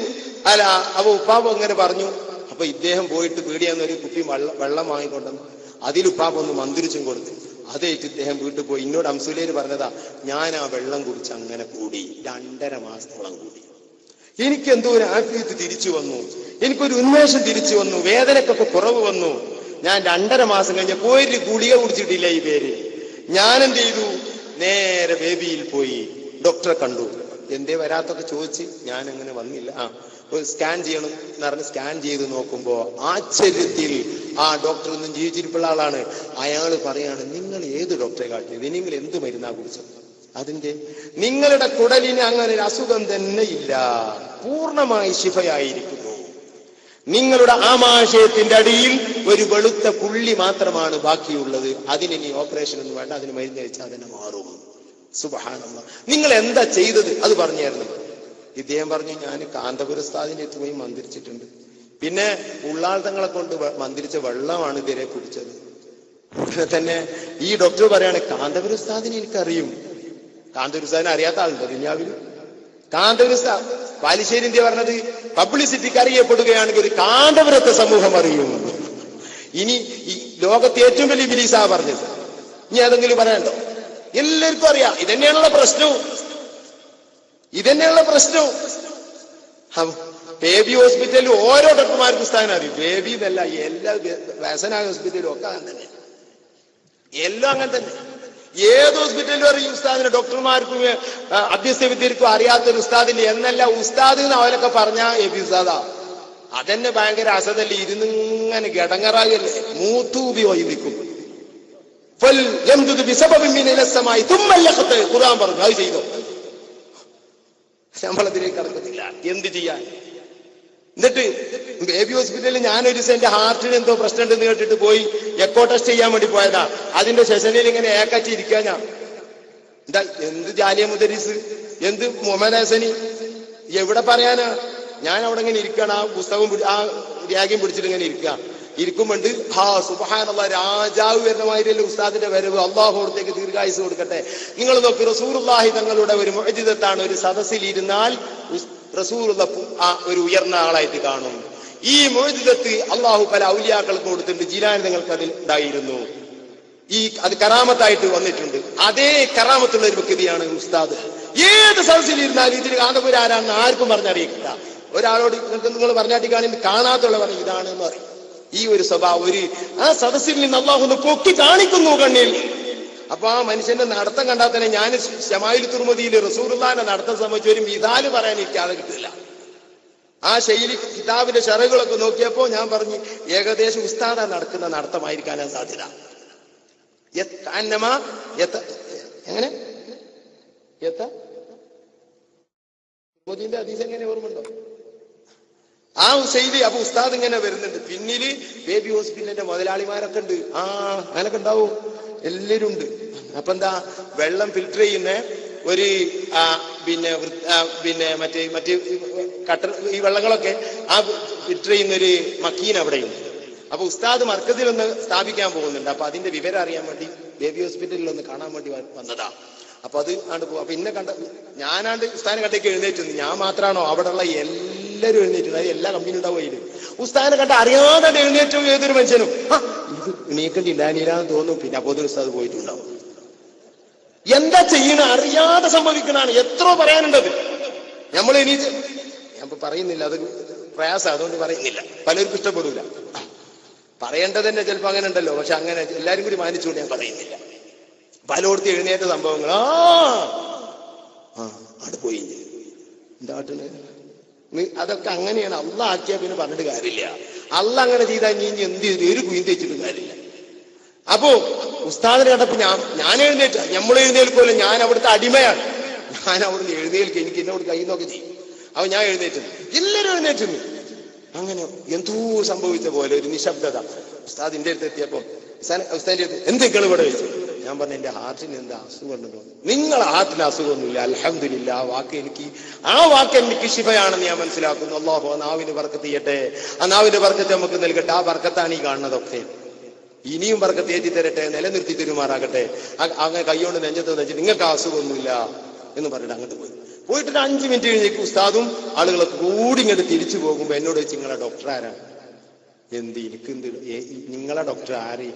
അല്ല, അപ്പൊ ഉപ്പാപ്പ അങ്ങനെ പറഞ്ഞു. അപ്പൊ ഇദ്ദേഹം പോയിട്ട് പീടിയാന്ന് ഒരു കുപ്പി വെള്ളം വാങ്ങിക്കൊണ്ടെന്ന് അതിൽ ഉപ്പാപ്പ ഒന്ന് മന്ത്രിച്ചും കൊടുത്തു. അതേറ്റ് ഇദ്ദേഹം വീട്ടിൽ പോയി. എന്നോട് അംസുലേര് പറഞ്ഞതാ, ഞാൻ ആ വെള്ളം കുടിച്ച് അങ്ങനെ കൂടി 2.5 മാസത്തോളം കൂടി. എനിക്ക് എന്തോ ഒരു ആഫിയത്ത് തിരിച്ചു വന്നു, എനിക്കൊരു ഉന്മേഷം തിരിച്ചു വന്നു, വേദനക്കൊക്കെ കുറവ് വന്നു. ഞാൻ 2.5 മാസം കഴിഞ്ഞ ഒരു ഗുളിക കുടിച്ചിട്ടില്ല ഈ പേര്. ഞാൻ എന്ത് ചെയ്തു? നേരെ ബേബിയിൽ പോയി ഡോക്ടറെ കണ്ടു. എന്തേ വരാത്തൊക്കെ ചോദിച്ച് ഞാൻ അങ്ങനെ വന്നില്ല. സ്കാൻ ചെയ്യണം എന്ന് പറഞ്ഞ് സ്കാൻ ചെയ്ത് നോക്കുമ്പോ ആശ്ചര്യത്തിൽ ആ ഡോക്ടർ ഒന്നും ജീവിച്ചിരിപ്പുള്ള ആളാണ്. അയാൾ പറയാണ്, നിങ്ങൾ ഏത് ഡോക്ടറെ കാട്ടിയത്? നിങ്ങൾ എന്ത് മരുന്നാ കുടിച്ചത്? അതിന്റെ നിങ്ങളുടെ കുടലിന് അങ്ങനെ ഒരു അസുഖം തന്നെ ഇല്ല, പൂർണ്ണമായി ശിഫയായിരിക്കുന്നു. നിങ്ങളുടെ ആമാശയത്തിന്റെ അടിയിൽ ഒരു വെളുത്ത പുള്ളി മാത്രമാണ് ബാക്കിയുള്ളത്. അതിന് ഇനി ഓപ്പറേഷൻ ഒന്നും വേണ്ട, അതിന് മരുന്ന് കഴിച്ചാൽ അതിനെ മാറും. സുബ്ഹാനല്ലാഹ്. നിങ്ങൾ എന്താ ചെയ്തത്? അത് പറഞ്ഞായിരുന്നു. ഇദ്ദേഹം പറഞ്ഞു, ഞാൻ കാന്തപുര ഉസ്താദിന്റെ അടുത്ത് പോയി മന്ത്രിച്ചിട്ടുണ്ട്. പിന്നെ ഉള്ളാൾത്തങ്ങളെ കൊണ്ട് മന്ത്രിച്ച വെള്ളമാണ് ഇതുവരെ കുടിച്ചത്. ഉടനെ തന്നെ ഈ ഡോക്ടർ പറയാണ്, കാന്തപുര ഉസ്താദിനെ എനിക്കറിയും. കാന്തപുര ഉസ്താദിനെ അറിയാത്ത ആളുണ്ടോ ദുനിയാവിൽ? കാന്തപുര ഉസ്താദ് ബാലുശ്ശേരി ഇന്ത്യ പറഞ്ഞത് പബ്ലിസിറ്റിക്ക് അറിയപ്പെടുകയാണെങ്കിൽ ഒരു കാന്തപുരത്തെ സമൂഹം അറിയും. ഇനി ഈ ലോകത്തെ ഏറ്റവും വലിയ ബിലീസാ പറഞ്ഞത്. ഇനി ഏതെങ്കിലും പറയാനുണ്ടോ? എല്ലാവർക്കും അറിയാം. ഇതന്നെയാണുള്ള പ്രശ്നവും. ബേബി ഹോസ്പിറ്റലിൽ ഓരോ ഡോക്ടർമാർക്കും ഉസ്താദിനെ അറിയും. ബേബി എന്നല്ല, എല്ലാ വ്യസനായ ഹോസ്പിറ്റലും ഒക്കെ അങ്ങനെ തന്നെ, എല്ലാം അങ്ങനെ തന്നെ. ഏത് ഹോസ്പിറ്റലിലും അറിയും ഉസ്താദിനെ. ഡോക്ടർമാർക്കും അഭ്യസ്ത വിദ്യർക്കും അറിയാത്തൊരു ഉസ്താദിന്റെ എന്നല്ല ഉസ്താദ് എന്ന് അവരൊക്കെ പറഞ്ഞ എബി ഉസ്താദാ. അതെന്നെ ഭയങ്കര അസതല്ലേ, ഇരുന്നിങ്ങനെ ഗടങ്ങറാകല്ലേ, മൂത്തൂബി വൈദിക്കും. ഖുർആൻ പറഞ്ഞു, അത് ചെയ്തോ. ശമ്പളത്തിലേക്ക് കടക്കത്തില്ല, എന്ത് ചെയ്യാൻ? എന്നിട്ട് ബേബി ഹോസ്പിറ്റലിൽ ഞാനൊരു ദിവസം എന്റെ ഹാർട്ടിന് എന്തോ പ്രശ്നം ഉണ്ടെന്ന് കേട്ടിട്ട് പോയി എക്കോ ടെസ്റ്റ് ചെയ്യാൻ വേണ്ടി പോയതാ. അതിന്റെ സെഷനിൽ ഇങ്ങനെ ഏക്കാറ്റി ഇരിക്കാൻ ഞാൻ എന്താ, എന്ത് ജാലിയ മുദരീസ്, എന്ത് മുഹമ്മദ് ഹസനി, എവിടെ പറയാനാ? ഞാൻ അവിടെ ഇങ്ങനെ ഇരിക്കണം, ആ പുസ്തകം ആ ര്യാഗം പിടിച്ചിട്ട് ഇങ്ങനെ ഇരിക്കുമ്പോണ്ട് സുബ്ഹാനല്ലാഹ്, രാജാവ് വരുന്ന മാതിരിയല്ലേ ഉസ്താദിന്റെ വരവ്. അള്ളാഹു അവിടത്തേക്ക് ദീർഘായുസ് കൊടുക്കട്ടെ. നിങ്ങൾ നോക്കി, റസൂലുള്ളാഹി തങ്ങളുടെ ഒരു മുഅ്ജിസത്താണ്. ഒരു സദസ്സിൽ ഇരുന്നാൽ റസൂലുള്ള ഒരു ഉയർന്ന ആളായിട്ട് കാണും. ഈ മുഅ്ജിസത്ത് അള്ളാഹു പല ഔലിയാക്കൾക്ക് കൊടുത്തിട്ടുണ്ട്. ജിലാനി നിങ്ങൾക്ക് അതിൽ ഉണ്ടായിരുന്നു. അത് കറാമത്തായിട്ട് വന്നിട്ടുണ്ട്. അതേ കറാമത്തുള്ള ഒരു വ്യക്തിയാണ് ഉസ്താദ്. ഏത് സദസ്സിൽ ഇരുന്നാലും ഇതിന് കാന്തപുര ആരാണെന്ന് ആർക്കും പറഞ്ഞറിയിക്കില്ല. ഒരാളോട് നിങ്ങൾ പറഞ്ഞാട്ടിക്കാണെങ്കിൽ കാണാത്തുള്ള പറഞ്ഞു ഇതാണെന്ന് പറയും. ഈ ഒരു സ്വഭാവം ആ സദസ്സിൽ നിന്ന് അള്ളാഹു ഒന്ന് പൊക്കി കാണിക്കുന്നു കണ്ണിൽ. അപ്പൊ ആ മനുഷ്യന്റെ നടത്തം കണ്ടാൽ തന്നെ ഞാൻ ശമായിൽ തുർമദിയിൽ റസൂലുള്ളാഹിന്റെ നടത്തം സംബന്ധിച്ച് ഒരു മിസാല് പറയാൻ എനിക്ക് ആളെ കിട്ടില്ല. ആ ശൈലി കിതാബിന്റെ ഷറഹുകളൊക്കെ നോക്കിയപ്പോ ഞാൻ പറഞ്ഞു, ഏകദേശം ഉസ്താദ നടക്കുന്ന നടത്തമായിരിക്കാനാണ് സാധ്യത. എങ്ങനെ ഹദീസ് എങ്ങനെ ഓർമ്മയുണ്ടോ? ആ ശൈലി. അപ്പൊ ഉസ്താദ് ഇങ്ങനെ വരുന്നുണ്ട്. പിന്നില് ബേബി ഹോസ്പിറ്റലിന്റെ മുതലാളിമാരൊക്കെ ഉണ്ട്. അങ്ങനൊക്കെ ഉണ്ടാവും, എല്ലാവരും ഉണ്ട്. അപ്പൊ എന്താ, വെള്ളം ഫിൽറ്റർ ചെയ്യുന്ന ഒരു പിന്നെ മറ്റേ കട്ടർ ഈ വെള്ളങ്ങളൊക്കെ ആ ഫിൽറ്റർ ചെയ്യുന്ന ഒരു മക്കീൻ അവിടെയുണ്ട്. അപ്പൊ ഉസ്താദ് മർക്കസിലൊന്ന് സ്ഥാപിക്കാൻ പോകുന്നുണ്ട്. അപ്പൊ അതിന്റെ വിവരം അറിയാൻ വേണ്ടി ബേബി ഹോസ്പിറ്റലിൽ ഒന്ന് കാണാൻ വേണ്ടി വന്നതാ. അപ്പൊ അത് ആണ്ട് പോകും. അപ്പൊ ഇന്നെ ഞാനാണ്ട് ഉസ്താദിനെ കണ്ടേക്ക് എഴുന്നേറ്റുന്നു. ഞാൻ മാത്രമാണോ? അവിടെയുള്ള എല്ലാവരും എഴുന്നേറ്റുണ്ട്. അത് എല്ലാ കമ്പനി ഉണ്ടാവുകയും ഉസ്താദിനെ കണ്ട അറിയാതെ എഴുന്നേറ്റവും ഏതൊരു മനുഷ്യനും ഇത് എണീക്കണ്ടില്ല നീലാന്ന് തോന്നും. പിന്നെ അപ്പോൾ ഉസ്താദ് പോയിട്ടുണ്ടാവും. എന്താ ചെയ്യണ അറിയാതെ സംഭവിക്കണാണ്. എത്രയോ പറയാനുണ്ടത്. നമ്മൾ എണീറ്റ് ഞാൻ പറയുന്നില്ല, അത് പ്രയാസം, അതുകൊണ്ട് പറയുന്നില്ല. പലർക്കും ഇഷ്ടപ്പെടില്ല. പറയേണ്ടത് തന്നെ ചിലപ്പോൾ അങ്ങനെ ഉണ്ടല്ലോ. പക്ഷെ അങ്ങനെ എല്ലാരും കൂടി മാനിച്ചുകൊണ്ട് ഞാൻ പറയുന്നില്ല. പലയിടത്തും എഴുന്നേറ്റ സംഭവങ്ങൾ അവിടെ പോയി എന്താട്ടിന് അതൊക്കെ അങ്ങനെയാണ്. അള്ള ആക്കിയാ പിന്നെ പറഞ്ഞിട്ട് കാര്യമില്ല. അള്ള അങ്ങനെ ചെയ്താൽ നീ എന്ത് ചെയ്തു ഒരു കുയിൻ തെച്ചിട്ടും കാര്യമില്ല. അപ്പോ ഉസ്താദിനെ കണ്ടപ്പോ ഞാൻ എഴുന്നേറ്റ, നമ്മൾ എഴുന്നേൽക്കുമല്ലോ. ഞാൻ അവിടുത്തെ അടിമയാണ്. ഞാൻ അവിടുന്ന് എഴുന്നേൽക്കുക, എനിക്ക് എന്നോട് കൈ നോക്കി ചെയ്യും. അപ്പൊ ഞാൻ എഴുന്നേറ്റു, എല്ലാവരും എഴുന്നേറ്റു. അങ്ങനെ എന്തോ സംഭവിച്ച പോലെ ഒരു നിശബ്ദത. ഉസ്താദിന്റെ അടുത്ത് എത്തിയപ്പോ ഉസ്താദിന്റെ അടുത്ത് എന്തൊക്കെയാണ് ഇവിടെ വെച്ചു? ഞാൻ പറഞ്ഞു എന്റെ ഹാർട്ടിന് എന്താ അസുഖം ഉണ്ടെന്ന്. നിങ്ങളെ ഹാർട്ടിന് അസുഖമൊന്നുമില്ല, അൽഹംദുലില്ലാ. ആ വാക്ക് എനിക്ക് ശിഫയാണെന്ന് ഞാൻ മനസ്സിലാക്കുന്നു. അല്ലാഹു ആ നാവിന് ബർക്കത്ത് ചെയ്യട്ടെ, ആ നാവിന്റെ ബർക്കത്ത് നമുക്ക് നൽകട്ടെ. ആ ബർക്കത്താണ് ഈ കാണുന്നതൊക്കെ. ഇനിയും ബർക്കത്ത് ഏറ്റി തരട്ടെ, നിലനിർത്തി തരുമാറാകട്ടെ. അങ്ങനെ കൈകൊണ്ട് നെഞ്ചത്ത് വെച്ചിട്ട് നിങ്ങൾക്ക് അസുഖമൊന്നുമില്ല എന്ന് പറഞ്ഞിട്ട് അങ്ങോട്ട് പോയിട്ട് 5 മിനിറ്റ് കഴിഞ്ഞേക്ക് ഉസ്താദും ആളുകളൊക്കെ കൂടി ഇങ്ങോട്ട് തിരിച്ചു പോകുമ്പോ എന്നോട് വെച്ച് നിങ്ങളെ ഡോക്ടർ ആരാണ്? നിങ്ങളെ ഡോക്ടർ ആര്?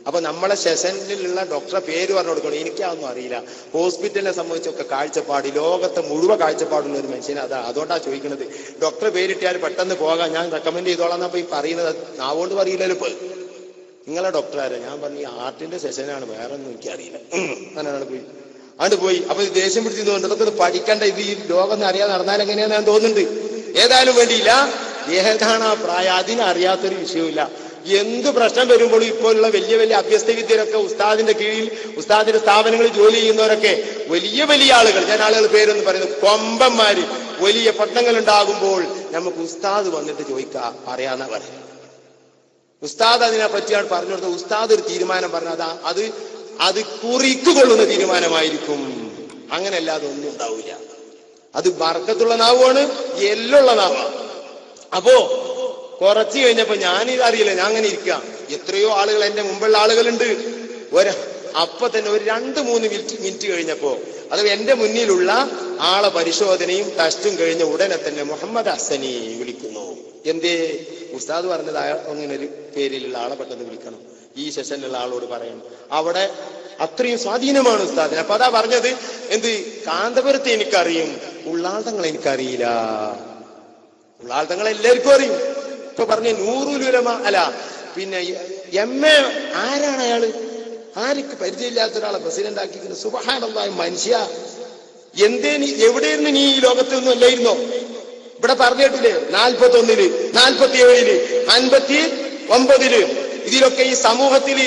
അപ്പൊ നമ്മളെ സെഷനിലുള്ള ഡോക്ടറെ പേര് പറഞ്ഞു കൊടുക്കണം. എനിക്കതൊന്നും അറിയില്ല. ഹോസ്പിറ്റലിനെ സംബന്ധിച്ചൊക്കെ കാഴ്ചപ്പാട്, ലോകത്തെ മുഴുവൻ കാഴ്ചപ്പാടുള്ള ഒരു മനുഷ്യന് അതാ. അതുകൊണ്ടാ ചോദിക്കുന്നത്. ഡോക്ടറെ പേരിട്ടാൽ പെട്ടെന്ന് പോകാൻ ഞാൻ റെക്കമെൻഡ് ചെയ്തോളാം എന്നാ ഈ പറയുന്നത്. നാവോണ്ട് പറയില്ലല്ലോ. ഇപ്പൊ നിങ്ങളെ ഡോക്ടർ ആരാ? ഞാൻ പറഞ്ഞു ഈ ആർട്ടിന്റെ സെഷനാണ്, വേറെ ഒന്നും എനിക്കറിയില്ല. അങ്ങനെ പോയി അങ്ങോട്ട് പോയി. അപ്പൊ ദേഷ്യം പിടിച്ചിരുന്നുണ്ട്. അതൊക്കെ പഠിക്കണ്ട, ഇത് ഈ ലോകം അറിയാതെ നടന്നാൽ എങ്ങനെയാന്ന് ഞാൻ തോന്നുന്നുണ്ട്. ഏതായാലും വേണ്ടിയില്ല, ഏതാണ് ആ പ്രായം അതിനറിയാത്തൊരു വിഷയമില്ല. എന്ത് പ്രശ്നം വരുമ്പോഴും ഇപ്പോഴുള്ള വലിയ വലിയ അഭ്യസ്ത വിദ്യരൊക്കെ ഉസ്താദിന്റെ കീഴിൽ ഉസ്താദിന്റെ സ്ഥാപനങ്ങളിൽ ജോലി ചെയ്യുന്നവരൊക്കെ വലിയ വലിയ ആളുകൾ, ഞാൻ ആളുകൾ പേരൊന്നും പറയുന്നത്, കൊമ്പന്മാര്, വലിയ പട്ടണങ്ങൾ ഉണ്ടാകുമ്പോൾ നമുക്ക് ഉസ്താദ് വന്നിട്ട് ചോദിക്കാം, പറയാന്നാ പറയാം. ഉസ്താദ് അതിനെ പറ്റിയാണ് പറഞ്ഞു കൊടുത്തത്. ഉസ്താദ് ഒരു തീരുമാനം പറഞ്ഞതാ, അത് കുറിക്കുകൊള്ളുന്ന തീരുമാനമായിരിക്കും. അങ്ങനെ അല്ലാതെ ഒന്നും ഉണ്ടാവില്ല. അത് ബർക്കത്തുള്ള നാവാണ്, എല്ലുള്ള നാവാണ്. അപ്പോ കുറച്ച് കഴിഞ്ഞപ്പോ ഞാനിത് അറിയില്ല, ഞാൻ അങ്ങനെ ഇരിക്കാം. എത്രയോ ആളുകൾ എന്റെ മുമ്പുള്ള ആളുകളുണ്ട്. അപ്പൊ തന്നെ ഒരു 2-3 മിനിറ്റ് കഴിഞ്ഞപ്പോ അത് എന്റെ മുന്നിലുള്ള ആളെ പരിശോധനയും ടെസ്റ്റും കഴിഞ്ഞ ഉടനെ തന്നെ മുഹമ്മദ് ഹസനി വിളിക്കുന്നു. എന്തേ? ഉസ്താദ് പറഞ്ഞത് അങ്ങനെ ഒരു പേരിലുള്ള ആളെ പെട്ടെന്ന് വിളിക്കണം, ഈ സെഷനിലുള്ള ആളോട് പറയണം. അവിടെ അത്രയും സ്വാധീനമാണ് ഉസ്താദിന്. അപ്പൊ അതാ പറഞ്ഞത്, എന്ത് കാന്തപുരത്തെ എനിക്കറിയും, ഉള്ളാൾത്തങ്ങൾ എനിക്കറിയില്ല. ഉള്ളാൾത്തങ്ങൾ എല്ലാവർക്കും അറിയും. ഇപ്പൊ പറഞ്ഞ നൂറുൽ ഉലമ അല്ല, പിന്നെ MA ആരാണ് അയാള്? ആർക്ക് പരിചയമില്ലാത്ത ഒരാളെ പ്രസിഡന്റ് ആക്കിയിരിക്കുന്നത്. സുബ്ഹാനല്ലാഹ്, മനുഷ്യ എന്തേ നീ എവിടെയിരുന്നു? നീ ഈ ലോകത്തൊന്നും അല്ലായിരുന്നോ? ഇവിടെ പറഞ്ഞിട്ടില്ലേ 41, 47, 59 ഇതിലൊക്കെ ഈ സമൂഹത്തിൽ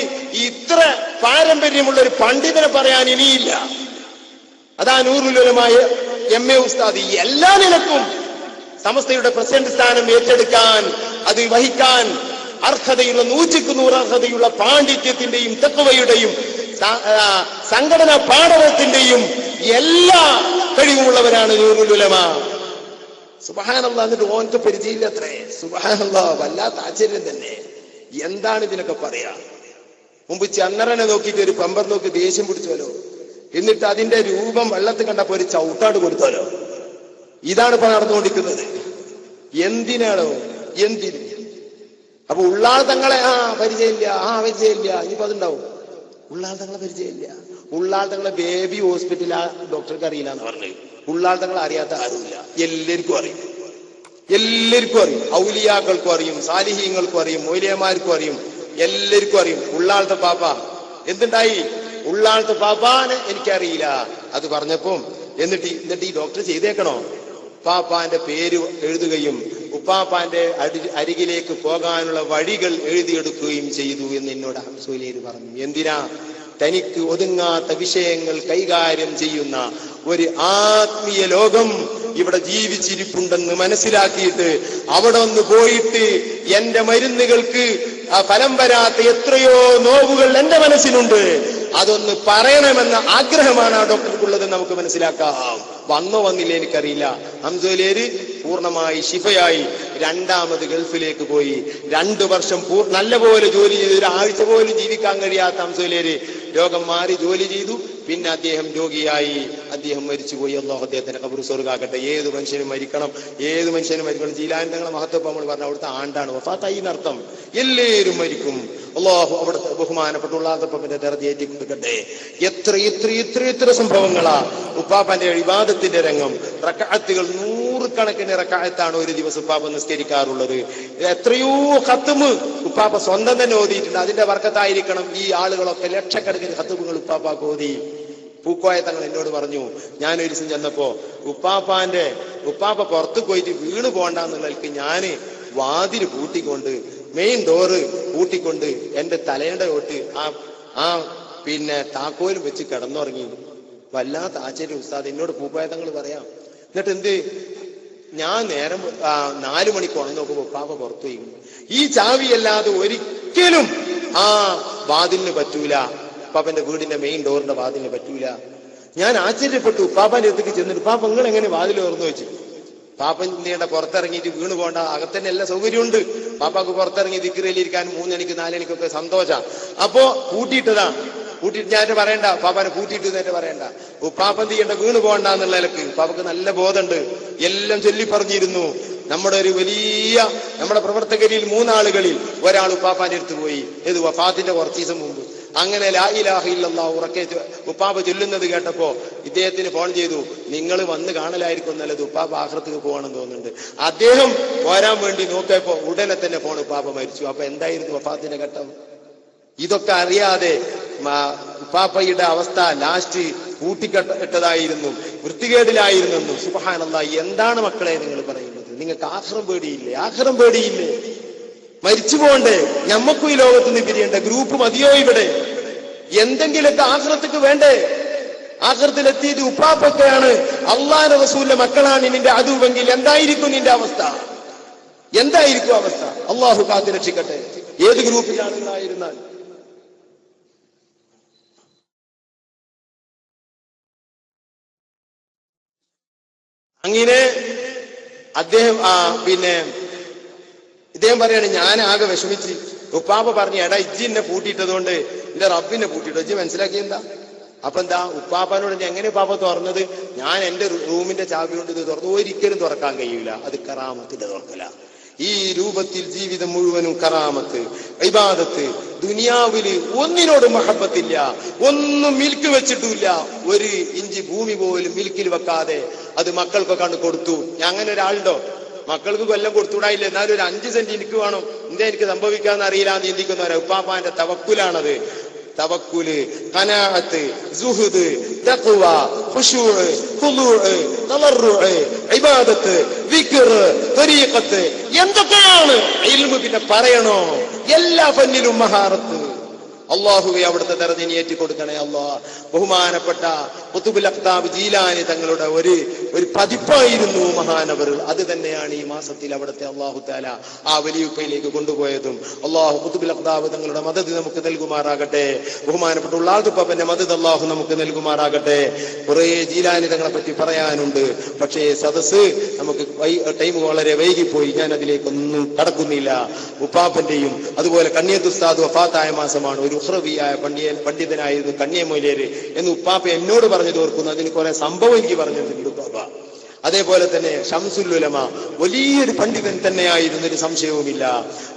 ഇത്ര പാരമ്പര്യമുള്ള ഒരു പണ്ഡിതനെ പറയാൻ ഇനിയില്ല. അതാ നൂറുൽ ഉലമ MA ഉസ്താദ്. എല്ലാ നിലക്കും സമസ്തയുടെ പ്രസിഡന്റ് സ്ഥാനം ഏറ്റെടുക്കാൻ, അത് വഹിക്കാൻ അർഹതയുള്ള 100% അർഹതയുള്ള പാണ്ഡിത്യത്തിന്റെയും തഖ്വയുടെയും സംഘടനാ പാഠവത്തിന്റെയും എല്ലാ കഴിവുമുള്ളവരാണ് നൂറുൽ ഉലമ. സുബ്ഹാനല്ലാഹ്. എന്നിട്ട് ഓൻക്ക് പരിചയമില്ല അത്രേ. സുബ്ഹാനല്ലാഹ്, വല്ലാത്ത ആശ്ചര്യം തന്നെ. എന്താണ് ഇതിനൊക്കെ പറയാ? മുമ്പ് ചന്ദ്രനെ നോക്കിയിട്ട് ഒരു പമ്പർ നോക്കി ദേഷ്യം പിടിച്ചോലോ, എന്നിട്ട് അതിന്റെ രൂപം വെള്ളത്തിൽ കണ്ടപ്പോ ഒരു ചവിട്ടാട് കൊടുത്തോലോ. ഇതാണ് ഇപ്പൊ നടന്നുകൊണ്ടിരിക്കുന്നത്. എന്തിനാണോ? എന്തിന്? അപ്പൊ ഉള്ളാൾ തങ്ങളെ പരിചയമില്ല, പരിചയമില്ല. ഇനിയിപ്പോ അതുണ്ടാവും. ഉള്ളാൾ തങ്ങളെ പരിചയമില്ല. ഉള്ളാൾ തങ്ങളെ ബേബി ഹോസ്പിറ്റൽ ആ ഡോക്ടർക്ക് അറിയില്ല എന്ന് പറഞ്ഞു. ഉള്ളാൾ തങ്ങളെ അറിയാത്ത ആരുമില്ല. എല്ലാവർക്കും അറിയും, എല്ലാവർക്കും അറിയും. ഔലിയാക്കൾക്കും അറിയും, സാലിഹീങ്ങൾക്കും അറിയും, മൗലിയമാർക്കും അറിയും, എല്ലാവർക്കും അറിയും. ഉള്ളാളത്തെ പാപ്പ എന്തുണ്ടായി? ഉള്ളാളത്തെ പാപ്പാനെ എനിക്കറിയില്ല. അത് പറഞ്ഞപ്പോ എന്നിട്ട് ഈ ഡോക്ടർ ചെയ്തേക്കണോ? ഉപ്പാപ്പാന്റെ പേര് എഴുതുകയും ഉപ്പാപ്പാന്റെ അരികിലേക്ക് പോകാനുള്ള വഴികൾ എഴുതിയെടുക്കുകയും ചെയ്തു എന്ന് എന്നോട് ഹംസുലീർ പറഞ്ഞു. എന്തിനാ? തനിക്ക് ഒതുങ്ങാത്ത വിഷയങ്ങൾ കൈകാര്യം ചെയ്യുന്ന ഒരു ആത്മീയ ലോകം ഇവിടെ ജീവിച്ചിരിപ്പുണ്ടെന്ന് മനസ്സിലാക്കിയിട്ട് അവിടെ ഒന്ന് പോയിട്ട് എന്റെ മരുന്നുകൾക്ക് ഫലം വരാത്ത എത്രയോ നോവുകൾ എന്റെ മനസ്സിലുണ്ട്, അതൊന്ന് പറയണമെന്ന ആഗ്രഹമാണ് ആ ഡോക്ടർക്കുള്ളത് നമുക്ക് മനസ്സിലാക്കാം. വന്നോ വന്നില്ല എനിക്കറിയില്ല. ഹംസുലീർ പൂർണ്ണമായി ശിഫയായി രണ്ടാമത് ഗൾഫിലേക്ക് പോയി. 2 വർഷം നല്ലപോലെ ജോലി ചെയ്തു. ഒരാഴ്ച പോലും ജീവിക്കാൻ കഴിയാത്ത അംസുലേര് രോഗം മാറി ജോലി ചെയ്തു. പിന്നെ അദ്ദേഹം രോഗിയായി, അദ്ദേഹം മരിച്ചുപോയി. അല്ലാഹു അദ്ദേഹത്തിന്റെ ഖബർ സ്വർഗ്ഗമാക്കട്ടെ. ഏത് മനുഷ്യനും മരിക്കണം, ഏത് മനുഷ്യനും മരിക്കണം. ജീലാനി തങ്ങളെ മഹത്വം നമ്മൾ പറഞ്ഞ അവിടുത്തെ ആണ്ടാണ് വഫാത്തായി എന്നർത്ഥം. എല്ലാവരും മരിക്കും. അല്ലാഹു അവിടുത്തെ ബഹുമാനപ്പെട്ട ഉള്ളാഹുവിന്റെ ദർജയേറ്റി കൊടുക്കട്ടെ. എത്ര സംഭവങ്ങളാ ഉപ്പാപ്പന്റെ ഇബാദത്തിന്റെ രംഗം. റക്അത്തുകൾ 100 കണക്കിന് റക്അത്താണ് ഒരു ദിവസം ഉപ്പാപ്പ നിസ്കരിക്കാറുള്ളത്. എത്രയോ ഖത്മ് ഉപ്പാപ്പ സ്വന്തം തന്നെ ഓതിയിട്ടുണ്ട്. അതിന്റെ ബർക്കത്തായിരിക്കണം ഈ ആളുകളൊക്കെ ലക്ഷക്കണക്കിന് ഖത്മുകൾ ഉപ്പാപ്പ ഓതി. പൂക്കോയ തങ്ങൾ എന്നോട് പറഞ്ഞു, ഞാനൊരു ദിവസം ചെന്നപ്പോ ഉപ്പാപ്പ പുറത്തു പോയിട്ട് വീണ് പോണ്ടെന്നുള്ളതിൽ ഞാന് വാതില് പൂട്ടിക്കൊണ്ട്, മെയിൻ ഡോറ് പൂട്ടിക്കൊണ്ട് എന്റെ തലയുടെ തൊട്ട് ആ പിന്നെ താക്കോലും വെച്ച് കിടന്നുറങ്ങി. വല്ലാത്ത ആശ്ചര്യം ഉസ്താദ്. എന്നോട് പൂക്കോയ തങ്ങൾ പറയാം. എന്നിട്ട് എന്ത്, ഞാൻ നേരം 4 മണിക്ക് ഉണർന്നു നോക്കുമ്പോ ഉപ്പാപ്പ പുറത്തു പോയി. ഈ ചാവിയല്ലാതെ ഒരിക്കലും ആ വാതിലിന് പറ്റൂല. ഉപ്പാപ്പന്റെ വീടിന്റെ മെയിൻ ഡോറിന്റെ വാതിലിന് പറ്റൂല. ഞാൻ ആശ്ചര്യപ്പെട്ടു. ഉപ്പാപ്പന്റെ അടുത്തേക്ക് ചെന്നിട്ട്, ഉപ്പാപ്പ നിങ്ങൾ എങ്ങനെ വാതിൽ തുറന്നു വെച്ചു? പാപ്പന്റെ പുറത്തിറങ്ങിയിട്ട് വീണ് പോകണ്ട, അകത്തന്നെ എല്ലാ സൗകര്യമുണ്ട്. പാപ്പാക്ക് പുറത്തിറങ്ങി ദിക്റിലിരിക്കാൻ 3 മണിക്ക് 4 മണിക്കൊക്കെ സന്തോഷം. അപ്പോ പൂട്ടിയിട്ടതാ. പൂട്ടിയിട്ട് ഞാൻ പറയണ്ട, പാപ്പാനെ പൂട്ടിയിട്ട് നേരെ പറയണ്ട. ഉപ്പാപ്പ എന്ത് ചെയ്യണ്ട, വീണ് പോകണ്ടെന്നുള്ള നിലക്ക് ഉപ്പാപ്പക്ക് നല്ല ബോധമുണ്ട്. എല്ലാം ചൊല്ലി പറഞ്ഞിരുന്നു. നമ്മുടെ ഒരു വലിയ നമ്മുടെ പ്രവർത്തകരിൽ 3 ആളുകളിൽ ഒരാൾ ഉപ്പാപ്പാന്റെ അടുത്ത് പോയി. ഏത് വഫാത്തിന്റെ കുറച്ച് ദിവസം മുമ്പ്. അങ്ങനെ ലാ ഇലാഹ ഇല്ലല്ലാഹ് ഉറക്കെ ഉപ്പാപ്പ ചൊല്ലുന്നത് കേട്ടപ്പോ ഇദ്ദേഹത്തിന് ഫോൺ ചെയ്തു. നിങ്ങൾ വന്ന് കാണലായിരിക്കും നല്ലത്, ഉപ്പാപ്പ ആഖിറത്തേക്ക് പോകണമെന്ന് തോന്നുന്നുണ്ട്. അദ്ദേഹം പോരാൻ വേണ്ടി നോക്കിയപ്പോ ഉടനെ തന്നെ ഫോൺ ഉപ്പാപ്പ മരിച്ചു. അപ്പൊ എന്തായിരുന്നു വഫാത്തിന്റെ ഘട്ടം? ഇതൊക്കെ അറിയാതെ ഉപ്പാപ്പയുടെ അവസ്ഥ ലാസ്റ്റ് കൂട്ടിക്കെട്ടതായിരുന്നു, വൃത്തികേടിലായിരുന്നു. സുബ്ഹാനല്ലാഹ്, എന്താണ് മക്കളെ നിങ്ങൾ പറയുന്നത്? നിങ്ങൾക്ക് ആഖിറം പേടിയില്ലേ? ആഖിറം പേടിയില്ലേ? മരിച്ചു പോണ്ടേ? ഞമ്മക്കും ഈ ലോകത്ത് നിന്ന് പിരിയണ്ട. ഗ്രൂപ്പ് മതിയോ ഇവിടെ? എന്തെങ്കിലൊക്കെ ആഖിറത്തേക്ക് വേണ്ടേ? ആഖിറത്തിലെത്തിയിട്ട് ഉപ്പാപ്പൊക്കെയാണ് അള്ളാഹുവിന്റെ റസൂലിന്റെ മക്കളാണ് നിന്റെ അതുവെങ്കിൽ എന്തായിരിക്കും നിന്റെ അവസ്ഥ? എന്തായിരിക്കും അവസ്ഥ? അള്ളാഹു കാത്തു രക്ഷിക്കട്ടെ. ഏത് ഗ്രൂപ്പിലാണെന്നായിരുന്നാൽ അങ്ങനെ അദ്ദേഹം ഇദ്ദേഹം പറയാണ്, ഞാൻ ആകെ വിഷമിച്ച്. ഉപ്പാപ്പ പറഞ്ഞു, എടാ ഇജ്ജി എന്നെ പൂട്ടിയിട്ടതുകൊണ്ട് എന്റെ റബ്ബിനെ പൂട്ടിയിട്ടോ. ഇജ്ജി മനസ്സിലാക്കിയെന്താ? അപ്പൊ എന്താ ഉപ്പാപ്പാനോട് എങ്ങനെ പാപ്പ തുറന്നത്? ഞാൻ എന്റെ റൂമിന്റെ ചാവി കൊണ്ട് ഇത് തുറന്നു. ഒരിക്കലും തുറക്കാൻ കഴിയൂല. അത് കറാമത്തിന്റെ തുറക്കല. ഈ രൂപത്തിൽ ജീവിതം മുഴുവനും കറാമത്ത്, ഇബാദത്ത്. ദുനിയാവില് ഒന്നിനോടും മഹബത്തില്ല, ഒന്നും മിൽക്ക് വെച്ചിട്ടില്ല. 1 ഇഞ്ച് ഭൂമി പോലും മിൽക്കിൽ വെക്കാതെ അത് മക്കൾക്കൊക്കെ കൊടുത്തു. അങ്ങനെ ഒരാളുണ്ടോ? മക്കൾക്ക് കൊല്ലം കൊടുത്തുകൂടായില്ല, എന്നാലും ഒരു 5 സെന്റ് എനിക്ക് വേണം. എന്താ എനിക്ക് സംഭവിക്കാന്ന് അറിയില്ല എന്ന് ചിന്തിക്കുന്നവരാ. ഉപ്പാപ്പാന്റെ തവക്കുലാണത്. തവക്കുല്, ഖനാഅത്ത്, സുഹ്ദ്, തഖ്വ, ഖുശൂഅ്, ഖുദൂഅ്, തളർറുഅ്, ഇബാദത്ത്, ദിക്ർ, ത്വരീഖത്ത്, എന്തൊക്കെയാണ് ഇൽമ് പിന്നെ പറയണോ? എല്ലാ ഫന്നിലും മഹാറത്ത്. അള്ളാഹുവെ അവിടുത്തെ ദർജയെ ഏറ്റിക്കൊടുക്കണേ അല്ലാഹ്. ബഹുമാനപ്പെട്ട ഖുതുബുൽ അഖ്താബ് ജീലാനി തങ്ങളുടെ ഒരു പതിപ്പായിരുന്നു മഹാനവർ. അത് തന്നെയാണ് ഈ മാസത്തിൽ അവിടുത്തെ അല്ലാഹു തആല ആ വലിയുപ്പയിലേക്ക് കൊണ്ടുപോയതും. അല്ലാഹു ഖുതുബുൽ അഖ്താബ് തങ്ങളുടെ മദദ് നമുക്ക് നൽകുമാറാകട്ടെ. ബഹുമാനപ്പെട്ട ഉള്ളാഹുപ്പാപ്പന്റെ മദദ് അല്ലാഹു നമുക്ക് നൽകുമാറാകട്ടെ. കുറെ ജീലാനി തങ്ങളെ പറ്റി പറയാനുണ്ട്. പക്ഷേ സദസ് നമുക്ക് ടൈം വളരെ വൈകിപ്പോയി. ഞാൻ അതിലേക്കൊന്നും കടക്കുന്നില്ല. ഉപ്പാപ്പന്റെയും അതുപോലെ കണ്ണിയത്ത് ഉസ്താദ് വഫാത്തായ മാസമാണ്. ഒരു ഉഖ്റവിയായ പണ്ഡിതനായിരുന്നു കണ്ണിയമൊയിലേര് എന്ന് ഉപ്പാപ്പ എന്നോട് പറഞ്ഞത് ഓർക്കുന്നു. അതിന് കുറെ സംഭവം എനിക്ക് പറഞ്ഞിട്ടുണ്ട് ഉപ്പാപ്പ. അതേപോലെ തന്നെ ശംസുൽ ഉലമ വലിയൊരു പണ്ഡിതൻ തന്നെയായിരുന്നു, ഒരു സംശയവുമില്ല.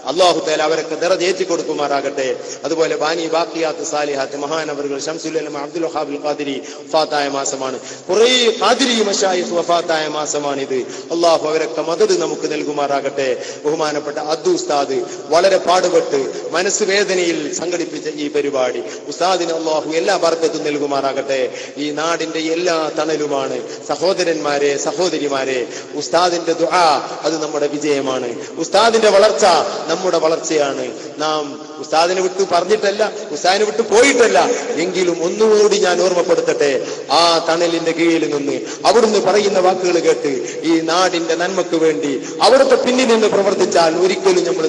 അല്ലാഹു തആല അവരൊക്കെ ദറജ കൊടുക്കുമാറാകട്ടെ. അതുപോലെ ബാനി ബാഖിയാത്ത് സാലിഹാത്ത് മഹാനവറുകൾ ശംസുൽ ഉലമ അബ്ദുൽ വഹാബ് ഖാദിരി വഫാത്തായ മാസമാണ്. കുറേ ഖാദിരി മശായിഖ് വഫാത്തായ മാസമാണിത്. അല്ലാഹു അവരൊക്കെ മദദ് നമുക്ക് നൽകുമാറാകട്ടെ. ബഹുമാനപ്പെട്ട അദ്ദു ഉസ്താദ് വളരെ പാടുപെട്ട് മനസ്സ് വേദനയിൽ സംഘടിപ്പിച്ച ഈ പരിപാടി ഉസ്താദിന് അല്ലാഹു എല്ലാ ബർക്കത്തും നൽകുമാറാകട്ടെ. ഈ നാടിന്റെ എല്ലാ തണലുമാണ്. സഹോദരന്മാരെ, സഹോദരിമാരെ, ഉസ്താദിന്റെ ദുആ അത് നമ്മുടെ വിജയമാണ്. ഉസ്താദിന്റെ വളർച്ച നമ്മുടെ വളർച്ചയാണ്. നാം ഉസ്താദിനെ വിട്ടു പറഞ്ഞിട്ടല്ല, ഉസ്താദിനെ വിട്ടു പോയിട്ടല്ല. എങ്കിലും ഒന്നുകൂടി ഞാൻ ഓർമ്മപ്പെടുത്തട്ടെ, ആ തണലിന്റെ കീഴിൽ നിന്ന് അവിടുന്ന് പറയുന്ന വാക്കുകൾ കേട്ട് ഈ നാടിന്റെ നന്മക്ക് വേണ്ടി അവിടുത്തെ പിന്നിൽ നിന്ന് പ്രവർത്തിച്ചാൽ ഒരിക്കലും നമ്മൾ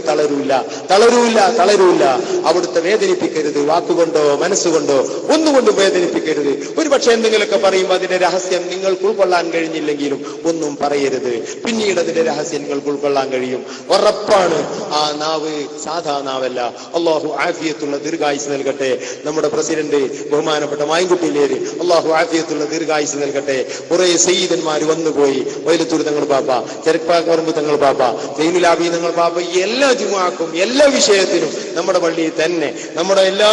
തളരൂല്ല. അവിടുത്തെ വേദനിപ്പിക്കരുത്. വാക്കുകൊണ്ടോ മനസ്സുകൊണ്ടോ ഒന്നുകൊണ്ടും വേദനിപ്പിക്കരുത്. ഒരു പക്ഷെ എന്തെങ്കിലുമൊക്കെ പറയുമ്പോൾ അതിന്റെ രഹസ്യം നിങ്ങൾക്ക് ഉൾക്കൊള്ളാൻ കഴിഞ്ഞില്ലെങ്കിലും ഒന്നും പറയരുത്. പിന്നീട് അതിന്റെ രഹസ്യങ്ങൾക്ക് ഉൾക്കൊള്ളാൻ കഴിയും. ഉറപ്പാണ് ആ നാവ് സാധാ നാവല്ല. അള്ളാഹു ആഫിയത്തുള്ള ദീർഘായുസ് നൽകട്ടെ. നമ്മുടെ പ്രസിഡന്റ് ബഹുമാനപ്പെട്ട മായൻകുട്ടിയിലേര് അള്ളാഹു ആഫിയത്തുള്ള ദീർഘായുസ് നൽകട്ടെ. കുറെ സയ്യിദന്മാർ വന്നുപോയി. വൈലത്തൂർ തങ്ങൾ പാപ്പ, ചെറുപ്പാക്കറമ്പ് തങ്ങൾ പാപ്പ, ജൈനുലാബി തങ്ങൾ പാപ്പ, എല്ലാ ജുമുഅക്കും എല്ലാ വിഷയത്തിനും നമ്മുടെ പള്ളിയിൽ തന്നെ നമ്മുടെ എല്ലാ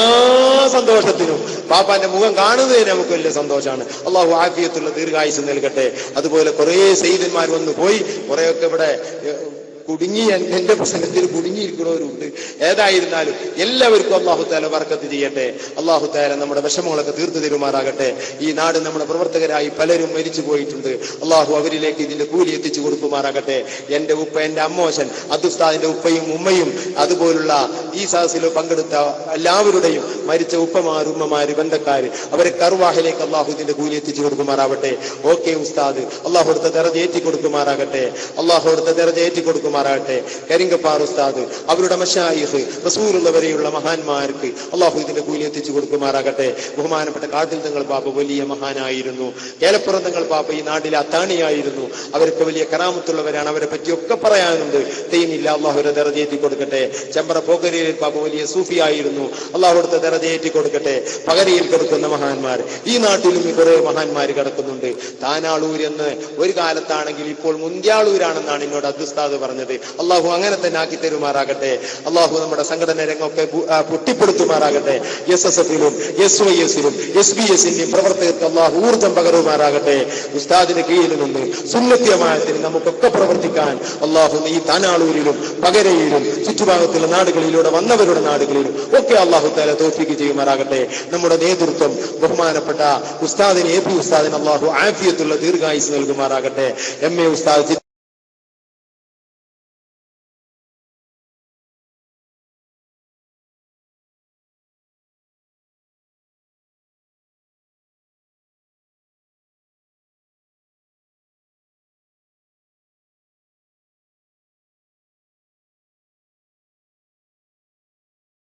സന്തോഷത്തിനും പാപ്പാന്റെ മുഖം കാണുന്നതിന് നമുക്ക് വലിയ സന്തോഷമാണ്. അള്ളാഹു ആഫിയത്തുള്ള ദീർഘായുസ് നൽകട്ടെ. അതുപോലെ കുറെ സയ്യിദന്മാർ വന്നു പോയി. കുറെയൊക്കെ ഇവിടെ കുടുങ്ങി, എന്റെ പ്രസംഗത്തിൽ കുടുങ്ങിയിരിക്കുന്നവരുണ്ട്. ഏതായിരുന്നാലും എല്ലാവർക്കും അള്ളാഹു താല ബർക്കത്ത് ചെയ്യട്ടെ. അള്ളാഹു താല നമ്മുടെ വിഷമങ്ങളൊക്കെ തീർത്തു തരുമാറാകട്ടെ. ഈ നാട് നമ്മുടെ പ്രവർത്തകരായി പലരും മരിച്ചു പോയിട്ടുണ്ട്. അള്ളാഹു അവരിലേക്ക് ഇതിന്റെ കൂലി എത്തിച്ചു കൊടുക്കുമാറാകട്ടെ. എന്റെ ഉപ്പ, എന്റെ അമ്മോശൻ അബ്ദുസ്താദിന്റെ ഉപ്പയും ഉമ്മയും അതുപോലുള്ള ഈ സദസ്സിൽ പങ്കെടുത്ത എല്ലാവരുടെയും മരിച്ച ഉപ്പമാര്, ഉമ്മമാര്, ബന്ധക്കാര്, അവരെ കർവാഹിലേക്ക് അള്ളാഹു ഇതിന്റെ കൂലി എത്തിച്ചു കൊടുക്കുമാറാവട്ടെ. ഓക്കെ ഉസ്താദ്, അള്ളാഹു അടുത്ത ദറജ ഏറ്റി കൊടുക്കുമാറാകട്ടെ. അള്ളാഹു അടുത്ത ദറജ ഏറ്റി കൊടുക്കുമാറാകട്ടെ. കരിങ്കപ്പാർ ഉസ്താദ്, അവരുടെ മശായിഖ്, റസൂലുള്ളവരെയുള്ള മഹാന്മാർക്ക് അള്ളാഹു ഇതിന്റെ കൂലി എത്തിച്ചു കൊടുക്കുമാറാകട്ടെ. ബഹുമാനപ്പെട്ട കാട്ടിൽ തങ്ങൾ പാപ്പ വലിയ മഹാനായിരുന്നു. കേലപ്പുറം തങ്ങൾ പാപ്പ ഈ നാട്ടിലെ അത്താണിയായിരുന്നു. അവർക്ക് വലിയ കറാമത്തുള്ളവരാണ്. അവരെ പറ്റിയൊക്കെ പറയാനുണ്ട്. തെയ്യുന്നില്ല, അള്ളാഹുയുടെ ദറജ ഏറ്റി കൊടുക്കട്ടെ. ചെമ്പറ പോകരിയിൽ പാപ്പ വലിയ സൂഫിയായിരുന്നു. അള്ളാഹു അടുത്ത ദറജ ഏറ്റി കൊടുക്കട്ടെ. പകരിയിൽ കിടക്കുന്ന മഹാന്മാർ ഈ നാട്ടിലും കുറെ മഹാന്മാർ കിടക്കുന്നുണ്ട്. താനാളൂർ എന്ന് ഒരു കാലത്താണെങ്കിൽ ഇപ്പോൾ മുന്ത്യാളൂരാണെന്നാണ് എന്നോട് അബ്ദുസ്താദ് പറഞ്ഞത്. അള്ളാഹു അങ്ങനെ തന്നെ ആക്കി തരുമാറാകട്ടെ. അള്ളാഹു നമ്മുടെ സംഘടന രംഗമൊക്കെ പൊട്ടിപ്പെടുത്തുമാറാകട്ടെ. SSF-ലും SYS-ലും SBS-ന്റെയും പ്രവർത്തകർക്ക് അള്ളാഹു ഊർജം പകരുമാറാകട്ടെ. ഉസ്താദിന്റെ കീഴിൽ നിന്ന് സുന്നത്യമായത്തിന് നമുക്കൊക്കെ പ്രവർത്തിക്കാൻ അള്ളാഹു ഈ താനാളൂരിലും പകരയിലും ചുറ്റുഭാഗത്തുള്ള നാടുകളിലൂടെ വന്നവരുടെ നാടുകളിലും ഒക്കെ അള്ളാഹു തആല തൗഫീഖ് ചെയ്യുമാറാകട്ടെ. നമ്മുടെ നേതൃത്വം ബഹുമാനപ്പെട്ട ഉസ്താദിന് AP ഉസ്താദിന് അള്ളാഹു ആഫിയത്തുള്ള ദീർഘായുസ് നൽകുമാറാകട്ടെ. MA ഉസ്താദ്